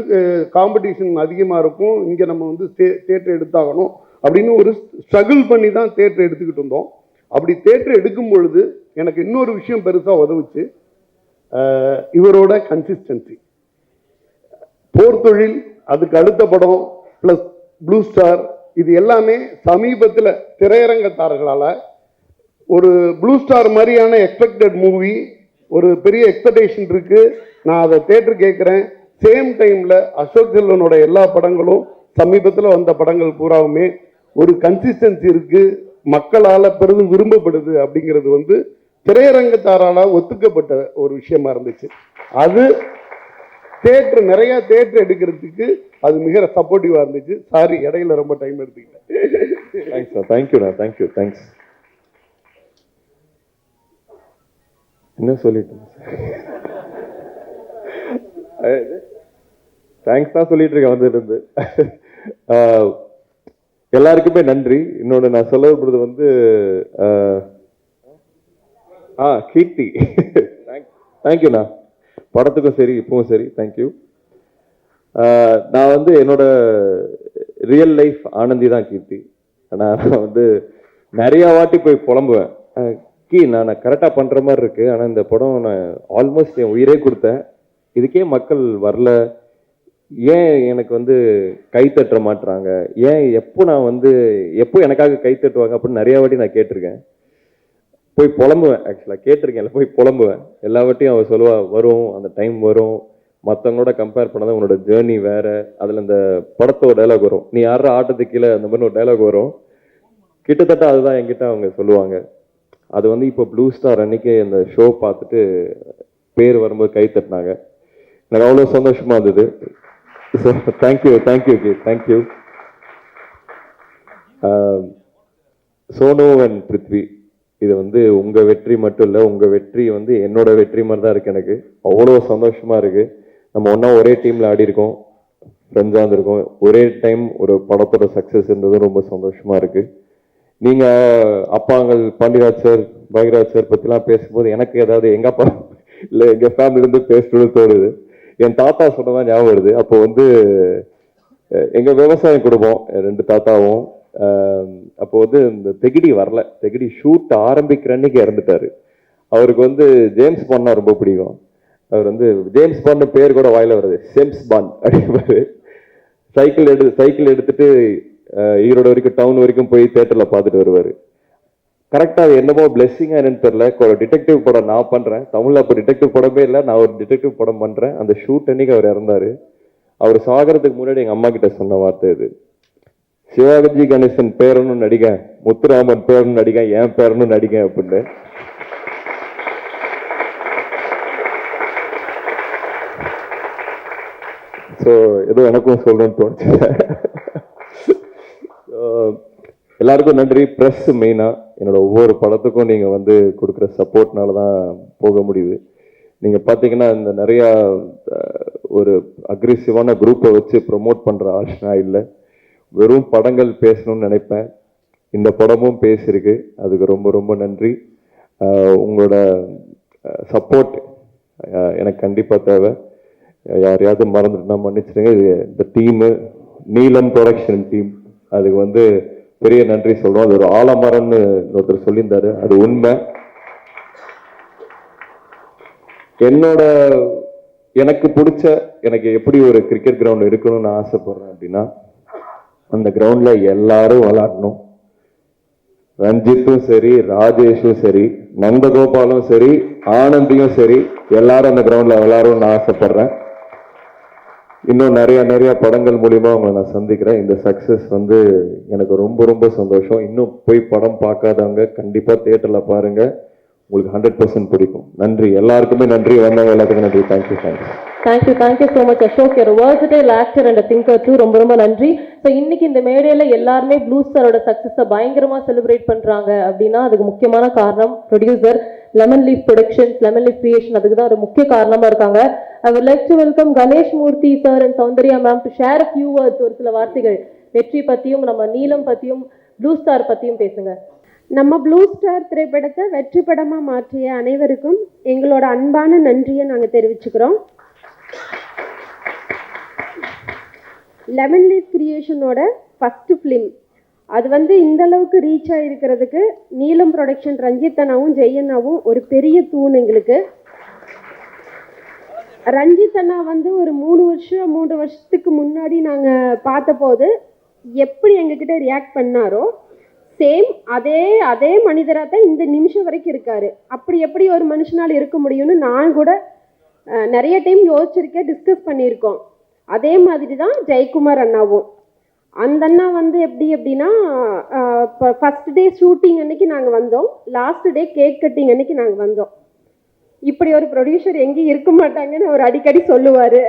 காம்படிஷன் அதிகமாக இருக்கும், இங்கே நம்ம வந்து தேட்டர் எடுத்தாகணும் அப்படின்னு ஒரு ஸ்ட்ரகிள் பண்ணி தான் தேட்டர் எடுத்துக்கிட்டு இருந்தோம். அப்படி தேட்டர் எடுக்கும் பொழுது எனக்கு இன்னொரு விஷயம் பெருசாக உதவுச்சு, இவரோட கன்சிஸ்டன்சி. போர் தொழில், அதுக்கு அடுத்த படம், ப்ளஸ் ப்ளூ ஸ்டார், இது எல்லாமே சமீபத்தில் திரையரங்கத்தார்களால் ஒரு ப்ளூ ஸ்டார் மாதிரியான எக்ஸ்பெக்டட் மூவி, ஒரு பெரிய எக்ஸ்பெக்டேஷன் இருக்கு. நான் அதை தேட்டர் கேட்குறேன். சேம் டைம்ல அசோக் செல்வனோட எல்லா படங்களும், சமீபத்தில் வந்த படங்கள் பூராவுமே ஒரு கன்சிஸ்டன்சி இருக்கு, மக்களால் பெரிதும் விரும்பப்படுது அப்படிங்கிறது வந்து திரையரங்கத்தாரால ஒத்துக்கப்பட்ட ஒரு விஷயமா இருந்துச்சு. அது தேட்டர், நிறைய தேட்டர் எடுக்கிறதுக்கு அது மிக சப்போர்ட்டிவா இருந்துச்சு. சாரி, இடையில ரொம்ப டைம் எடுத்துக்கிட்டேன். தேங்க்ஸ் சார், தேங்க்யூண்ணா, தேங்க்யூ, தேங்க்ஸ். என்ன சொல்லிட்டு தேங்க்ஸ் தான் சொல்லிட்டு இருக்கேன் வந்துருந்து. எல்லாருக்குமே நன்றி. இன்னொன்று நான் சொல்ல விடுறது வந்து கீர்த்தி, தேங்க்யூண்ணா. படத்துக்கும் சரி இப்பவும் சரி தேங்க்யூ. நான் வந்து என்னோட ரியல் லைஃப் ஆனந்தி தான் கீர்த்தி. நான் வந்து நிறைய வாட்டி போய் புலம்புவேன், நான் கரெக்டாக பண்ணுற மாதிரி இருக்கு, ஆனால் இந்த படம் நான் ஆல்மோஸ்ட் என் உயிரே கொடுத்தேன், இதுக்கே மக்கள் வரல, ஏன் எனக்கு வந்து கை தட்ட மாட்டுறாங்க, ஏன் எப்போ எனக்காக கை தட்டுவாங்க அப்படின்னு நிறைய வாட்டி நான் கேட்டிருக்கேன். போய் புலம்புவேன், ஆக்சுவலாக கேட்டிருக்கேன், போய் புலம்புவேன். எல்லா வாட்டியும் அவள் சொல்லுவா, வரும் அந்த டைம் வரும், மற்றவங்களோட கம்பேர் பண்ணாதான் உன்னோட ஜேர்னி வேற. அதில் இந்த படத்தோட டைலாக் வரும், நீ யார ஆட்டத்துக்கு கீழே, அந்த மாதிரி ஒரு டைலாக் வரும். கிட்டத்தட்ட அதுதான் என்கிட்ட அவங்க சொல்லுவாங்க. அது வந்து இப்போ ப்ளூ ஸ்டார் அன்னைக்கு அந்த ஷோ பார்த்துட்டு பேர் வரும்போது கை தட்டினாங்க. எனக்கு அவ்வளோ சந்தோஷமா இருந்தது. So thank you, thank you, thank you. Sonu and Prithvi, இது வந்து உங்கள் வெற்றி மட்டும் இல்லை, உங்கள் வெற்றி வந்து என்னோட வெற்றி மாதிரி தான் இருக்குது. எனக்கு அவ்வளோ சந்தோஷமாக இருக்குது. நம்ம ஒன்றா ஒரே டீமில் ஆடி இருக்கோம், ஃப்ரெண்ட்ஸாக இருந்திருக்கோம். ஒரே டைம் ஒரு படத்தோட சக்ஸஸ் இருந்தது ரொம்ப சந்தோஷமாக இருக்குது. நீங்கள் அப்பாங்கள் பாண்டியராஜ் சார், பாக்யராஜ் சார் பற்றிலாம் பேசும்போது எனக்கு ஏதாவது எங்கள் அப்பா இல்லை எங்கள் ஃபேமிலியிலேருந்து பேசணும்னு தோணுது. என் தாத்தா சொன்னதான் ஞாபகம் வருது. அப்போ வந்து எங்கள் விவசாய குடும்பம், 2 தாத்தாவும். அப்போ வந்து இந்த தெகிடி வரல, தெகிடி ஷூட் ஆரம்பிக்கிற அன்னைக்கு இறந்துட்டாரு. அவருக்கு வந்து ஜேம்ஸ் பாண்ட்னா ரொம்ப பிடிக்கும். அவர் வந்து ஜேம்ஸ் பாண்ட் பேர் கூட வாயில வருது, சேம்ஸ் பாண்ட் அப்படின்பாரு. சைக்கிள் எடுத்துட்டு ஈரோடு வரைக்கும், டவுன் வரைக்கும் போய் தேட்டரில் பார்த்துட்டு வருவார். கரெக்டாக அது என்னமோ பிளெஸ்ஸிங்காக என்னன்னு தெரியல, ஒரு டிடெக்டிவ் படம் நான் பண்ணுறேன். தமிழில் அப்போ டிடெக்டிவ் படமே இல்லை, நான் ஒரு டிடெக்டிவ் படம் பண்ணுறேன். அந்த ஷூட் அன்னைக்கு அவர் இறந்தார். அவர் சாகிறதுக்கு முன்னாடி எங்கள் அம்மா கிட்ட சொன்ன வார்த்தை இது, சிவாஜி கணேசன் பேரனும் நடிக, முத்துராமன் பேரனும் நடிக, என் பேரனும் நடிக அப்படின்னு. ஸோ ஏதோ எனக்கும் சொல்லணும்னு தோணுச்சு. எல்லாருக்கும் நன்றி. ப்ரெஸ் மெயினாக என்னோட ஒவ்வொரு படத்துக்கும் நீங்கள் வந்து கொடுக்குற சப்போர்ட்னால தான் போக முடியுது. நீங்கள் பார்த்தீங்கன்னா இந்த நிறையா ஒரு அக்ரெசிவான குரூப்பை வச்சு ப்ரொமோட் பண்ணுற ஆள் நான் இல்லை. வெறும் படங்கள் பேசணும்னு நினைப்பேன். இந்த படமும் பேசியிருக்கு, அதுக்கு ரொம்ப ரொம்ப நன்றி. உங்களோட சப்போர்ட் எனக்கு கண்டிப்பாக தேவை. யாரையாவது மறந்துட்டுனா மன்னிச்சிடுங்க. இது இந்த டீமு, நீலம் ப்ரொடக்ஷன் டீம், அதுக்கு வந்து பெரிய நன்றி சொல்கிறோம். அது ஒரு ஆலமரம்னு ஒருத்தர் சொல்லியிருந்தாரு, அது உண்மை. எனக்கு பிடிச்ச, எனக்கு எப்படி ஒரு கிரிக்கெட் கிரவுண்ட் இருக்கணும்னு ஆசைப்படுறேன் அப்படின்னா, அந்த கிரவுண்ட்ல எல்லாரும் விளையாடணும். ரஞ்சித்தும் சரி, ராஜேஷும் சரி, நந்தகோபாலும் சரி, ஆனந்தியும் சரி, எல்லாரும் அந்த கிரவுண்ட்ல விளையாடணும்னு ஆசைப்படுறேன். இன்னும் நிறைய படங்கள் மூலியமா உங்களை நான் சந்திக்கிறேன். இந்த சக்சஸ் வந்து எனக்கு ரொம்ப ரொம்ப சந்தோஷம். இன்னும் போய் படம் பார்க்காதவங்க கண்டிப்பா தியேட்டர்ல பாருங்க, உங்களுக்கு 100% பிடிக்கும். நன்றி, எல்லாருக்குமே நன்றி. வந்தவங்க எல்லாத்துக்கும் நன்றி. Thank you so much Ashok. ஒரு versatile actor and a thinker too. ரொம்ப ரொம்ப நன்றி. ஸோ இன்னைக்கு இந்த மேடையில எல்லாருமே ப்ளூ ஸ்டாரோட சக்சஸை பயங்கரமா செலிப்ரேட் பண்றாங்க அப்படின்னா அதுக்கு முக்கியமான காரணம் producer, lemon leaf productions, lemon leaf creation. அதுக்கு தான் ஒரு முக்கிய காரணமா இருக்காங்க. I would like to welcome Ganesh Murthy sir and Soundarya ma'am to share a few words. ஒரு சில வார்த்தைகள் வெற்றி பத்தியும், நம்ம நீலம் பத்தியும், ப்ளூ ஸ்டார் பத்தியும் பேசுங்க. நம்ம ப்ளூ ஸ்டார் திரைப்படத்தை வெற்றி படமாக மாற்றிய அனைவருக்கும் எங்களோட அன்பான நன்றியை நாங்கள் தெரிவிச்சுக்கிறோம். லெமன் லீஃப் கிரியேஷனோட ஃபஸ்ட்டு ஃபிலிம் அது வந்து இந்த அளவுக்கு ரீச் ஆகிருக்கிறதுக்கு நீலம் ப்ரொடக்ஷன் ரஞ்சித் அண்ணாவும் ஜெயண்ணாவும் ஒரு பெரிய தூண் எங்களுக்கு. ரஞ்சித் அண்ணா வந்து ஒரு 3 வருஷத்துக்கு முன்னாடி நாங்கள் பார்த்தபோது எப்படி எங்ககிட்ட ரியாக்ட் பண்ணாரோ சேம் அதே மனிதராக தான் இந்த நிமிஷம் வரைக்கும் இருக்காரு. அப்படி எப்படி ஒரு மனுஷனால் இருக்க முடியும்னு நான் கூட நிறைய டைம் யோசிச்சிருக்கேன், டிஸ்கஸ் பண்ணியிருக்கோம். அதே மாதிரி தான் ஜெயக்குமார் அண்ணாவும். அந்த அண்ணா வந்து எப்படின்னா இப்போ ஃபஸ்ட் டே ஷூட்டிங் அன்னைக்கு நாங்கள் வந்தோம், லாஸ்ட் டே கேக் கட்டிங் அன்னைக்கு நாங்கள் வந்தோம். இப்படி ஒரு ப்ரொடியூசர் எங்கேயும் இருக்க மாட்டாங்கன்னு அவர் அடிக்கடி சொல்லுவார்.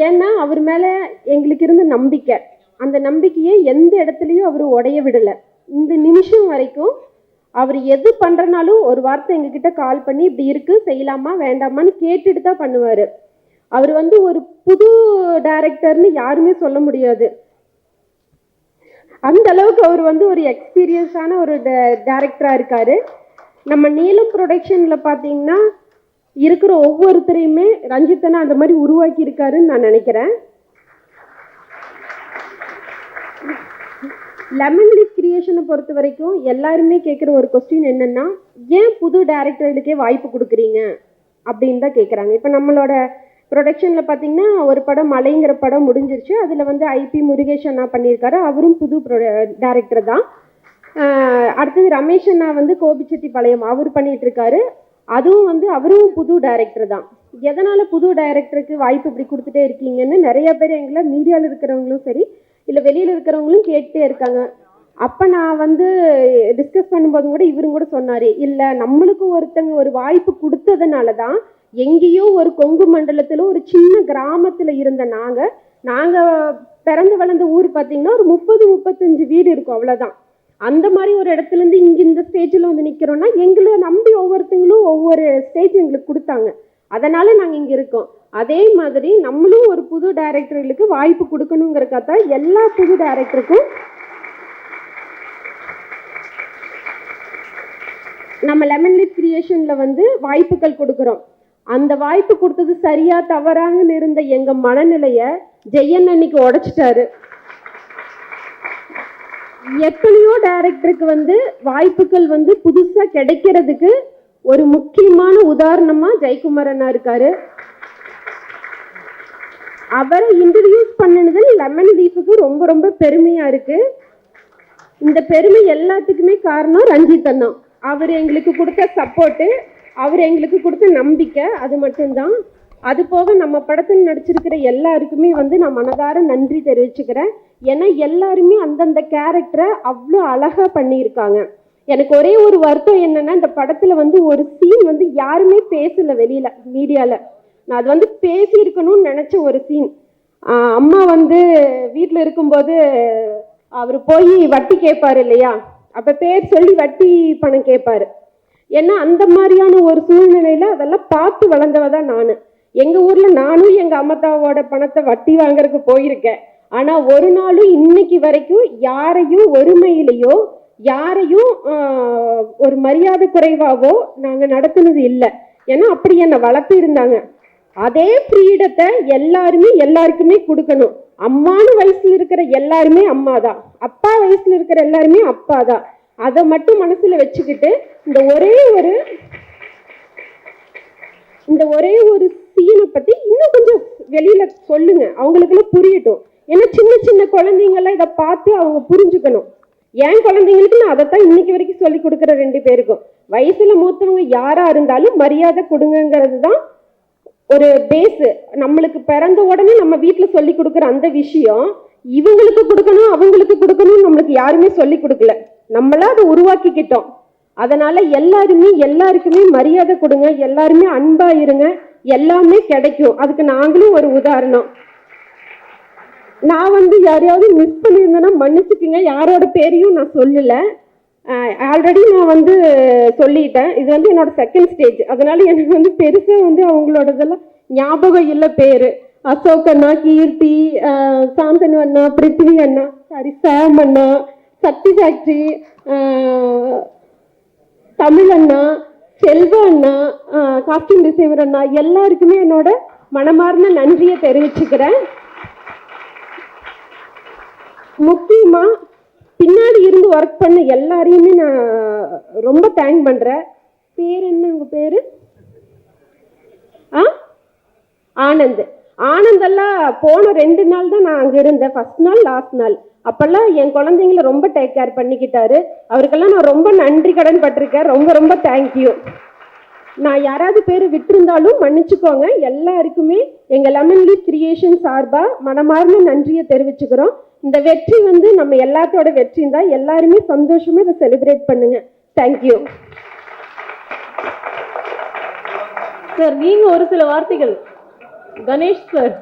ஏன்னா அவர் மேலே எங்களுக்கு இருந்த நம்பிக்கை, அந்த நம்பிக்கையை எந்த இடத்துலையும் அவர் உடைய விடலை. இந்த நிமிஷம் வரைக்கும் அவர் எது பண்ணுறனாலும் ஒரு வார்த்தை எங்ககிட்ட கால் பண்ணி இப்படி இருக்குது செய்யலாமா வேண்டாமான்னு கேட்டுட்டு தான் பண்ணுவார். அவர் வந்து ஒரு புது டைரக்டர்னு யாருமே சொல்ல முடியாது. அந்த அளவுக்கு அவர் வந்து ஒரு எக்ஸ்பீரியன்ஸான ஒரு டைரக்டராக இருக்கார். நம்ம நீலம் ப்ரொடக்ஷனில் பார்த்தீங்கன்னா இருக்கிற ஒவ்வொருத்தரையுமே ரஞ்சித்தனா அந்த மாதிரி உருவாக்கி இருக்காருன்னு நான் நினைக்கிறேன். லெமன் லீஃப் கிரியேஷனை பொறுத்த வரைக்கும் எல்லாருமே கேட்குற ஒரு கொஸ்டின் என்னென்னா, ஏன் புது டைரக்டர்களுக்கே வாய்ப்பு கொடுக்குறீங்க அப்படின்னு தான் கேட்குறாங்க. இப்போ நம்மளோட ப்ரொடக்ஷனில் பார்த்தீங்கன்னா ஒரு படம் மலைங்கிற படம் முடிஞ்சிருச்சு, அதில் வந்து ஐபி முருகேஷ் அண்ணா பண்ணியிருக்காரு, அவரும் புது டைரக்டர் தான். அடுத்தது ரமேஷ் அண்ணா வந்து கோபிச்செட்டிப்பாளையம் அவர் பண்ணிகிட்ருக்காரு, அதுவும் வந்து அவரும் புது டைரக்டர் தான். எதனால் புது டைரக்டருக்கு வாய்ப்பு இப்படி கொடுத்துட்டே இருக்கீங்கன்னு நிறைய பேர் எங்களை மீடியாவில் இருக்கிறவங்களும் சரி இல்லை வெளியில் இருக்கிறவங்களும் கேட்டே இருக்காங்க. அப்போ நான் வந்து டிஸ்கஸ் பண்ணும்போது கூட இவரும் கூட சொன்னார், இல்லை நம்மளுக்கு ஒருத்தங்க ஒரு வாய்ப்பு கொடுத்ததுனால தான் எங்கேயோ ஒரு கொங்கு மண்டலத்தில் ஒரு சின்ன கிராமத்தில் இருந்த நாங்கள் பிறந்து வளர்ந்த ஊர் பார்த்தீங்கன்னா ஒரு 30-35 வீடு இருக்கும், அவ்வளோதான். அந்த மாதிரி ஒரு இடத்துல இருந்து இங்கே இந்த ஸ்டேஜில் வந்து நிற்கிறோன்னா எங்களை நம்பி ஒவ்வொருத்தங்களும் ஒவ்வொரு ஸ்டேஜ் எங்களுக்கு கொடுத்தாங்க. அதனால நாங்கள் இங்கே இருக்கோம். அதே மாதிரி நம்மளும் ஒரு புது டைரக்டர்களுக்கு வாய்ப்பு கொடுக்கணுங்கிறக்காக எல்லா புது டைரக்டருக்கும் நம்ம லெமன் லீஃப் கிரியேஷனில் வந்து வாய்ப்புகள் கொடுக்குறோம். அந்த வாய்ப்பு கொடுத்தது சரியா தவறாங்கன்னு இருந்த எங்கள் மனநிலையை ஜெயன் அன்னைக்கு உடைச்சிட்டாரு. எத்தனையோ டைரக்டருக்கு வந்து வாய்ப்புகள் வந்து புதுசாக கிடைக்கிறதுக்கு ஒரு முக்கியமான உதாரணமாக ஜெயக்குமார் அண்ணா இருக்காரு. அவரை இன்ட்ரடியூஸ் பண்ணினது லெமன் லீஃபுக்கு ரொம்ப ரொம்ப பெருமையாக இருக்குது. இந்த பெருமை எல்லாத்துக்குமே காரணம் ரஞ்சித் அண்ணா. அவர் எங்களுக்கு கொடுத்த சப்போர்ட்டு, அவர் எங்களுக்கு கொடுத்த நம்பிக்கை, அது மட்டும்தான். அது போக நம்ம படத்தில் நடிச்சிருக்கிற எல்லாருக்குமே வந்து நான் மனதார நன்றி தெரிவிச்சுக்கிறேன். ஏன்னா எல்லாருமே அந்தந்த கேரக்டரை அவ்வளோ அழகாக பண்ணியிருக்காங்க. எனக்கு ஒரே ஒரு வருத்தம் என்னென்னா, இந்த படத்தில் வந்து ஒரு சீன் வந்து யாருமே பேசலை வெளியில் மீடியாவில். நான் அது வந்து பேசியிருக்கணும்னு நினச்ச ஒரு சீன். அம்மா வந்து வீட்டில் இருக்கும்போது அவர் போய் வட்டி கேட்பார் இல்லையா, அப்போ பேர் சொல்லி வட்டி பணம் கேட்பார். ஏன்னா அந்த மாதிரியான ஒரு சூழ்நிலையில் அதெல்லாம் பார்த்து வளர்ந்தவ தான் நான். எங்கள் ஊரில் நானும் எங்கள் அம்மாத்தாவோட பணத்தை வட்டி வாங்குறதுக்கு போயிருக்கேன். ஆனால் ஒரு நாளும் இன்னைக்கு வரைக்கும் யாரையும் ஒருமையிலையோ யாரையும் ஒரு மரியாதை குறைவாவோ நாங்கள் நடத்துனது இல்லை. ஏன்னா அப்படி என்னை வளர்த்து இருந்தாங்க. அதே ஃப்ரீடத்தை எல்லாருக்குமே கொடுக்கணும். அம்மானு வயசுல இருக்கிற எல்லாருமே அம்மா தான், அப்பா வயசுல இருக்கிற எல்லாருமே அப்பா தான். அதை மட்டும் மனசுல வச்சுக்கிட்டு இந்த ஒரே ஒரு சீனை பத்தி இன்னும் கொஞ்சம் வெளியில சொல்லுங்க, அவங்களுக்கெல்லாம் புரியட்டும். ஏன்னா சின்ன சின்ன குழந்தைங்கெல்லாம் இதை பார்த்து அவங்க புரிஞ்சுக்கணும். என் குழந்தைங்களுக்கு நான் அதைத்தான் இன்னைக்கு வரைக்கும் சொல்லி கொடுக்குற 2 பேருக்கும். வயசுல மூத்தவங்க யாரா இருந்தாலும் மரியாதை கொடுங்கிறது தான் ஒரு பேஸு. நம்மளுக்கு பிறந்த உடனே நம்ம வீட்டில் சொல்லி கொடுக்குற அந்த விஷயம் இவங்களுக்கு கொடுக்கணும் அவங்களுக்கு கொடுக்கணும்னு நம்மளுக்கு யாருமே சொல்லி கொடுக்கல, நம்மளா அதை உருவாக்கிக்கிட்டோம். அதனால எல்லாருக்குமே மரியாதை கொடுங்க, எல்லாருமே அன்பா இருங்க, எல்லாமே கிடைக்கும். அதுக்கு நாங்களும் ஒரு உதாரணம். நான் வந்து யாரையாவது மிஸ் பண்ணியிருந்தேன்னா மன்னிச்சுக்குங்க, யாரோட பேரையும் நான் சொல்லலை. ஆல்ரெடி நான் வந்து சொல்லிட்டேன். இது வந்து என்னோட செகண்ட் ஸ்டேஜ். அதனால எனக்கு வந்து பெருசாக வந்து அவங்களோடதெல்லாம் ஞாபகம் இல்லை பேர். அசோக் அண்ணா, கீர்த்தி, சாந்தனு அண்ணா, பிருத்திவி அண்ணா, சாம் அண்ணா, சக்தி ஃபேக்ட்ரி, தமிழ் அண்ணா, செல்வ அண்ணா, காஸ்டியூம் டிசைனர் அண்ணா, எல்லாருக்குமே என்னோட மனமார்ந்த நன்றியை தெரிவிச்சுக்கிறேன். முக்கியமாக பின்னாடி இருந்து ஒர்க் பண்ண எல்லாரையுமே நான் ரொம்ப தேங்க் பண்ணுறேன். பேர் என்ன உங்கள் பேர்? ஆனந்தெல்லாம் போன 2 நாள் தான் நான் அங்கே இருந்தேன். ஃபர்ஸ்ட் நாள் லாஸ்ட் நாள் அப்போல்லாம் என் குழந்தைங்கள ரொம்ப டேக் கேர் பண்ணிக்கிட்டாரு. அவருக்கெல்லாம் நான் ரொம்ப நன்றி கடன் பட்டிருக்கேன். ரொம்ப ரொம்ப தேங்க்யூ. நான் யாராவது பேர் விட்டுருந்தாலும் மன்னிச்சுக்கோங்க. எல்லாருக்குமே எங்கள் லெமன் லீஃப் கிரியேஷன் சார்பாக மனமார்ந்த நன்றியை தெரிவிச்சுக்கிறோம். இந்த வெற்றி வந்து நம்ம எல்லாத்தோட வெற்றியும் தான். எல்லாருமே சந்தோஷமா இதை செலிப்ரேட் பண்ணுங்க. Thank you sir. நீங்க ஒரு சில வார்த்தைகள். கணேஷ் சார்.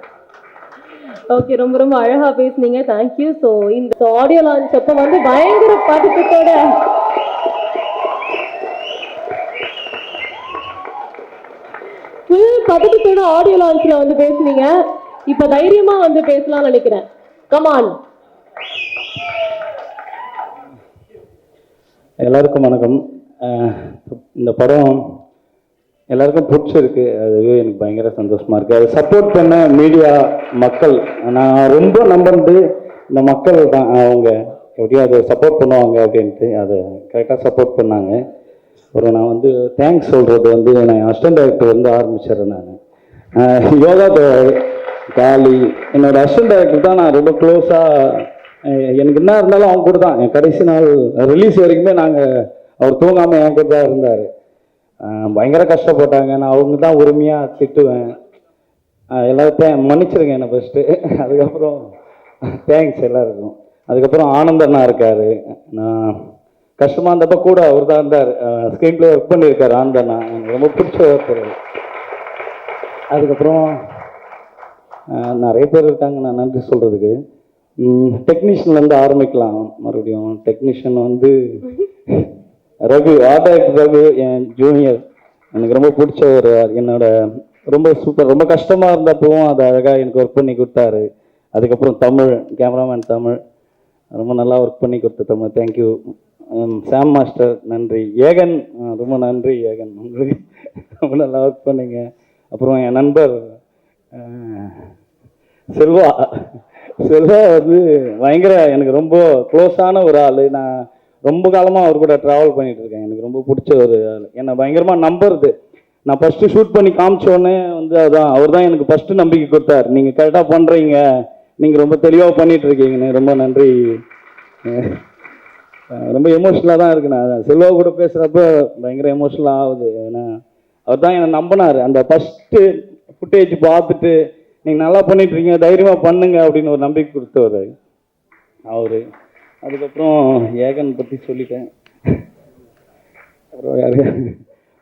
ஓகே, ரொம்ப ரொம்ப அழகா பேசுனீங்க. தேங்க்யூ. ஸோ இந்த ஆடியோ லான்ச் அப்போ வந்து பயங்கர பதட்டத்தோட ஆடியோ லான்ச்ல வந்து பேசுனீங்க. இப்ப தைரியமா வந்து பேசலாம்னு நினைக்கிறேன். கமான். எல்லாருக்கும் வணக்கம். இந்த படம் எல்லாருக்கும் பிடிச்சிருக்கு, அதுவே எனக்கு பயங்கர சந்தோஷமா இருக்கு. அதை சப்போர்ட் பண்ண மீடியா மக்கள், நான் ரொம்ப நம்புறது இந்த மக்கள் தான். அவங்க எப்படியோ அதை சப்போர்ட் பண்ணுவாங்க அப்படின்ட்டு அதை கரெக்டாக சப்போர்ட் பண்ணாங்க. நான் வந்து தேங்க்ஸ் சொல்கிறது வந்து நான் அசிஸ்டன்ட் டைரக்டர் வந்து ஆரம்பிச்சிடுறேன். நான் யோகா காலி என்னோட அசிஸ்டன்ட் டைரக்டர் தான். நான் ரொம்ப க்ளோஸாக, எனக்கு என்ன இருந்தாலும் அவங்க கூட தான். என் கடைசி நாள் ரிலீஸ் வரைக்குமே அவர் தூங்காமல் என் கூட தான் இருந்தார். பயங்கர கஷ்டப்பட்டாங்க. நான் அவங்க தான் உரிமையாக திட்டுவேன். எல்லாத்தையும் மன்னிச்சிருங்க என்னை ஃபஸ்ட்டு. அதுக்கப்புறம் தேங்க்ஸ் எல்லாருக்கும். அதுக்கப்புறம் ஆனந்தண்ணா இருக்கார். நான் கஷ்டமாக இருந்தப்போ கூட அவர் தான் இருந்தார். ஸ்க்ரீன் பிளே ஒர்க் பண்ணியிருக்காரு ஆனந்தண்ணா. எனக்கு ரொம்ப பிடிச்ச ஒர்க்கர். அதுக்கப்புறம் நிறைய பேர் இருக்காங்க நான் நன்றி சொல்கிறதுக்கு. டெக்னீஷியன்லேருந்து ஆரம்பிக்கலாம். மறுபடியும் டெக்னீஷியன் வந்து ரகு, ஆர்ட் டைரக்டர் ரகு, என் ஜூனியர். எனக்கு ரொம்ப பிடிச்ச ஒரு என்னோட ரொம்ப சூப்பர். ரொம்ப கஷ்டமாக இருந்தப்பவும் அது அழகாக எனக்கு ஒர்க் பண்ணி கொடுத்தாரு. அதுக்கப்புறம் தமிழ் கேமராமேன் தமிழ் ரொம்ப நல்லா ஒர்க் பண்ணி கொடுத்த தமிழ், தேங்க்யூ. சாம் மாஸ்டர் நன்றி. ஏகன் ரொம்ப நன்றி ஏகன், உங்களுக்கு ரொம்ப நல்லா ஒர்க் பண்ணீங்க. அப்புறம் என் நண்பர் செல்வா வந்து பயங்கர எனக்கு ரொம்ப க்ளோஸான ஒரு ஆள். நான் ரொம்ப காலமாக அவர் கூட ட்ராவல் பண்ணிட்டு இருக்கேன். எனக்கு ரொம்ப பிடிச்ச ஒரு ஆள். என்னை பயங்கரமாக நம்புறது. நான் ஃபஸ்ட்டு ஷூட் பண்ணி காமிச்சோடனே வந்து அதான் அவர் தான் எனக்கு ஃபஸ்ட்டு நம்பிக்கை கொடுத்தார். நீங்கள் கரெக்டாக பண்ணுறீங்க, நீங்கள் ரொம்ப தெளிவாக பண்ணிட்டு இருக்கீங்கன்னு. ரொம்ப நன்றி. ரொம்ப எமோஷ்னலாக தான் இருக்கு. நான் செல்வா கூட பேசுகிறப்ப பயங்கர எமோஷ்னலாக ஆகுது. ஏன்னா அவர் தான் என்னை நம்பினார். அந்த ஃபஸ்ட்டு ஃபுட்டேஜ் பார்த்துட்டு நீங்கள் நல்லா பண்ணிட்டுருக்கீங்க, தைரியமாக பண்ணுங்க அப்படின்னு ஒரு நம்பிக்கை கொடுத்தவர் அவர். அதுக்கப்புறம் ஏகன் பற்றி சொல்லிட்டேன். அப்புறம் யார்,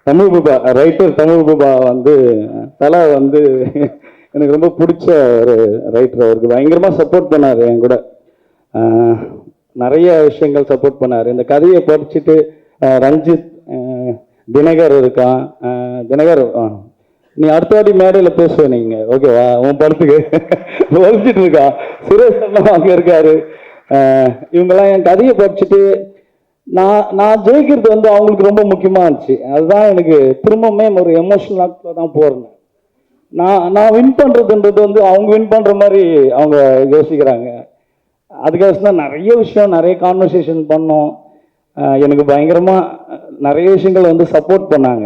தமிழ் பாபா ரைட்டர். தமிழ் பாபா வந்து தலை வந்து எனக்கு ரொம்ப பிடிச்ச ஒரு ரைட்டர். அவருக்கு பயங்கரமாக சப்போர்ட் பண்ணார். என் கூட நிறைய விஷயங்கள் சப்போர்ட் பண்ணார். இந்த கதையை படிச்சுட்டு ரஞ்சித், தினகர் இருக்கான். தினகர் நீ அடுத்த வாட்டி மேடையில் பேசுவேன் நீங்கள், ஓகேவா? உன் படத்துக்கு வலிச்சிட்டு இருக்கா. சுரேஷ் அங்கே இருக்காரு. இவங்கெல்லாம் என் கதையை படிச்சுட்டு நான் ஜெயிக்கிறது வந்து அவங்களுக்கு ரொம்ப முக்கியமாக இருந்துச்சு. அதுதான் எனக்கு திரும்பவுமே ஒரு எமோஷனலாக தான் போகிறேன். நான் வின் பண்ணுறதுன்றது வந்து அவங்க வின் பண்ணுற மாதிரி அவங்க யோசிக்கிறாங்க. அதுக்காக தான் நிறைய விஷயம், நிறைய கான்வர்சேஷன் பண்ணோம். எனக்கு பயங்கரமாக நிறைய விஷயங்கள் வந்து சப்போர்ட் பண்ணாங்க.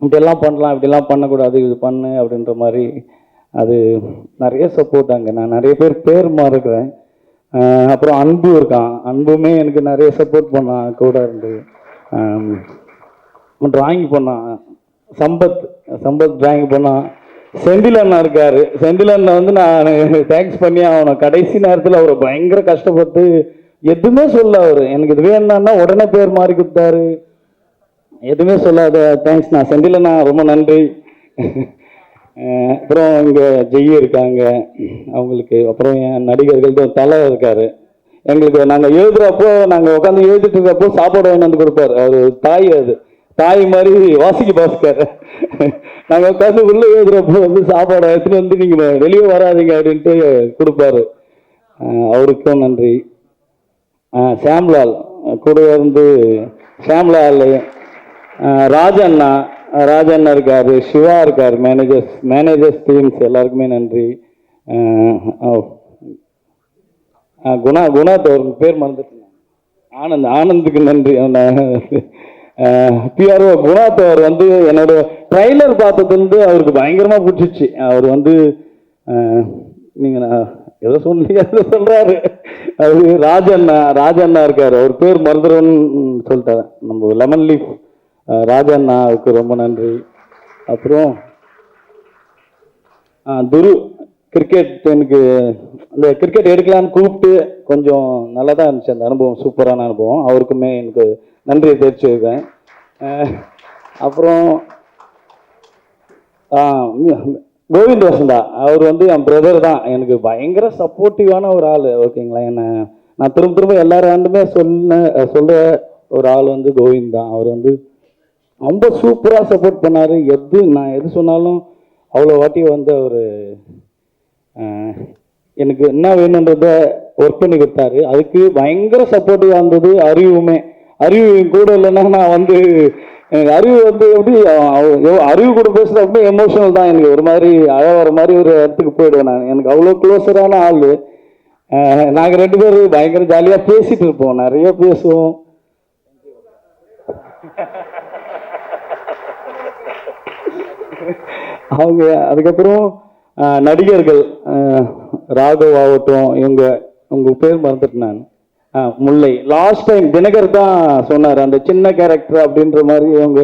இப்படியெல்லாம் பண்ணலாம், இப்படிலாம் பண்ணக்கூடாது, இது பண்ணு அப்படின்ற மாதிரி. அது நிறைய சப்போர்ட் அங்கே. நான் நிறைய பேர் மாறுக்கிறேன். அப்புறம் அன்பு இருக்கான். அன்புமே எனக்கு நிறைய சப்போர்ட் பண்ணான், கூட இருந்து. டிராயிங் பண்ணான். சம்பத் டிராயிங் பண்ணான். செந்தில் அண்ணா இருக்காரு. செந்தில் அண்ணா வந்து நான் தேங்க்ஸ் பண்ணி அவனை கடைசி நேரத்தில் அவர் பயங்கர கஷ்டப்பட்டு எதுவுமே சொல்ல. அவர் எனக்கு இது வேணும்னா உடனே பேர் மாறி கொடுத்தாரு. எதுவுமே சொல்லாத தேங்க்ஸ். நான் செந்தில் அண்ணா ரொம்ப நன்றி. அப்புறம் இங்கே ஜெய் இருக்காங்க அவங்களுக்கு. அப்புறம் என் நடிகர்கள் தலை இருக்காரு. எங்களுக்கு நாங்கள் எழுதுகிறப்போ, நாங்கள் உட்காந்து எழுதிட்டு இருக்கப்போ சாப்பாடு வாங்கி வந்து கொடுப்பாரு. அவர் தாய், அது தாய் மாதிரி வாசிக்கு பாஸ்கர். நாங்கள் உட்காந்து உள்ளே எழுதுகிறப்போ வந்து சாப்பாடு எடுத்துன்னு வந்து நீங்கள் வெளியே வராதிங்க அப்படின்ட்டு கொடுப்பாரு. அவருக்கும் நன்றி. சாம்லால் கூட இருந்து, சாம்லால், ராஜண்ணா இருக்காரு, சிவா இருக்கார், மேனேஜர்ஸ் டீம்ஸ் எல்லாருக்குமே நன்றி. குணாத் அவருக்கு பேர் மறந்துட்டேன். ஆனந்துக்கு நன்றி. பிஆர்ஓ குணாத் அவர் வந்து என்னோட ட்ரைலர் பார்த்ததுலேருந்து அவருக்கு பயங்கரமாக பிடிச்சிச்சு. அவர் வந்து நீங்கள் நான் எதோ சொன்னீங்க எதோ சொல்கிறாரு. அவர் ராஜண்ணா இருக்கார். அவர் பேர் மறந்துடுன்னு சொல்லிட்டார். நம்ம லெமன் லீஃப் ராஜண்ணாவுக்கு ரொம்ப நன்றி. அப்புறம் துரு கிரிக்கெட், எனக்கு அந்த கிரிக்கெட் எடுக்கலான்னு கூப்பிட்டு கொஞ்சம் நல்லா தான் இருந்துச்சு அந்த அனுபவம், சூப்பரான அனுபவம். அவருக்குமே எனக்கு நன்றியை தெரிவிச்சு வைப்பேன். அப்புறம் கோவிந்த் வசந்தா, அவர் வந்து என் பிரதர் தான். எனக்கு பயங்கர சப்போர்ட்டிவான ஒரு ஆள், ஓகேங்களா? என்னை நான் திரும்ப எல்லாருமே சொல்ற ஒரு ஆள் வந்து கோவிந்த் தான். அவர் வந்து ரொம்ப சூப்பராக சப்போர்ட் பண்ணார். நான் எது சொன்னாலும் அவ்வளோ வாட்டி வந்து அவர் எனக்கு என்ன வேணுன்றத ஒர்க் பண்ணி கொடுத்தாரு. அதுக்கு பயங்கர சப்போர்ட்டிவாக இருந்தது அறிவு கூட இல்லைன்னா நான் வந்து அறிவு வந்து எப்படி அறிவு கூட பேசுகிற ரொம்ப எமோஷனல் தான். எனக்கு ஒரு மாதிரி அழ வர மாதிரி ஒரு இடத்துக்கு போயிடுவேன் நான். எனக்கு அவ்வளோ க்ளோஸரான ஆள். நாங்கள் 2 பேரும் பயங்கர ஜாலியாக பேசிகிட்டு இருப்போம், நிறைய பேசுவோம். அவங்க அதுக்கப்புறம் நடிகர்கள் ராகவ் ஆகட்டும், உங்க பேர் மறந்துட்டு நான், முல்லை. லாஸ்ட் டைம் தினகர் தான் சொன்னார் அந்த சின்ன கேரக்டர் அப்படின்ற மாதிரி. அவங்க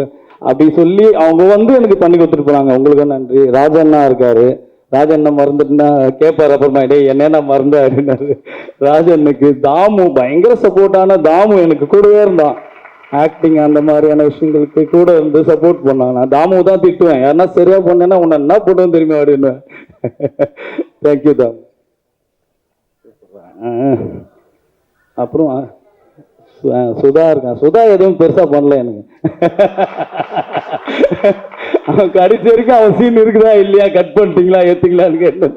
அப்படி சொல்லி அவங்க வந்து எனக்கு பண்ணி கொடுத்துட்டு போனாங்க. உங்களுக்கு நன்றி. ராஜண்ணா இருக்காரு. ராஜண்ணா மறந்துட்டுனா கேட்பாரு அப்புறமா, டே என்னென்ன மறந்த அப்படின்னாரு. ராஜண்ணுக்கு தாமு பயங்கர சப்போர்ட்டான தாமு எனக்கு கூடவே இருந்தான். ஆக்டிங் அந்த மாதிரியான விஷயங்களுக்கு கூட இருந்து சப்போர்ட் பண்ணாங்க. நான் தாமு தான் திட்டுவேன், யாருன்னா சரியா பண்ணேன்னா உன்னை என்ன போட்டோன்னு தெரியுமா அப்படின்னு. தேங்க்யூ தாமு. அப்புறம் சுதா இருக்கான். சுதா எதுவும் பெருசா பண்ணல எனக்கு. அவன் கடைசி வரைக்கும் அவன் சீன் இருக்குதா இல்லையா, கட் பண்ணிட்டீங்களா ஏத்துக்கலான்னு கேட்டேன்.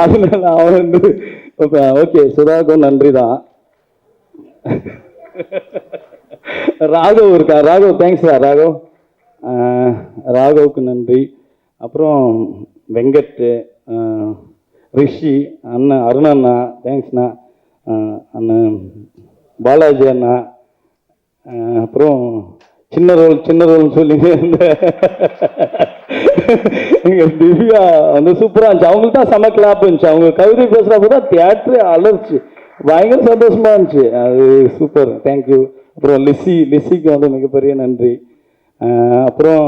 அதனால அவன் வந்து ஓகே, சுதாவுக்கும் நன்றி தான். ராகவ் இருக்கா, ராகவ் தேங்க்ஸ்டா ராகவ். ராகவுக்கு நன்றி. அப்புறம் வெங்கட், ரிஷி அண்ணன், அருணண்ணா தேங்க்ஸ்ண்ணா, அண்ணன் பாலாஜி அண்ணா, அப்புறம் சின்ன ரோல்னு சொல்லி திவ்யா வந்து சூப்பராக இருந்துச்சு. அவங்களுக்கு தான் செம கிளாப் இருந்துச்சு. அவங்க கவிதை பேசுகிறப்ப தான் தியேட்டரு அலர்ச்சி, பயங்கர சந்தோஷமாக இருந்துச்சு. அது சூப்பர், தேங்க்யூ. அப்புறம் லிஸ்ஸிக்கு வந்து மிகப்பெரிய நன்றி. அப்புறம்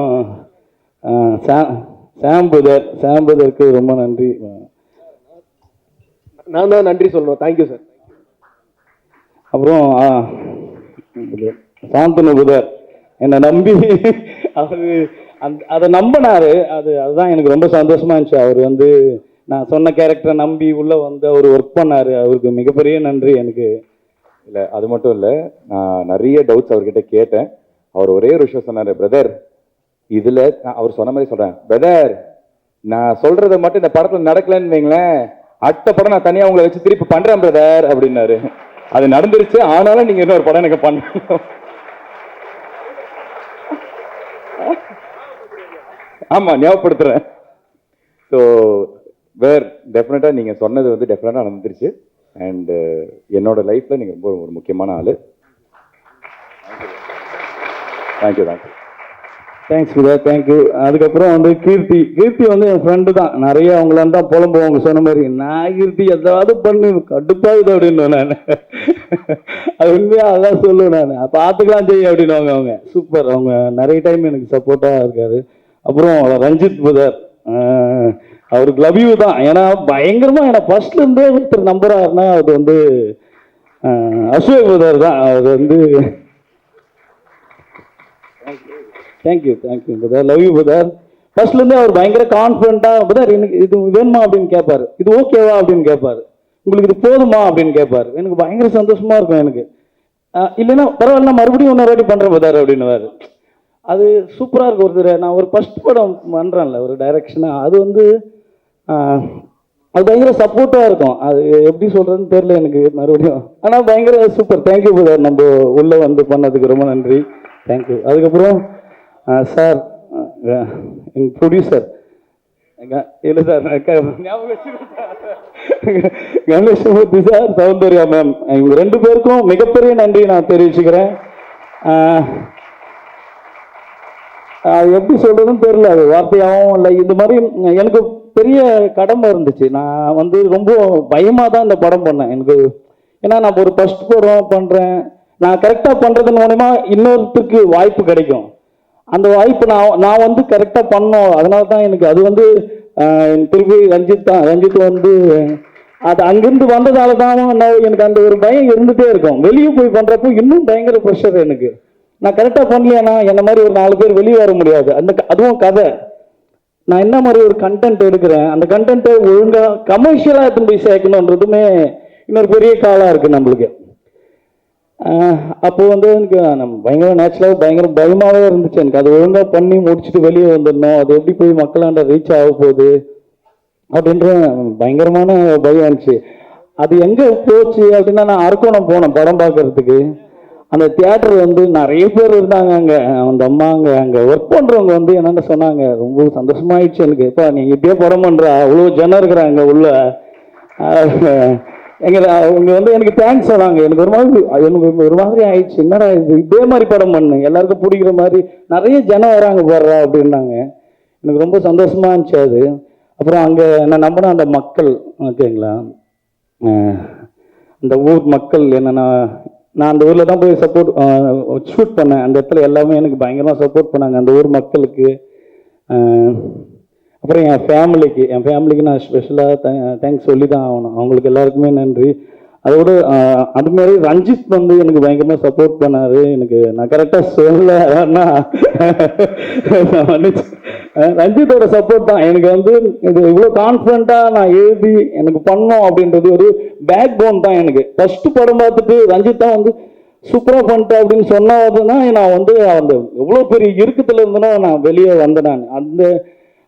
சாம்புதருக்கு ரொம்ப நன்றி. நான் தான் நன்றி சொல்லணும். Thank you sir. அப்புறம் சாந்தனு புதர் என்னை நம்பி அவர் அதை நம்பினாரு. அதுதான் எனக்கு ரொம்ப சந்தோஷமா இருந்துச்சு. அவர் வந்து நான் சொன்ன கேரக்டரை நம்பி உள்ள வந்து அவர் ஒர்க் பண்ணாரு. அவருக்கு மிகப்பெரிய நன்றி எனக்கு. இல்லை அது மட்டும் இல்லை, நான் நிறைய டவுட்ஸ் அவர்கிட்ட கேட்டேன். அவர் ஒரே ஒரு விஷயம் சொன்னார், பிரதர் இதில் அவர் சொன்ன மாதிரி சொல்கிறேன், பிரதர் நான் சொல்கிறத மட்டும் இந்த படத்தில் நடக்கலைன்னு வைங்களேன், அடுத்த படம் நான் தனியாக உங்களை வச்சு திருப்பி பண்ணுறேன் பிரதர் அப்படின்னாரு. அது நடந்துருச்சு. ஆனாலும் நீங்கள் இன்னொரு படம் எனக்கு பண்ணணும். ஆமாம், ஞாபகப்படுத்துகிறேன். ஸோ வேர் டெஃபினட்டாக நீங்கள் சொன்னது வந்து டெஃபினட்டாக நடந்துருச்சு. அண்டு என்னோட லைஃப்பில் நீங்கள் ரொம்ப ஒரு முக்கியமான ஆள். தேங்க்யூ. தேங்க்ஸ் புதா, தேங்க்யூ. அதுக்கப்புறம் வந்து கீர்த்தி வந்து என் ஃப்ரெண்டு தான். நிறைய அவங்களாம் தான் புலம்புவோம். அவங்க சொன்ன மாதிரி நான் கீர்த்தி எதாவது பண்ணு கடுப்பாகுது அப்படின்னு நான் அது உண்மையாக அதான் சொல்லுவேன். நான் பார்த்துக்கலாம் செய்ய அப்படின்னுவாங்க. அவங்க சூப்பர், அவங்க நிறைய டைம் எனக்கு சப்போர்ட்டாக இருக்காரு. அப்புறம் ரஞ்சித் புதர், அவருக்கு லவ் யூ தான். ஏன்னா பயங்கரமாக என்னை ஃபர்ஸ்ட்லேருந்தே ஒருத்தர் நம்புறாருன்னா அது வந்து அசோக் புதர் தான். அவர் வந்து thank you brother, love you brother. ஃபர்ஸ்ட்லேருந்தே அவர் பயங்கர கான்ஃபிடண்ட்டாக, பிரதர் எனக்கு இது வேணுமா அப்படின்னு கேட்பாரு, இது ஓகேவா அப்படின்னு கேட்பாரு, உங்களுக்கு இது போதுமா அப்படின்னு கேட்பாரு. எனக்கு பயங்கர சந்தோஷமா இருக்கும். எனக்கு இல்லைன்னா பரவாயில்ல மறுபடியும் இன்னொரு வாட்டி பண்ணுறேன் பிரதர் அப்படின்னுவாரு. அது சூப்பராக இருக்கும். ஒருத்தர் நான் ஒரு ஃபர்ஸ்ட் படம் பண்ணுறேன்ல ஒரு டைரக்ஷனாக, அது வந்து அது பயங்கர சப்போர்ட்டாக இருக்கும். அது எப்படி சொல்கிறதுன்னு தெரியல எனக்கு மறுபடியும். ஆனால் பயங்கர சூப்பர். தேங்க்யூ பிரதர், நம்ம உள்ளே வந்து பண்ணதுக்கு ரொம்ப நன்றி. தேங்க்யூ. அதுக்கப்புறம் சார் எங்கள் ப்ரொடியூசர் இல்லை sir Ganeshmoorthy sir, Soundarya ma'am, இவங்க 2 பேருக்கும் மிகப்பெரிய நன்றி நான் தெரிவிச்சுக்கிறேன். எப்படி சொல்றதுன்னு தெரியல, அது வார்த்தையாகவும் இல்லை. இந்த மாதிரி எனக்கு பெரிய கடமை இருந்துச்சு. நான் வந்து ரொம்ப பயமாக தான் இந்த படம் பண்ணேன். எனக்கு ஏன்னா நான் ஒரு ஃபர்ஸ்ட் படம் பண்ணுறேன், நான் கரெக்டாக பண்ணுறதன் மூலமா இன்னொருத்தருக்கு வாய்ப்பு கிடைக்கும். அந்த வாய்ப்பு நான் வந்து கரெக்டாக பண்ணோம். அதனால தான் எனக்கு அது வந்து திருப்பி ரஞ்சித் வந்து அது அங்கிருந்து வந்ததால தான் எனக்கு அந்த ஒரு பயம் இருந்துகிட்டே இருக்கும். வெளியே போய் பண்ணுறப்போ இன்னும் பயங்கர ப்ரெஷர் எனக்கு. நான் கரெக்டாக பண்ணலையானா என்ன மாதிரி ஒரு 4 பேர் வெளியே வர முடியாது. அதுவும் கதை நான் என்ன மாதிரி ஒரு கண்டென்ட் எடுக்கிறேன், அந்த கண்டென்ட்டை ஒழுங்காக கமர்ஷியலாக எடுத்து போய் சேர்க்கணுன்றதுமே இன்னொரு பெரிய காலாக இருக்குது நம்மளுக்கு. அப்போ வந்து எனக்கு நம்ம பயங்கர நேச்சுரலாக பயங்கர பயமாகவே இருந்துச்சு. எனக்கு அது ஒழுங்காக பண்ணி முடிச்சுட்டு வெளியே வந்துடணும், அது எப்படி போய் மக்களாண்ட ரீச் ஆக போகுது அப்படின்ற பயங்கரமான பயம் இருந்துச்சு. அது எங்கே போச்சு அப்படின்னா, நான் அரக்கோணம் போனேன் படம் பார்க்கறதுக்கு. அந்த தியேட்டர் வந்து நிறைய பேர் இருந்தாங்க. அங்கே அந்த அம்மா அங்கே ஒர்க் பண்ணுறவங்க வந்து என்னென்ன சொன்னாங்க, ரொம்ப சந்தோஷமாயிடுச்சு எனக்கு. இப்போ நீங்கள் இப்படியே படம் பண்ணுற அவ்வளோ ஜனம் இருக்கிறாங்க உள்ள. அவங்க வந்து எனக்கு தேங்க்ஸ் சொன்னாங்க. எனக்கு ஒரு மாதிரி ஆயிடுச்சு, என்னடா இது இதே மாதிரி படம் பண்ணு, எல்லாருக்கும் பிடிக்கிற மாதிரி நிறைய ஜனம் வராங்க போடுறா அப்படின்னாங்க. எனக்கு ரொம்ப சந்தோஷமா இருந்துச்சு அது. அப்புறம் அங்கே நான் நம்பின அந்த மக்கள் ஓகேங்களா, இந்த ஊர் மக்கள் என்னன்னா, நான் அந்த ஊரில் தான் போய் ஷூட் பண்ணேன். அந்த இடத்துல எல்லாமே எனக்கு பயங்கரமாக சப்போர்ட் பண்ணாங்க, அந்த ஊர் மக்களுக்கு. அப்புறம் என் ஃபேமிலிக்கு நான் ஸ்பெஷலாக தேங்க்ஸ் சொல்லி தான் ஆகணும். அவங்களுக்கு எல்லாருக்குமே நன்றி. அதோட அதுமாரி ரஞ்சித் வந்து எனக்கு பயங்கரமாக சப்போர்ட் பண்ணார். எனக்கு நான் கரெக்டாக சொல்லலைன்னா ரஞ்சித்தோட சப்போர்ட் தான் எனக்கு வந்து இது இவ்வளோ கான்ஃபிடண்ட்டாக நான் எழுதி எனக்கு பண்ணோம் அப்படின்றது ஒரு பேக் போன் தான் எனக்கு. ஃபர்ஸ்ட் படம் பார்த்துட்டு ரஞ்சித் தான் வந்து சூப்பராக பண்ணிட்டேன் அப்படின்னு சொன்னதுன்னா நான் வந்து அந்த எவ்வளோ பெரிய இறுக்கத்தில் இருந்தேனோ நான் வெளியே வந்தேன். நான்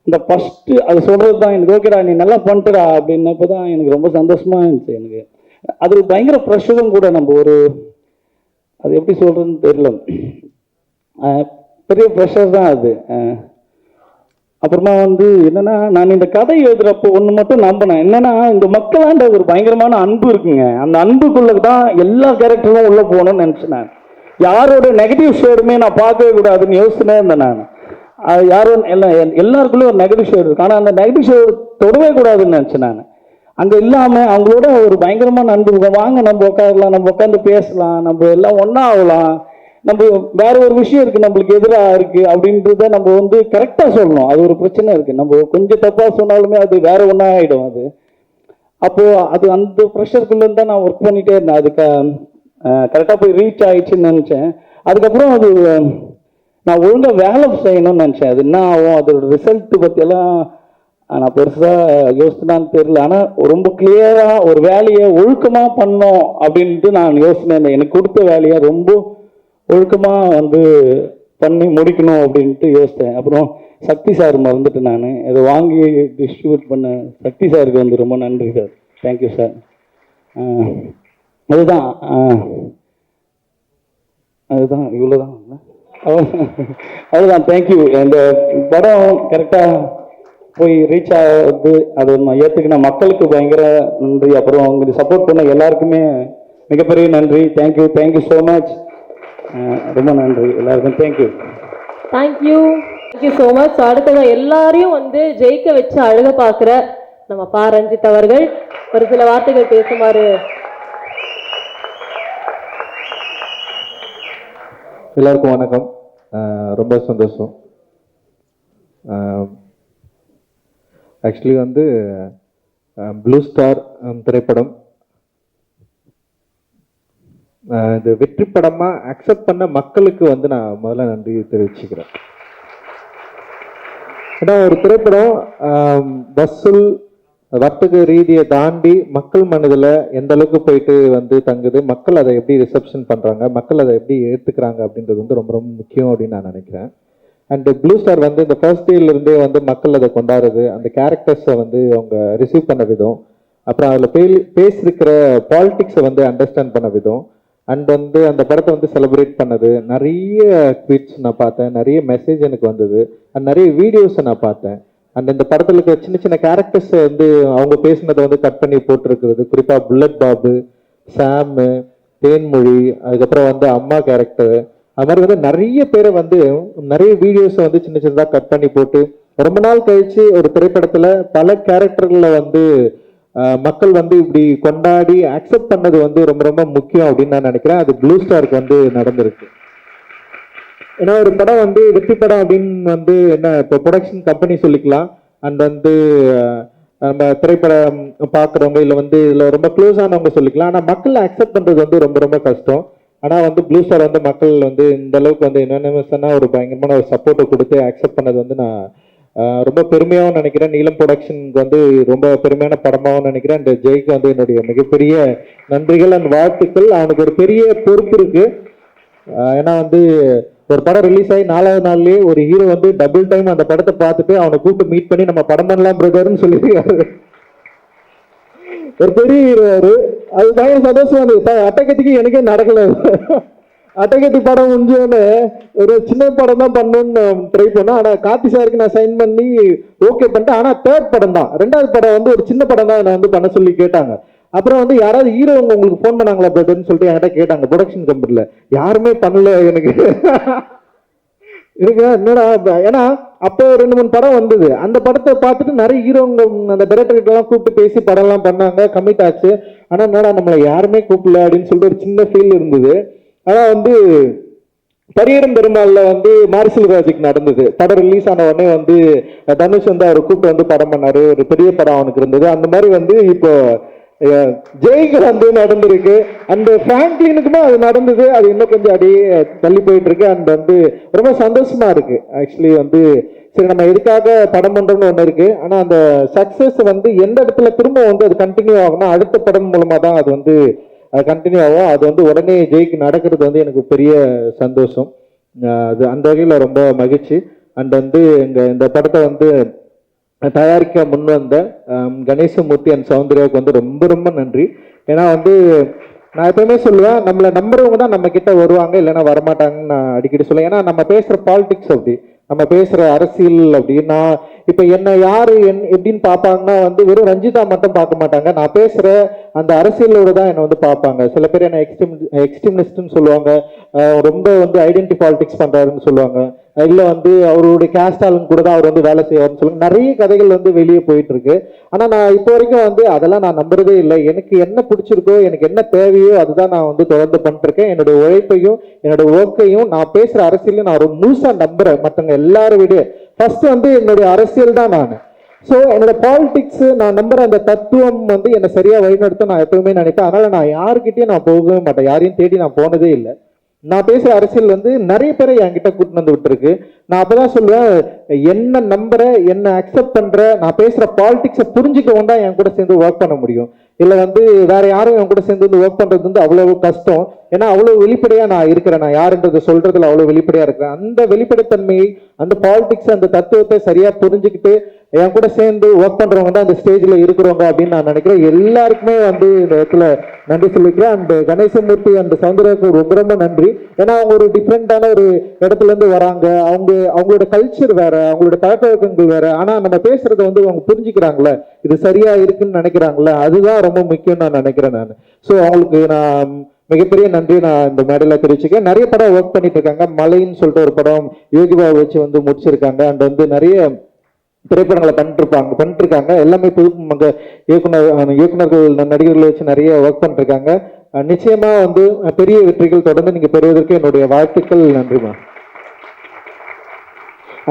அந்த ஃபஸ்ட்டு அது சொல்கிறது தான் எனக்கு ஓகேடா நீ நல்லா பண்ணிட்டுடா அப்படின்னப்போ தான் எனக்கு ரொம்ப சந்தோஷமாக இருந்துச்சு. எனக்கு அது பயங்கர ப்ரெஷரும் கூட. நம்ம ஒரு அது எப்படி சொல்கிறதுன்னு தெரியல, பெரிய ப்ரெஷர் தான் அது. அப்புறமா வந்து என்னன்னா நான் இந்த கதை எழுதுறப்போ ஒன்று மட்டும் நம்பினேன், என்னன்னா இந்த மக்களாண்ட ஒரு பயங்கரமான அன்பு இருக்குங்க. அந்த அன்புக்குள்ள தான் எல்லா கேரக்டரும் உள்ள போகணும்னு நினச்சேன். நான் யாரோட நெகட்டிவ் ஷேடுமே நான் பார்க்கவே கூடாதுன்னு யோசிச்சுனே இருந்தேன். நான் அது யாரும் எல்லாருக்குள்ளேயும் ஒரு நெகட்டிவ் ஷேடு இருக்கு, ஆனால் அந்த நெகட்டிவ் ஷேடு தொடவே கூடாதுன்னு நினச்சேன். நான் அங்கே இல்லாமல் அவங்களோட ஒரு பயங்கரமான அன்பு இருக்கும். வாங்க நம்ம உட்காரலாம், நம்ம உட்காந்து பேசலாம், நம்ம எல்லாம் ஒன்றா ஆகலாம், நம்ம வேற ஒரு விஷயம் இருக்கு நம்மளுக்கு எதிராக இருக்கு அப்படின்றத நம்ம வந்து கரெக்டாக சொல்லணும். அது ஒரு பிரச்சனை இருக்கு, நம்ம கொஞ்சம் தப்பாக சொன்னாலுமே அது வேற ஒன்றா ஆகிடும். அது அப்போ அது அந்த ப்ரெஷருக்குள்ள தான் நான் ஒர்க் பண்ணிட்டே இருந்தேன். அதுக்கு கரெக்டாக போய் ரீச் ஆயிடுச்சுன்னு நினச்சேன். அதுக்கப்புறம் அது நான் ஒழுங்காக வேலை செய்யணும்னு நினச்சேன். அது என்ன ஆகும், அதோட ரிசல்ட் பற்றியெல்லாம் நான் பெருசாக யோசிச்சுனான்னு தெரியல. ஆனால் ரொம்ப கிளியராக ஒரு வேலையை ஒழுக்கமாக பண்ணோம் அப்படின்ட்டு நான் யோசினேன். எனக்கு கொடுத்த வேலையை ரொம்ப ஒழுக்கமாக வந்து பண்ணி முடிக்கணும் அப்படின்ட்டு யோசித்தேன். அப்புறம் சக்தி சார் மறந்துட்டு நான் இதை வாங்கி டிஸ்ட்ரிபியூட் பண்ண சக்தி சாருக்கு வந்து ரொம்ப நன்றி சார். Thank you sir. அதுதான் அதுதான் இவ்வளோதான் அவ்வளோதான். தேங்க்யூ. இந்த படம் கரெக்டாக போய் ரீச் ஆகுது, அது நான் ஏற்றுக்கின மக்களுக்கு பயங்கர நன்றி. அப்புறம் உங்களுக்கு சப்போர்ட் பண்ண எல்லாருக்குமே மிகப்பெரிய நன்றி. Thank you, thank you so much. ரொம்ப நன்றி எல்லாருக்கும். Thank you thank you thank you so much. அடுத்ததான் எல்லாரையும் வந்து ஜெயிக்க வச்சு அழக பார்க்குற நம்ம பா ரஞ்சித் அவர்கள் ஒரு சில வார்த்தைகள் பேசுமாறு. எல்லாருக்கும் வணக்கம். ரொம்ப சந்தோஷம். ஆக்சுவலி வந்து ப்ளூ ஸ்டார் திரைப்படம் இது வெற்றி படமாக அக்செப்ட் பண்ண மக்களுக்கு வந்து நான் முதல்ல நன்றி தெரிவிச்சுக்கிறேன். ஏன்னா ஒரு திரைப்படம் வசூல் வர்த்தக ரீதியை தாண்டி மக்கள் மனதில் எந்த அளவுக்கு போயிட்டு வந்து தங்குது, மக்கள் அதை எப்படி ரிசப்ஷன் பண்ணுறாங்க, மக்கள் அதை எப்படி ஏற்றுக்கிறாங்க அப்படின்றது வந்து ரொம்ப ரொம்ப முக்கியம் அப்படின்னு நான் நினைக்கிறேன். அண்ட் ப்ளூ ஸ்டார் வந்து இந்த ஃபர்ஸ்ட் டேலேருந்தே வந்து மக்கள் அதை கொண்டாடுறது, அந்த கேரக்டர்ஸை வந்து அவங்க ரிசீவ் பண்ண விதம், அப்புறம் அதில் பேசியிருக்கிற பாலிட்டிக்ஸை வந்து அண்டர்ஸ்டாண்ட் பண்ண விதம், அண்ட் வந்து அந்த படத்தை வந்து செலிப்ரேட் பண்ணது, நிறைய ட்வீட்ஸ் நான் பார்த்தேன், நிறைய மெசேஜ் எனக்கு வந்தது, அண்ட் நிறைய வீடியோஸை நான் பார்த்தேன். அண்ட் இந்த படத்தில் இருக்கிற சின்ன சின்ன கேரக்டர்ஸை வந்து அவங்க பேசினதை வந்து கட் பண்ணி போட்டிருக்கிறது, குறிப்பாக புல்லட் பாபு, சாமு, தேன்மொழி, அதுக்கப்புறம் வந்து அம்மா கேரக்டர், அது மாதிரி வந்து நிறைய பேரை வந்து நிறைய வீடியோஸை வந்து சின்ன சின்னதாக கட் பண்ணி போட்டு ரொம்ப நாள் கழிச்சு ஒரு திரைப்படத்தில் பல கேரக்டர்களை வந்து மக்கள் வந்து இப்படி கொண்டாடி அக்செப்ட் பண்ணது வந்து ரொம்ப ரொம்ப முக்கியம் அப்படின்னு நான் நினைக்கிறேன். அது ப்ளூ ஸ்டாருக்கு வந்து நடந்திருக்கு. ஏன்னா ஒரு படம் வந்து வெற்றி படம் அப்படின்னு வந்து என்ன இப்போ ப்ரொடக்ஷன் கம்பெனி சொல்லிக்கலாம், அண்ட் வந்து நம்ம திரைப்படம் பார்க்குறவங்க இல்லை வந்து இதில் ரொம்ப க்ளோஸ் ஆனவங்க சொல்லிக்கலாம். ஆனால் மக்கள் அக்செப்ட் பண்ணுறது வந்து ரொம்ப ரொம்ப கஷ்டம். ஆனால் வந்து ப்ளூ ஸ்டார் வந்து மக்கள் வந்து இந்த அளவுக்கு வந்து என்னென்ன ஒரு பயங்கரமான ஒரு சப்போர்ட்டை கொடுத்து அக்செப்ட் பண்ணது வந்து நான் ரொம்ப பெருமையாகவும் நினைக்கிறேன். நீலம் ப்ரொடக்ஷனுக்கு வந்து ரொம்ப பெருமையான படமாகவும் நினைக்கிறேன். அந்த ஜெய்க்கு வந்து என்னுடைய மிகப்பெரிய நன்றிகள் அண்ட் வாழ்த்துக்கள். அவனுக்கு ஒரு பெரிய பொறுப்பு இருக்கு. ஏன்னா வந்து ஒரு படம் ரிலீஸ் ஆகி 4வது நாள்லயே ஒரு ஹீரோ வந்து டபுள் டைம் அந்த படத்தை பார்த்துட்டு அவனை கூப்பிட்டு மீட் பண்ணி நம்ம படம் பண்ணலாம் பிரதர்ன்னு சொல்லியிருக்காரு. ஒரு பெரிய ஹீரோ அது பயங்கர சந்தோஷம் வந்து அட்டகத்திக்கு எனக்கே நடக்கல. அட்டகத்தி படம் முடிஞ்சோன்னு ஒரு சின்ன படம் தான் பண்ணணும்னு ட்ரை பண்ணேன். ஆனால் கார்த்தி சாருக்கு நான் சைன் பண்ணி ஓகே பண்ணிட்டேன். ஆனால் தேர்ட் படம் தான், 2வது படம் வந்து ஒரு சின்ன படம் தான் நான் வந்து பண்ண சொல்லி கேட்டாங்க. அப்புறம் வந்து யாராவது ஹீரோ உங்களுக்கு ஃபோன் பண்ணாங்களா பிரதர்ன்னு சொல்லிட்டு என்கிட்ட கேட்டாங்க ப்ரொடக்ஷன் கம்பெனியில். யாருமே பண்ணல எனக்கு. இருக்கு என்னடா, ஏன்னா அப்போ 2-3 படம் வந்தது. அந்த படத்தை பார்த்துட்டு நிறைய ஹீரோங்க அந்த டைரக்டர்கிட்டலாம் கூப்பிட்டு பேசி படம்லாம் பண்ணாங்க, கமிட் ஆச்சு. ஆனால் என்னடா நம்மளை யாருமே கூப்பிடல அப்படின்னு சொல்லிட்டு ஒரு சின்ன ஃபீல் இருந்தது. ஆனால் வந்து பரியரும் பெருமாள்ல வந்து மாரிசல் ராஜுக்கு நடந்தது. படம் ரிலீஸ் ஆன உடனே வந்து தனுஷ் வந்து அவர் கூப்பிட்டு வந்து படம் பண்ணாரு, ஒரு பெரிய படம் அவனுக்கு இருந்தது. அந்த மாதிரி வந்து இப்போ ஜெய்க்கு வந்து நடந்திருக்கு. அந்த பிராங்க்லினுக்குமே அது நடந்தது. அது இன்னும் கொஞ்சம் அப்படியே தள்ளி போயிட்டு இருக்கு. அண்ட் வந்து ரொம்ப சந்தோஷமா இருக்கு. ஆக்சுவலி வந்து சரி நம்ம எதுக்காக படம் பண்றோம்னு ஒன்று இருக்கு. ஆனா அந்த சக்சஸ் வந்து எந்த இடத்துல திரும்ப வந்து அது கண்டினியூ ஆகும்னா அடுத்த படம் மூலமா தான் அது வந்து கண்டினியூ ஆகும். அது வந்து உடனே ஜெயிக்கு நடக்கிறது வந்து எனக்கு பெரிய சந்தோஷம். அது அந்த வகையில் ரொம்ப மகிழ்ச்சி. அண்ட் வந்து இந்த படத்தை வந்து தயாரிக்க முன் வந்த கணேசமூர்த்தி அண்ட் சௌந்தர்யாவுக்கு வந்து ரொம்ப ரொம்ப நன்றி. ஏன்னா வந்து நான் எப்பவுமே சொல்லுவேன், நம்மளை நம்புறவங்க தான் நம்ம கிட்ட வருவாங்க, இல்லைன்னா வரமாட்டாங்கன்னு நான் அடிக்கடி சொல்லுவேன். ஏன்னா நம்ம பேசுற பாலிடிக்ஸ் அப்படி, நம்ம பேசுற அரசியல் அப்படின்னா இப்ப என்ன யாரு எப்படின்னு பார்ப்பாங்கன்னா வந்து வெறும் ரஞ்சிதா மட்டும் பார்க்க மாட்டாங்க, நான் பேசுற அந்த அரசியலோட தான் என்னை வந்து பார்ப்பாங்க. சில பேர் என்ன எக்ஸ்ட்ரீமிஸ்ட்னு சொல்லுவாங்க, ரொம்ப வந்து ஐடென்டி பாலிடிக்ஸ் பண்றாருன்னு சொல்லுவாங்க, இல்ல வந்து அவருடைய கேஸ்ட் ஆளுங்க கூட தான் அவர் வந்து வேலை செய்வார்னு சொல்லுவாங்க. நிறைய கதைகள் வந்து வெளியே போயிட்டு இருக்கு. ஆனா நான் இப்போ வரைக்கும் வந்து அதெல்லாம் நான் நம்புறதே இல்லை. எனக்கு என்ன பிடிச்சிருக்கோ, எனக்கு என்ன தேவையோ அதுதான் நான் வந்து தொடர்ந்து பண்ணிட்டு இருக்கேன். என்னோட உழைப்பையும் என்னோட ஒர்க்கையும் நான் பேசுற அரசியலையும் நான் ரொம்ப முழுசா நம்புறேன். மற்றவங்க எல்லாரும் விட ஃபர்ஸ்ட் வந்து என்னுடைய அரசியல் தான் நான். ஸோ என்னோட பாலிடிக்ஸ் நான் நம்புற அந்த தத்துவம் வந்து என்னை சரியா வழிநடத்த நான் எப்பவுமே நினைப்பேன். அதனால நான் யாருக்கிட்டையும் நான் போகவே மாட்டேன், யாரையும் தேடி நான் போனதே இல்லை. நான் பேசுற அரசியல் வந்து நிறைய பேரை என்கிட்ட கூட்டிட்டு வந்து விட்டுருக்கு. நான் அப்பதான் சொல்லுவேன், என்ன நம்புற, என்ன அக்செப்ட் பண்ற, நான் பேசுற பாலிடிக்ஸை புரிஞ்சுக்கவும் தான் என் கூட சேர்ந்து ஒர்க் பண்ண முடியும். இல்ல வந்து வேற யாரும் என் கூட சேர்ந்து வந்து ஒர்க் பண்றது வந்து அவ்வளவு கஷ்டம். ஏன்னா அவ்வளவு வெளிப்படையா நான் இருக்கிறேன், நான் யாருன்றதை சொல்றதுல அவ்வளவு வெளிப்படையா இருக்கிறேன். அந்த வெளிப்படைத்தன்மையை, அந்த பாலிடிக்ஸ், அந்த தத்துவத்தை சரியா புரிஞ்சுக்கிட்டு என் கூட சேர்ந்து ஒர்க் பண்றவங்க தான் அந்த ஸ்டேஜ்ல இருக்கிறவங்க அப்படின்னு நான் நினைக்கிறேன். எல்லாருக்குமே வந்து இந்த இடத்துல நன்றி சொல்லிக்கிறேன். அந்த கணேசமூர்த்தி அந்த சௌந்தர்யாவுக்கு ரொம்ப ரொம்ப நன்றி. ஏன்னா அவங்க ஒரு டிஃப்ரெண்டான ஒரு இடத்துல இருந்து வராங்க, அவங்களோட கல்ச்சர் வேற, அவங்களோட பழக்கவழக்கங்கள் வேற. ஆனா நம்ம பேசுறத வந்து அவங்க புரிஞ்சுக்கிறாங்களே, இது சரியா இருக்குன்னு நினைக்கிறாங்களே, அதுதான் ரொம்ப முக்கியம் நான் நினைக்கிறேன் நான். ஸோ அவங்களுக்கு நான் மிகப்பெரிய நன்றி நான் இந்த மேடையில தெரிவிச்சுக்கேன். நிறைய படம் ஒர்க் பண்ணிட்டு இருக்காங்க. மலைன்னு சொல்லிட்டு ஒரு படம் யோகிபாவை வச்சு வந்து முடிச்சிருக்காங்க. அண்ட் வந்து நிறைய திரைப்படங்களை பண்ணிட்டு இருக்காங்க. எல்லாமே புது இயக்குனர்கள் நடிகர்களை வச்சு நிறைய ஒர்க் பண்ணிட்டு இருக்காங்க. நிச்சயமா வந்து பெரிய வெற்றிகள் தொடர்ந்து நீங்க பெறுவதற்கு என்னுடைய வாழ்த்துக்கள். நன்றிமா.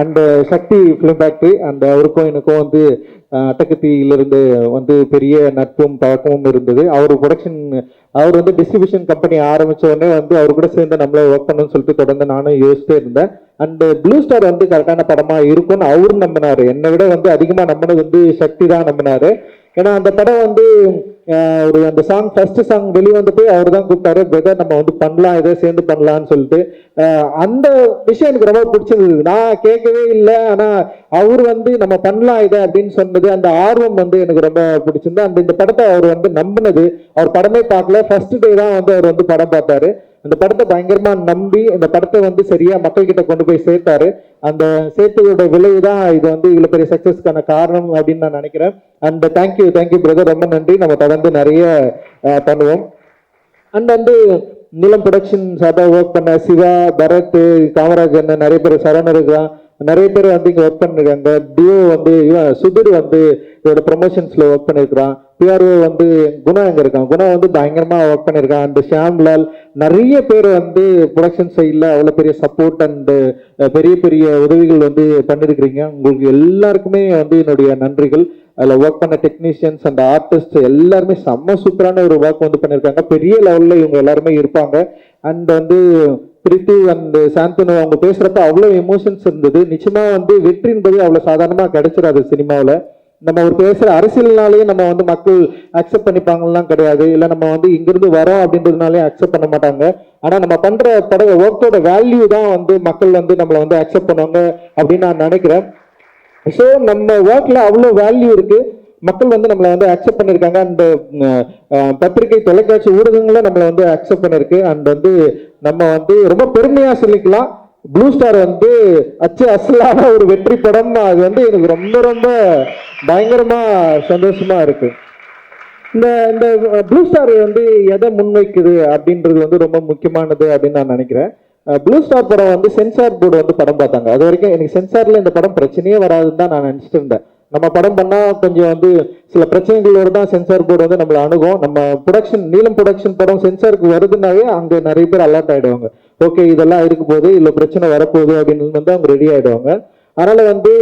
அண்ட் சக்தி ஃபிலிம் ஃபேக்டரி அந்த அவருக்கும் எனக்கும் வந்து அட்டகத்தியிலிருந்து வந்து பெரிய நட்பும் பழக்கமும் இருந்தது. அவர் வந்து டிஸ்ட்ரிபியூஷன் கம்பெனி ஆரம்பிச்ச உடனே வந்து அவர் கூட சேர்ந்து நம்மளே ஒர்க் பண்ணணும்னு சொல்லிட்டு தொடர்ந்து நானும் யோசிச்சுட்டே இருந்தேன். அண்ட் ப்ளூ ஸ்டார் வந்து கரெக்டான படமா இருக்கும்னு அவரும் நம்பினாரு. என்னை விட வந்து அதிகமா நம்பினது வந்து சக்தி தான் நம்பினாரு. ஏன்னா அந்த படம் வந்து ஒரு அந்த சாங் ஃபர்ஸ்ட் சாங் வெளிவந்துட்டு அவர் தான் கூப்பிட்டாரு, பிரதர் நம்ம வந்து பண்ணலாம், இதை சேர்ந்து பண்ணலாம்னு சொல்லிட்டு. அந்த விஷயம் எனக்கு ரொம்ப பிடிச்சிருந்தது. நான் கேட்கவே இல்லை, ஆனா அவர் வந்து நம்ம பண்ணலாம் இதை அப்படின்னு சொன்னது, அந்த ஆர்வம் வந்து எனக்கு ரொம்ப பிடிச்சிருந்தது. அந்த இந்த படத்தை அவர் வந்து நம்பினது, அவர் படமே பார்க்கல, ஃபர்ஸ்ட் டே தான் வந்து அவர் வந்து படம் பார்த்தாரு. அந்த படத்தை பயங்கரமா நம்பி இந்த படத்தை வந்து சரியா மக்கள் கிட்ட கொண்டு போய் சேர்த்தாரு. அந்த சேர்த்ததோட விளைவு தான் இது வந்து இவ்வளவு பெரிய சக்சஸ்க்கான காரணம் அப்படின்னு நான் நினைக்கிறேன். அண்ட் தேங்க்யூ பிரதர், ரொம்ப நன்றி. நம்ம தொடர்ந்து நிறைய பண்ணுவோம். அண்ட் வந்து நீலம் ப்ரொடக்ஷன் சார்பாக ஒர்க் பண்ண சிவா, பரத், காமராஜன், நிறைய பேர், சரவணருக்கா, நிறைய பேர் வந்து இங்க ஒர்க் பண்ணிருக்காங்க. டிஓ வந்து சுதீர் வந்து இதோட ப்ரொமோஷன்ஸ்ல ஒர்க் பண்ணிருக்கான். பிஆர்ஓ வந்து குணா எங்க இருக்கான், குணா வந்து பயங்கரமா ஒர்க் பண்ணிருக்கான். அண்ட் ஷாம்லால், நிறைய பேர் வந்து ப்ரொடக்ஷன் சைட்ல அவ்வளவு பெரிய சப்போர்ட் அண்ட் பெரிய பெரிய உதவிகள் வந்து பண்ணிருக்கிறீங்க. உங்களுக்கு எல்லாருக்குமே வந்து என்னுடைய நன்றிகள். அதில் ஒர்க் பண்ண டெக்னீஷியன்ஸ் அண்ட் ஆர்டிஸ்ட் எல்லாருமே செம்ம சூப்பரான ஒரு ஒர்க் வந்து பண்ணியிருக்காங்க. பெரிய லெவலில் இவங்க எல்லாருமே இருப்பாங்க. அண்ட் வந்து பிரித்து அண்ட் சாந்தனு அவங்க பேசுறப்ப அவ்வளோ எமோஷன்ஸ் இருந்தது. நிச்சயமா வந்து வெற்றி என்பது அவ்வளோ சாதாரணமாக கிடைச்சிடாது சினிமாவில். நம்ம ஒரு பேசுகிற அரசியல்னாலேயே நம்ம வந்து மக்கள் அக்செப்ட் பண்ணிப்பாங்கலாம் கிடையாது, இல்லை நம்ம வந்து இங்கிருந்து வரோம் அப்படின்றதுனாலே அக்செப்ட் பண்ண மாட்டாங்க. ஆனால் நம்ம பண்ணுற ஒர்க்கோட வேல்யூ தான் வந்து மக்கள் வந்து நம்மளை வந்து அக்செப்ட் பண்ணுவாங்க அப்படின்னு நான் நினைக்கிறேன். ஸோ நம்ம ஒர்க்ல அவ்வளோ வேல்யூ இருக்கு, மக்கள் வந்து நம்மளை வந்து அக்செப்ட் பண்ணியிருக்காங்க. அந்த பத்திரிகை, தொலைக்காட்சி ஊடகங்களும் நம்மளை வந்து அக்செப்ட் பண்ணியிருக்கு. அண்ட் வந்து நம்ம வந்து ரொம்ப பெருமையாக சொல்லிக்கலாம், ப்ளூ ஸ்டார் வந்து அசலான ஒரு வெற்றி படம். அது வந்து எனக்கு ரொம்ப ரொம்ப பயங்கரமா சந்தோஷமா இருக்கு. இந்த ப்ளூ ஸ்டார் வந்து எதை முன்வைக்குது அப்படின்றது வந்து ரொம்ப முக்கியமானது அப்படின்னு நான் நினைக்கிறேன். ப்ளூ ஸ்டார் படம் வந்து சென்சார் போர்டு வந்து படம் பார்த்தாங்க. அது வரைக்கும் எனக்கு சென்சார்ல இந்த படம் பிரச்சனையே வராதுன்னு தான் நான் நினைச்சிட்டு இருந்தேன். நம்ம படம் பண்ணா கொஞ்சம் வந்து சில பிரச்சனைகளோடு தான் சென்சார் போர்டு வந்து நம்மளை அணுகும். நம்ம நீலம் ப்ரொடக்ஷன் படம் சென்சாருக்கு வருதுனாவே அங்கே நிறைய பேர் அலர்ட் ஆயிடுவாங்க. ஓகே இதெல்லாம் இருக்க போகுது, இல்லை பிரச்சனை வரப்போகுது அப்படின்னு வந்து அவங்க ரெடி ஆயிடுவாங்க. அதனால வந்து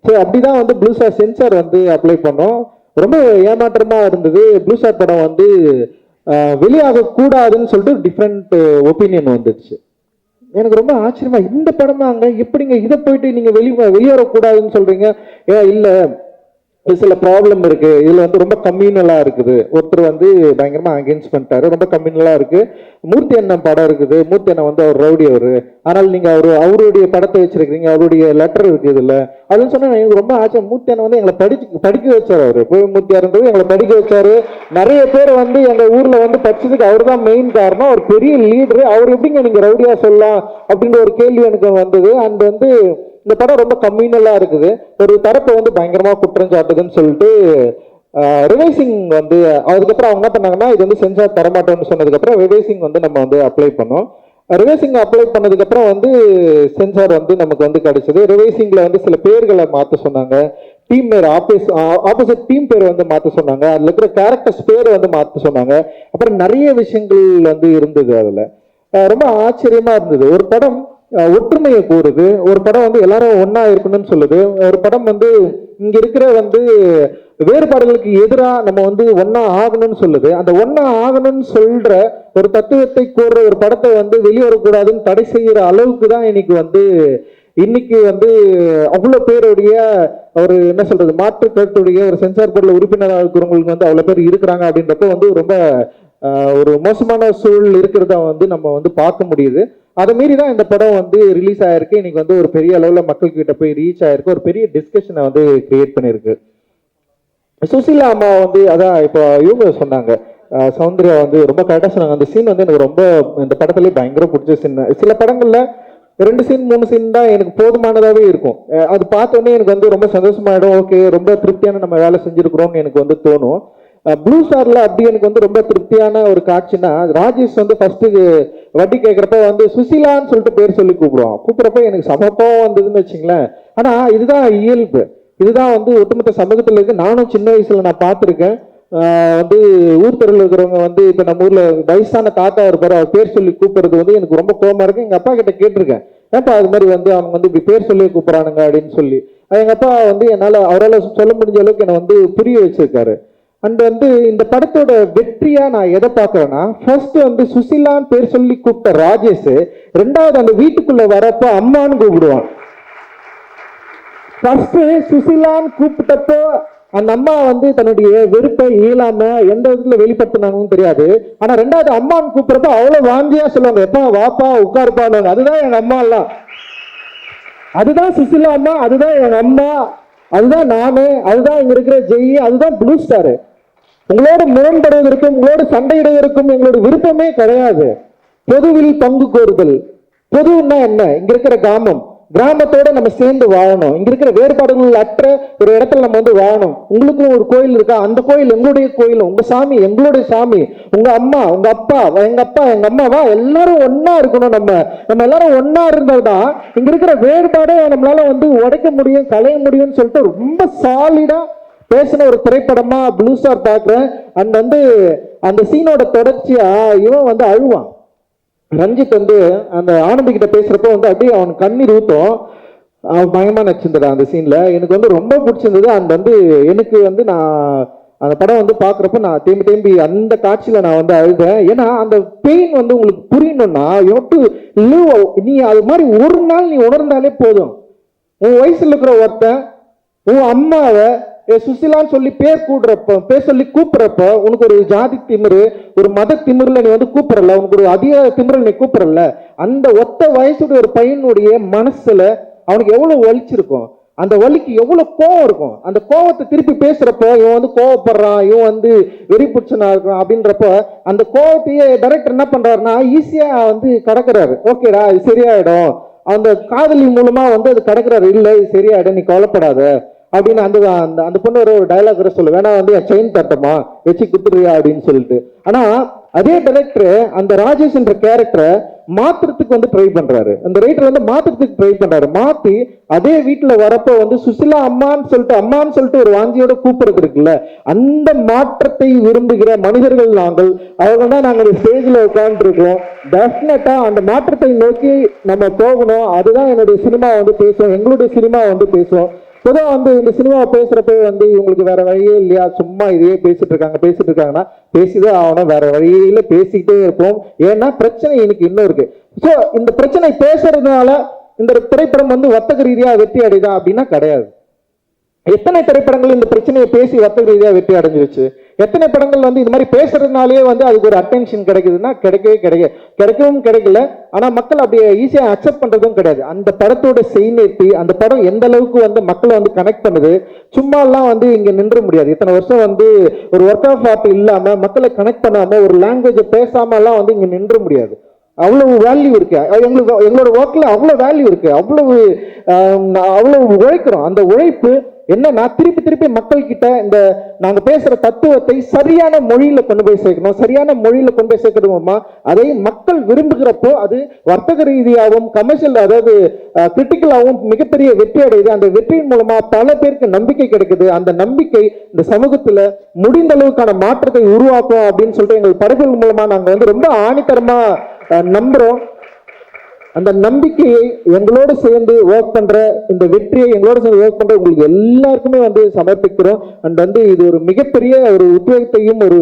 சரி அப்படிதான் வந்து ப்ளூ ஸ்டார் சென்சார் வந்து அப்ளை பண்ணோம். ரொம்ப ஏமாற்றமா இருந்தது. ப்ளூ ஸ்டார் படம் வந்து வெளியாக கூடாதுன்னு சொல்லிட்டு டிஃப்ரெண்ட் ஒப்பீனியன் வந்துடுச்சு. எனக்கு ரொம்ப ஆச்சரியமா, இந்த படமாங்க எப்படிங்க இதை போயிட்டு நீங்க வெளியேறக்கூடாதுன்னு சொல்றீங்க? இல்ல சில ப்ராப்ளம் இருக்கு, இதுல வந்து ரொம்ப கம்யூனலா இருக்குது. ஒருத்தர் வந்து பயங்கரமா அகேன்ஸ்ட் பண்ணிட்டாரு, ரொம்ப கம்யூனலா இருக்கு. மூர்த்தி அண்ணன் படம் இருக்குது, மூர்த்தி அண்ணன் வந்து அவர் ரவுடி அவரு, ஆனால் நீங்க அவருடைய படத்தை வச்சிருக்கீங்க, அவருடைய லெட்டர் இருக்கு இதுல அதுன்னு சொன்னா எனக்கு ரொம்ப ஆச்சரியம். மூர்த்தி அண்ணன் வந்து எங்களை படிக்க வச்சாரு, அவரு மூர்த்தியாருன்றது எங்களை படிக்க வச்சாரு. நிறைய பேர் வந்து எங்க ஊர்ல வந்து படிச்சதுக்கு அவர் தான் மெயின் காரணம், ஒரு பெரிய லீடரு. அவர் எப்படிங்க நீங்க ரவுடியா சொல்லலாம் அப்படின்ற ஒரு கேள்வி எனக்கு வந்தது. அண்ட் வந்து இந்த படம் ரொம்ப கம்யூனலா இருக்குது, ஒரு தரப்பை வந்து பயங்கரமா குற்றம் சாட்டுதுன்னு சொல்லிட்டு ரிவைசிங் வந்து அதுக்கப்புறம் அவங்க என்ன பண்ணாங்கன்னா இது வந்து சென்சார் தரமாட்டோம்னு சொன்னதுக்கப்புறம் ரிவைசிங் வந்து நம்ம வந்து அப்ளை பண்ணோம். ரிவைசிங் அப்ளை பண்ணதுக்கப்புறம் வந்து சென்சார் வந்து நமக்கு வந்து கிடைச்சது. ரிவைசிங்ல வந்து சில பேர்களை மாற்ற சொன்னாங்க, டீம் பேர் ஆப்போசிட் டீம் பேர் வந்து மாற்ற சொன்னாங்க, அதில் இருக்கிற கேரக்டர்ஸ் பேர் வந்து மாற்ற சொன்னாங்க. அப்புறம் நிறைய விஷயங்கள் வந்து இருந்தது. அதில் ரொம்ப ஆச்சரியமா இருந்தது. ஒரு படம் ஒற்றுமையை கூறுது, ஒரு படம் வந்து எல்லாரும் ஒன்னா இருக்கணும்னு சொல்லுது, ஒரு படம் வந்து இங்க இருக்கிற வந்து வேறுபாடுகளுக்கு எதிராக நம்ம வந்து ஒன்னா ஆகணும்னு சொல்லுது. அந்த ஒன்னா ஆகணும்னு சொல்ற ஒரு தத்துவத்தை கூறுற ஒரு படத்தை வந்து வெளியேறக்கூடாதுன்னு தடை செய்யற அளவுக்கு தான் இன்னைக்கு வந்து அவ்வளோ பேருடைய ஒரு என்ன சொல்றது மாற்று கருத்துடைய ஒரு சென்சார் போர்டில் உறுப்பினராக இருக்கிறவங்களுக்கு வந்து அவ்வளோ பேர் இருக்கிறாங்க அப்படின்றப்ப வந்து ரொம்ப ஒரு மோசமான சூழல் இருக்கிறத வந்து நம்ம வந்து பார்க்க முடியுது. அதை மீறி தான் இந்த படம் வந்து ரிலீஸ் ஆயிருக்கு. இன்னைக்கு வந்து ஒரு பெரிய அளவில் மக்கள் கிட்ட போய் ரீச் ஆயிருக்கு, ஒரு பெரிய டிஸ்கஷனை வந்து கிரியேட் பண்ணியிருக்கு. சுசீலா அம்மா வந்து அதான் இப்போ இவங்க சொன்னாங்க, சௌந்தர்யா வந்து ரொம்ப கரெக்டாக சொன்னாங்க. அந்த சீன் வந்து எனக்கு ரொம்ப இந்த படத்துலேயே பயங்கர பிடிச்ச சீன். சில படங்கள்ல 2 சீன் 3 சீன் தான் எனக்கு போதுமானதாகவே இருக்கும். அது பார்த்தோன்னே எனக்கு வந்து ரொம்ப சந்தோஷமாயிடும், ஓகே ரொம்ப திருப்தியான நம்ம வேலை செஞ்சுருக்கிறோம்னு எனக்கு வந்து தோணும். ப்ளூ ஸ்டார்ல அப்படி எனக்கு வந்து ரொம்ப திருப்தியான ஒரு காட்சினா, ராஜேஷ் வந்து ஃபர்ஸ்ட் வட்டி கேட்குறப்ப வந்து சுசிலான்னு சொல்லிட்டு பேர் சொல்லி கூப்பிடுறப்ப எனக்கு சமப்பம் வந்ததுன்னு வச்சுங்களேன். ஆனா இதுதான் இயல்பு, இதுதான் வந்து ஒட்டுமொத்த சமூகத்தில் இருக்கு. நானும் சின்ன வயசுல நான் பார்த்துருக்கேன். வந்து ஊர் தெருவில் இருக்கிறவங்க வந்து இப்போ நம்ம ஊர்ல வயசான தாத்தா இருப்பாரு, அவர் பேர் சொல்லி கூப்பிடுறது வந்து எனக்கு ரொம்ப கோபமா இருக்கு. எங்க அப்பா கிட்ட கேட்டிருக்கேன், ஏப்பா அது மாதிரி வந்து அவங்க வந்து இப்படி பேர் சொல்லி கூப்பிடுறானுங்க அப்படின்னு சொல்லி. எங்க அப்பா வந்து அவரால் சொல்ல முடிஞ்ச அளவுக்கு என்னை வந்து புரிய வச்சிருக்காரு. அண்ட் வந்து இந்த படத்தோட வெற்றியா நான் எதை பார்க்கறேன்னா, ஃபர்ஸ்ட் வந்து சுசிலான்னு பேர் சொல்லி கூப்பிட்ட ராஜேஷ், ரெண்டாவது அந்த வீட்டுக்குள்ள வரப்போ அம்மான்னு கூப்பிடுவான். ஃபர்ஸ்ட் சுசிலான்னு கூப்பிட்டப்போ அந்த அம்மா வந்து தன்னுடைய வெறுப்பை இயலாம எந்த விதத்துல வெளிப்படுத்தினாங்கன்னு தெரியாது. ஆனா ரெண்டாவது அம்மான்னு கூப்பிடுறப்ப அவ்வளவு வாந்தியா சொல்லுவாங்க, எப்பா வாப்பா உட்காருப்பான்னு. அதுதான் எங்க அம்மா எல்லாம், அதுதான் சுசிலா அம்மா, அதுதான் எங்க அம்மா, அதுதான் நானு, அதுதான் இங்க இருக்கிற ஜெய், அதுதான் ப்ளூ ஸ்டார். உங்களோட முரண்படுவதற்கும் உங்களோட சண்டையிடுவதற்கும் எங்களோட விருப்பமே கிடையாது. பொதுவில் பங்கு கோருதல். பொதுன்னா என்ன? இங்க இருக்கிற கிராமத்தோட நம்ம சேர்ந்து வாழணும். இங்க இருக்கிற வேறுபாடுகள் அற்ற ஒரு இடத்துல நம்ம வந்து வாழணும். உங்களுக்கும் ஒரு கோயில் இருக்கா, அந்த கோயில் எங்களுடைய கோயில், உங்க சாமி எங்களுடைய சாமி, உங்க அம்மா உங்க அப்பா எங்க அம்மாவா, எல்லாரும் ஒன்னா இருக்கணும். நம்ம எல்லாரும் ஒன்னா இருந்ததுதான் இங்க இருக்கிற வேறுபாடை நம்மளால வந்து உடைக்க முடியும், களைய முடியும்னு சொல்லிட்டு ரொம்ப சாலிடா பேசின ஒரு திரைப்படமா ப்ளூ ஸ்டார் பார்க்குறேன். அண்ட் வந்து அந்த சீனோட தொடர்ச்சியா இவன் வந்து அழுவான். ரஞ்சித் வந்து அந்த ஆனந்தி கிட்ட பேசுறப்போ வந்து அப்படியே அவன் கண்ணீர் ஊத்தும். பயமா நடிச்சிருந்தா அந்த சீன்ல, எனக்கு வந்து ரொம்ப பிடிச்சிருந்தது. அண்ட் வந்து எனக்கு வந்து நான் அந்த படம் வந்து பார்க்குறப்ப நான் தேம்பி அந்த காட்சியில நான் வந்து அழுதேன். ஏன்னா அந்த பெயின் வந்து உங்களுக்கு புரியணும்னா நீ அது மாதிரி ஒரு நாள் நீ உணர்ந்தாலே போதும். உன் வயசுல இருக்கிற ஒருத்தன் உன் அம்மாவை சுசிலான்னு சொல்லி பேர் சொல்லி கூப்பிடுறப்ப உனக்கு ஒரு ஜாதி திமிரு, ஒரு மத திமிருல நீ வந்து கூப்பிடல, உனக்கு ஒரு அதிகார திமிரில் நீ கூப்பிடல. அந்த ஒத்த வயசுடைய ஒரு பையனுடைய மனசுல அவனுக்கு எவ்வளவு வலிச்சிருக்கும், அந்த வலிக்கு எவ்வளவு கோவம் இருக்கும். அந்த கோவத்தை திருப்பி பேசுறப்ப இவன் வந்து கோவப்படுறான், இவன் வந்து வெறி பிடிச்சனா இருக்கான் அப்படின்றப்ப அந்த கோவத்தையே டைரக்டர் என்ன பண்றாருன்னா ஈஸியா வந்து கடக்குறாரு. ஓகேடா இது சரியாயிடும், அந்த காதலி மூலமா வந்து அது கடக்குறாரு. இல்லை இது சரியாயிடும், நீ கவலைப்படாத அப்படின்னு அந்த அந்த பொண்ணு ஒரு டைலாக் கூட சொல்ல வேணா, வந்து என் செயின் தட்டமா வச்சு குத்துறியா அப்படின்னு சொல்லிட்டு. ஆனா அதே டைரக்டர் அந்த ராஜேஷ் என்ற கேரக்டரை மாத்துறதுக்கு வந்து ட்ரை பண்றாரு, அந்த ரைட்டர் வந்து மாத்துறதுக்கு ட்ரை பண்றாரு. மாத்தி அதே வீட்டுல வரப்போ வந்து சுசிலா அம்மான்னு சொல்லிட்டு ஒரு வாஞ்சியோட கூப்பிடுறது இருக்குல்ல, அந்த மாற்றத்தை விரும்புகிற மனிதர்கள் நாங்கள். அவங்க தான் நாங்கள் ஸ்டேஜ்ல உட்கார்ந்து இருக்கோம். டெஃபினட்டா அந்த மாற்றத்தை நோக்கி நம்ம போகணும். அதுதான் என்னுடைய சினிமா வந்து பேசும், எங்களுடைய சினிமா வந்து பேசும். பொதுவாக வந்து இந்த சினிமாவை பேசுறப்ப வந்து இவங்களுக்கு வேற வழியே இல்லையா, சும்மா இதையே பேசிட்டு இருக்காங்கன்னா பேசிதான் ஆகணும், வேற வழியில பேசிக்கிட்டே இருப்போம். ஏன்னா பிரச்சனை எனக்கு இன்னும் இருக்கு. ஸோ இந்த பிரச்சனை பேசுறதுனால இந்த திரைப்படம் வந்து வர்த்தக ரீதியா வெற்றி அடையுதா அப்படின்னா கிடையாது. எத்தனை திரைப்படங்கள் இந்த பிரச்சனையை பேசி வர்த்தக ரீதியா வெற்றி அடைஞ்சிருச்சு? எத்தனை படங்கள் வந்து இது மாதிரி பேசுறதுனாலே வந்து அதுக்கு ஒரு அட்டென்ஷன் கிடைக்குதுன்னா கிடைக்கவும் கிடைக்கல. ஆனா மக்கள் அப்படியே ஈஸியா அக்செப்ட் பண்றதும் கிடையாது. அந்த படத்தோட செய்நேர்த்தி, அந்த படம் எந்த அளவுக்கு வந்து மக்களை வந்து கனெக்ட் பண்ணுது, சும்மா எல்லாம் வந்து இங்க நின்ற முடியாது. இத்தனை வருஷம் வந்து ஒரு ஒர்க் ஆஃப் ஆர்ட் இல்லாம மக்களை கனெக்ட் பண்ணாம ஒரு லாங்குவேஜை பேசாம எல்லாம் வந்து இங்க நின்ற முடியாது. அவ்வளவு வேல்யூ இருக்கு எங்களோட ஒர்க்ல, அவ்வளவு வேல்யூ இருக்கு, அவ்வளவு உழைக்கிறோம். அந்த உழைப்பு என்னன்னா திருப்பி மக்கள் கிட்ட இந்த நாங்க பேசுற தத்துவத்தை சரியான மொழியில கொண்டு போய் சேர்க்கணும். சரியான மொழியில கொண்டு போய் சேர்க்கணுமா, அதை மக்கள் விரும்புகிறப்போ அது வர்த்தக ரீதியாகவும் கமர்ஷியல், அதாவது கிரிட்டிக்கலாகவும் மிகப்பெரிய வெற்றி அடையுது. அந்த வெற்றியின் மூலமா பல பேருக்கு நம்பிக்கை கிடைக்குது. அந்த நம்பிக்கை இந்த சமூகத்துல முடிந்த அளவுக்கான மாற்றத்தை உருவாக்கும் அப்படின்னு சொல்லிட்டு எங்கள் படைப்புகள் மூலமா நாங்க வந்து ரொம்ப ஆணித்தரமா நம்புறோம். அந்த நம்பிக்கையை எங்களோடு சேர்ந்து ஒர்க் பண்ற, இந்த வெற்றியை எங்களோட சேர்ந்து ஒர்க் பண்ற உங்களுக்கு எல்லாருக்குமே வந்து சமர்ப்பிக்கிறோம். அண்ட் வந்து இது ஒரு மிகப்பெரிய ஒரு உத்வேகத்தையும் ஒரு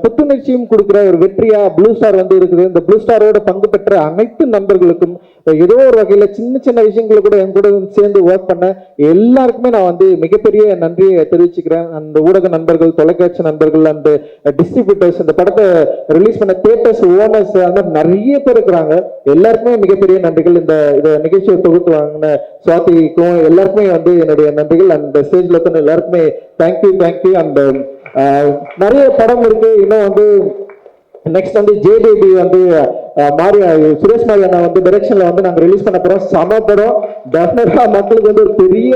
புத்துணர்ச்சியும் கொடுக்குற ஒரு வெற்றியா ப்ளூ ஸ்டார் வந்து இருக்குது. இந்த ப்ளூ ஸ்டாரோட பங்கு பெற்ற அனைத்து நண்பர்களுக்கும் ஏதோ ஒரு வகையில சின்ன விஷயங்களை கூட என் கூட சேர்ந்து ஒர்க் பண்ண எல்லாருக்குமே நான் வந்து மிகப்பெரிய நன்றியை தெரிவிச்சுக்கிறேன். அந்த ஊடக நண்பர்கள், தொலைக்காட்சி நண்பர்கள், அந்த டிஸ்ட்ரிபியூட்டர்ஸ், இந்த படத்தை ரிலீஸ் பண்ண தியேட்டர்ஸ் ஓனர்ஸ், அந்த நிறைய பேர் இருக்கிறாங்க. எல்லாருக்குமே மிகப்பெரிய நன்றிகள். இந்த நிகழ்ச்சியை தொகுத்து வாங்கின சுவாதிக்கும் எல்லாருக்குமே வந்து என்னுடைய நன்றிகள். அந்த ஸ்டேஜ்ல இருக்க எல்லாருக்குமே தேங்க்யூ. அந்த நிறைய படம் இருக்கு. இன்னும் வந்து நெக்ஸ்ட் வந்து ஜேபேபி வந்து சுரேஷ் மாரி அண்ணா வந்து டைரக்ஷன்ல வந்து நாங்க ரிலீஸ் பண்ண போறோம். சம படம், டெஃபினட்டா மக்களுக்கு வந்து ஒரு பெரிய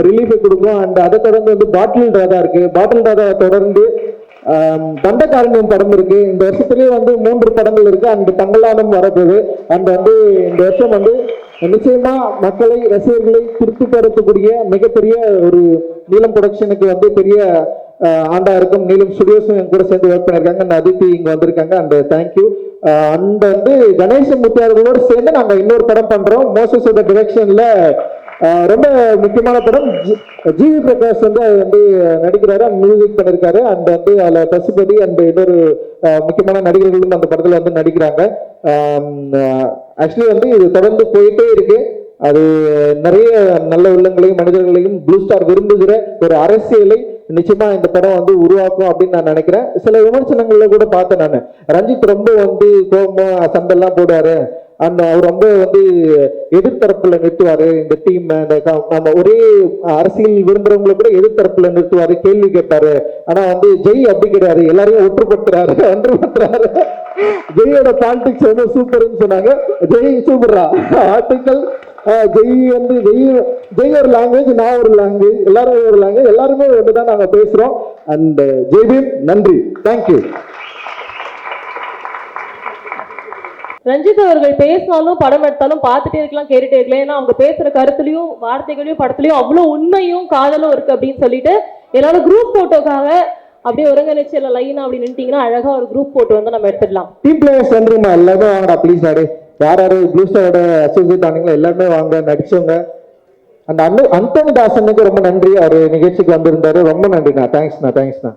ரிலீஃபை கொடுக்கும். அண்ட் அதை தொடர்ந்து வந்து பாட்டில் ராதா இருக்கு. பாட்டில் ராதா தொடர்ந்து தண்டகாரண்யம் படம் இருக்கு. இந்த வருஷத்துலயே வந்து 3 படங்கள் இருக்கு. அந்த தங்கலானம் வரப்போகுது. அண்ட் வந்து இந்த வருஷம் வந்து நிச்சயமா மக்களை, ரசிகர்களை திருப்திப்படுத்தக்கூடிய மிகப்பெரிய ஒரு நீலம் ப்ரொடக்ஷனுக்கு வந்து பெரிய ஆண்டா இருக்கும். நீலம் ஸ்டுடியோஸும் என் கூட சேர்ந்து ஒர்க் பண்ணிருக்காங்க. அந்த அதித்தி இங்க வந்திருக்காங்க. அந்த தேங்க்யூ. அந்த வந்து கணேச முத்தியார்களோடு சேர்ந்து நாங்க இன்னொரு படம் பண்றோம். மோசஸோட டிரெக்ஷன்ல ரொம்ப முக்கியமான படம். ஜிவி பிரகாஷ் வந்து வந்து நடிக்கிறாரு, மியூசிக் பண்ணிருக்காரு. அண்ட் வந்து அதுல பசுபதி அண்ட் இன்னொரு முக்கியமான நடிகர்களும் அந்த படத்துல வந்து நடிக்கிறாங்க. ஆக்சுவலி வந்து இது தொடர்ந்து போயிட்டே இருக்கு. அது நிறைய நல்ல உள்ளங்களையும் மனிதர்களையும் ப்ளூ ஸ்டார் விரும்புகிற ஒரு அரசியலை நிச்சயமா இந்த படம் வந்து உருவாக்கும் அப்படின்னு நான் நினைக்கிறேன். சில விமர்சனங்கள்ல கூட பார்த்தேன் நான், ரஞ்சித் ரொம்ப வந்து கோபம் சண்டெல்லாம் போடுவாரு, அந்த அவர் ரொம்ப வந்து எதிர்த்தரப்புல நிறுத்துவாரு இந்த டீம். நம்ம ஒரே அரசியல் விரும்புறவங்களை கூட எதிர்த்தரப்புல நிறுத்துவாரு, கேள்வி கேட்பாரு. ஆனா வந்து ஜெய் அப்படி கிடையாது, எல்லாரையும் ஒன்றுபடுத்துறாரு. ஜெயோட பாலிடிக்ஸ் வந்து சூப்பர்னு சொன்னாங்க. ஜெய் சூப்பரா ஆர்டிக்கல். ஜெய் வந்து ஜெய் ஒரு லாங்குவேஜ், நான் ஒரு லாங்குவேஜ், எல்லாரும் ஒரு லாங்குவேஜ், எல்லாருமே ஒன்றுதான் நாங்க பேசுறோம். அண்ட் ஜெய்பீம், நன்றி, தேங்க்யூ. ரஞ்சித் அவர்கள் பேசினாலும் படம் எடுத்தாலும் பார்த்துட்டே இருக்கலாம், கேட்டுட்டே இருக்கலாம். ஏன்னா அவங்க பேசுற கருத்துலயும் வார்த்தைகளையும் படத்துலயும் அவ்வளவு உண்மையும் காதலும் இருக்கு அப்படின்னு சொல்லிட்டு எல்லாரும் குரூப் போட்டோக்காக அப்படியே ஒருங்கிணைச்சு எல்லாம் லைனா அப்படி நின்ட்டீங்கன்னா அழகா ஒரு குரூப் போட்டோ வந்து நம்ம எடுத்துடலாம். டீம் பிளேயர்ஸ் வந்துருமா, எல்லாமே வாங்கடா ப்ளீஸ். யாரு ப்ளூ ஸ்டாரோட அசோசியேட் ஆனீங்களோ எல்லாருமே வாங்க, நடிச்சவங்க. அந்த அந்தோனி தாசனுக்கு ரொம்ப நன்றி, அவர் நிகழ்ச்சிக்கு வந்திருந்தாரு. ரொம்ப நன்றிண்ணா, தேங்க்ஸ்ண்ணா.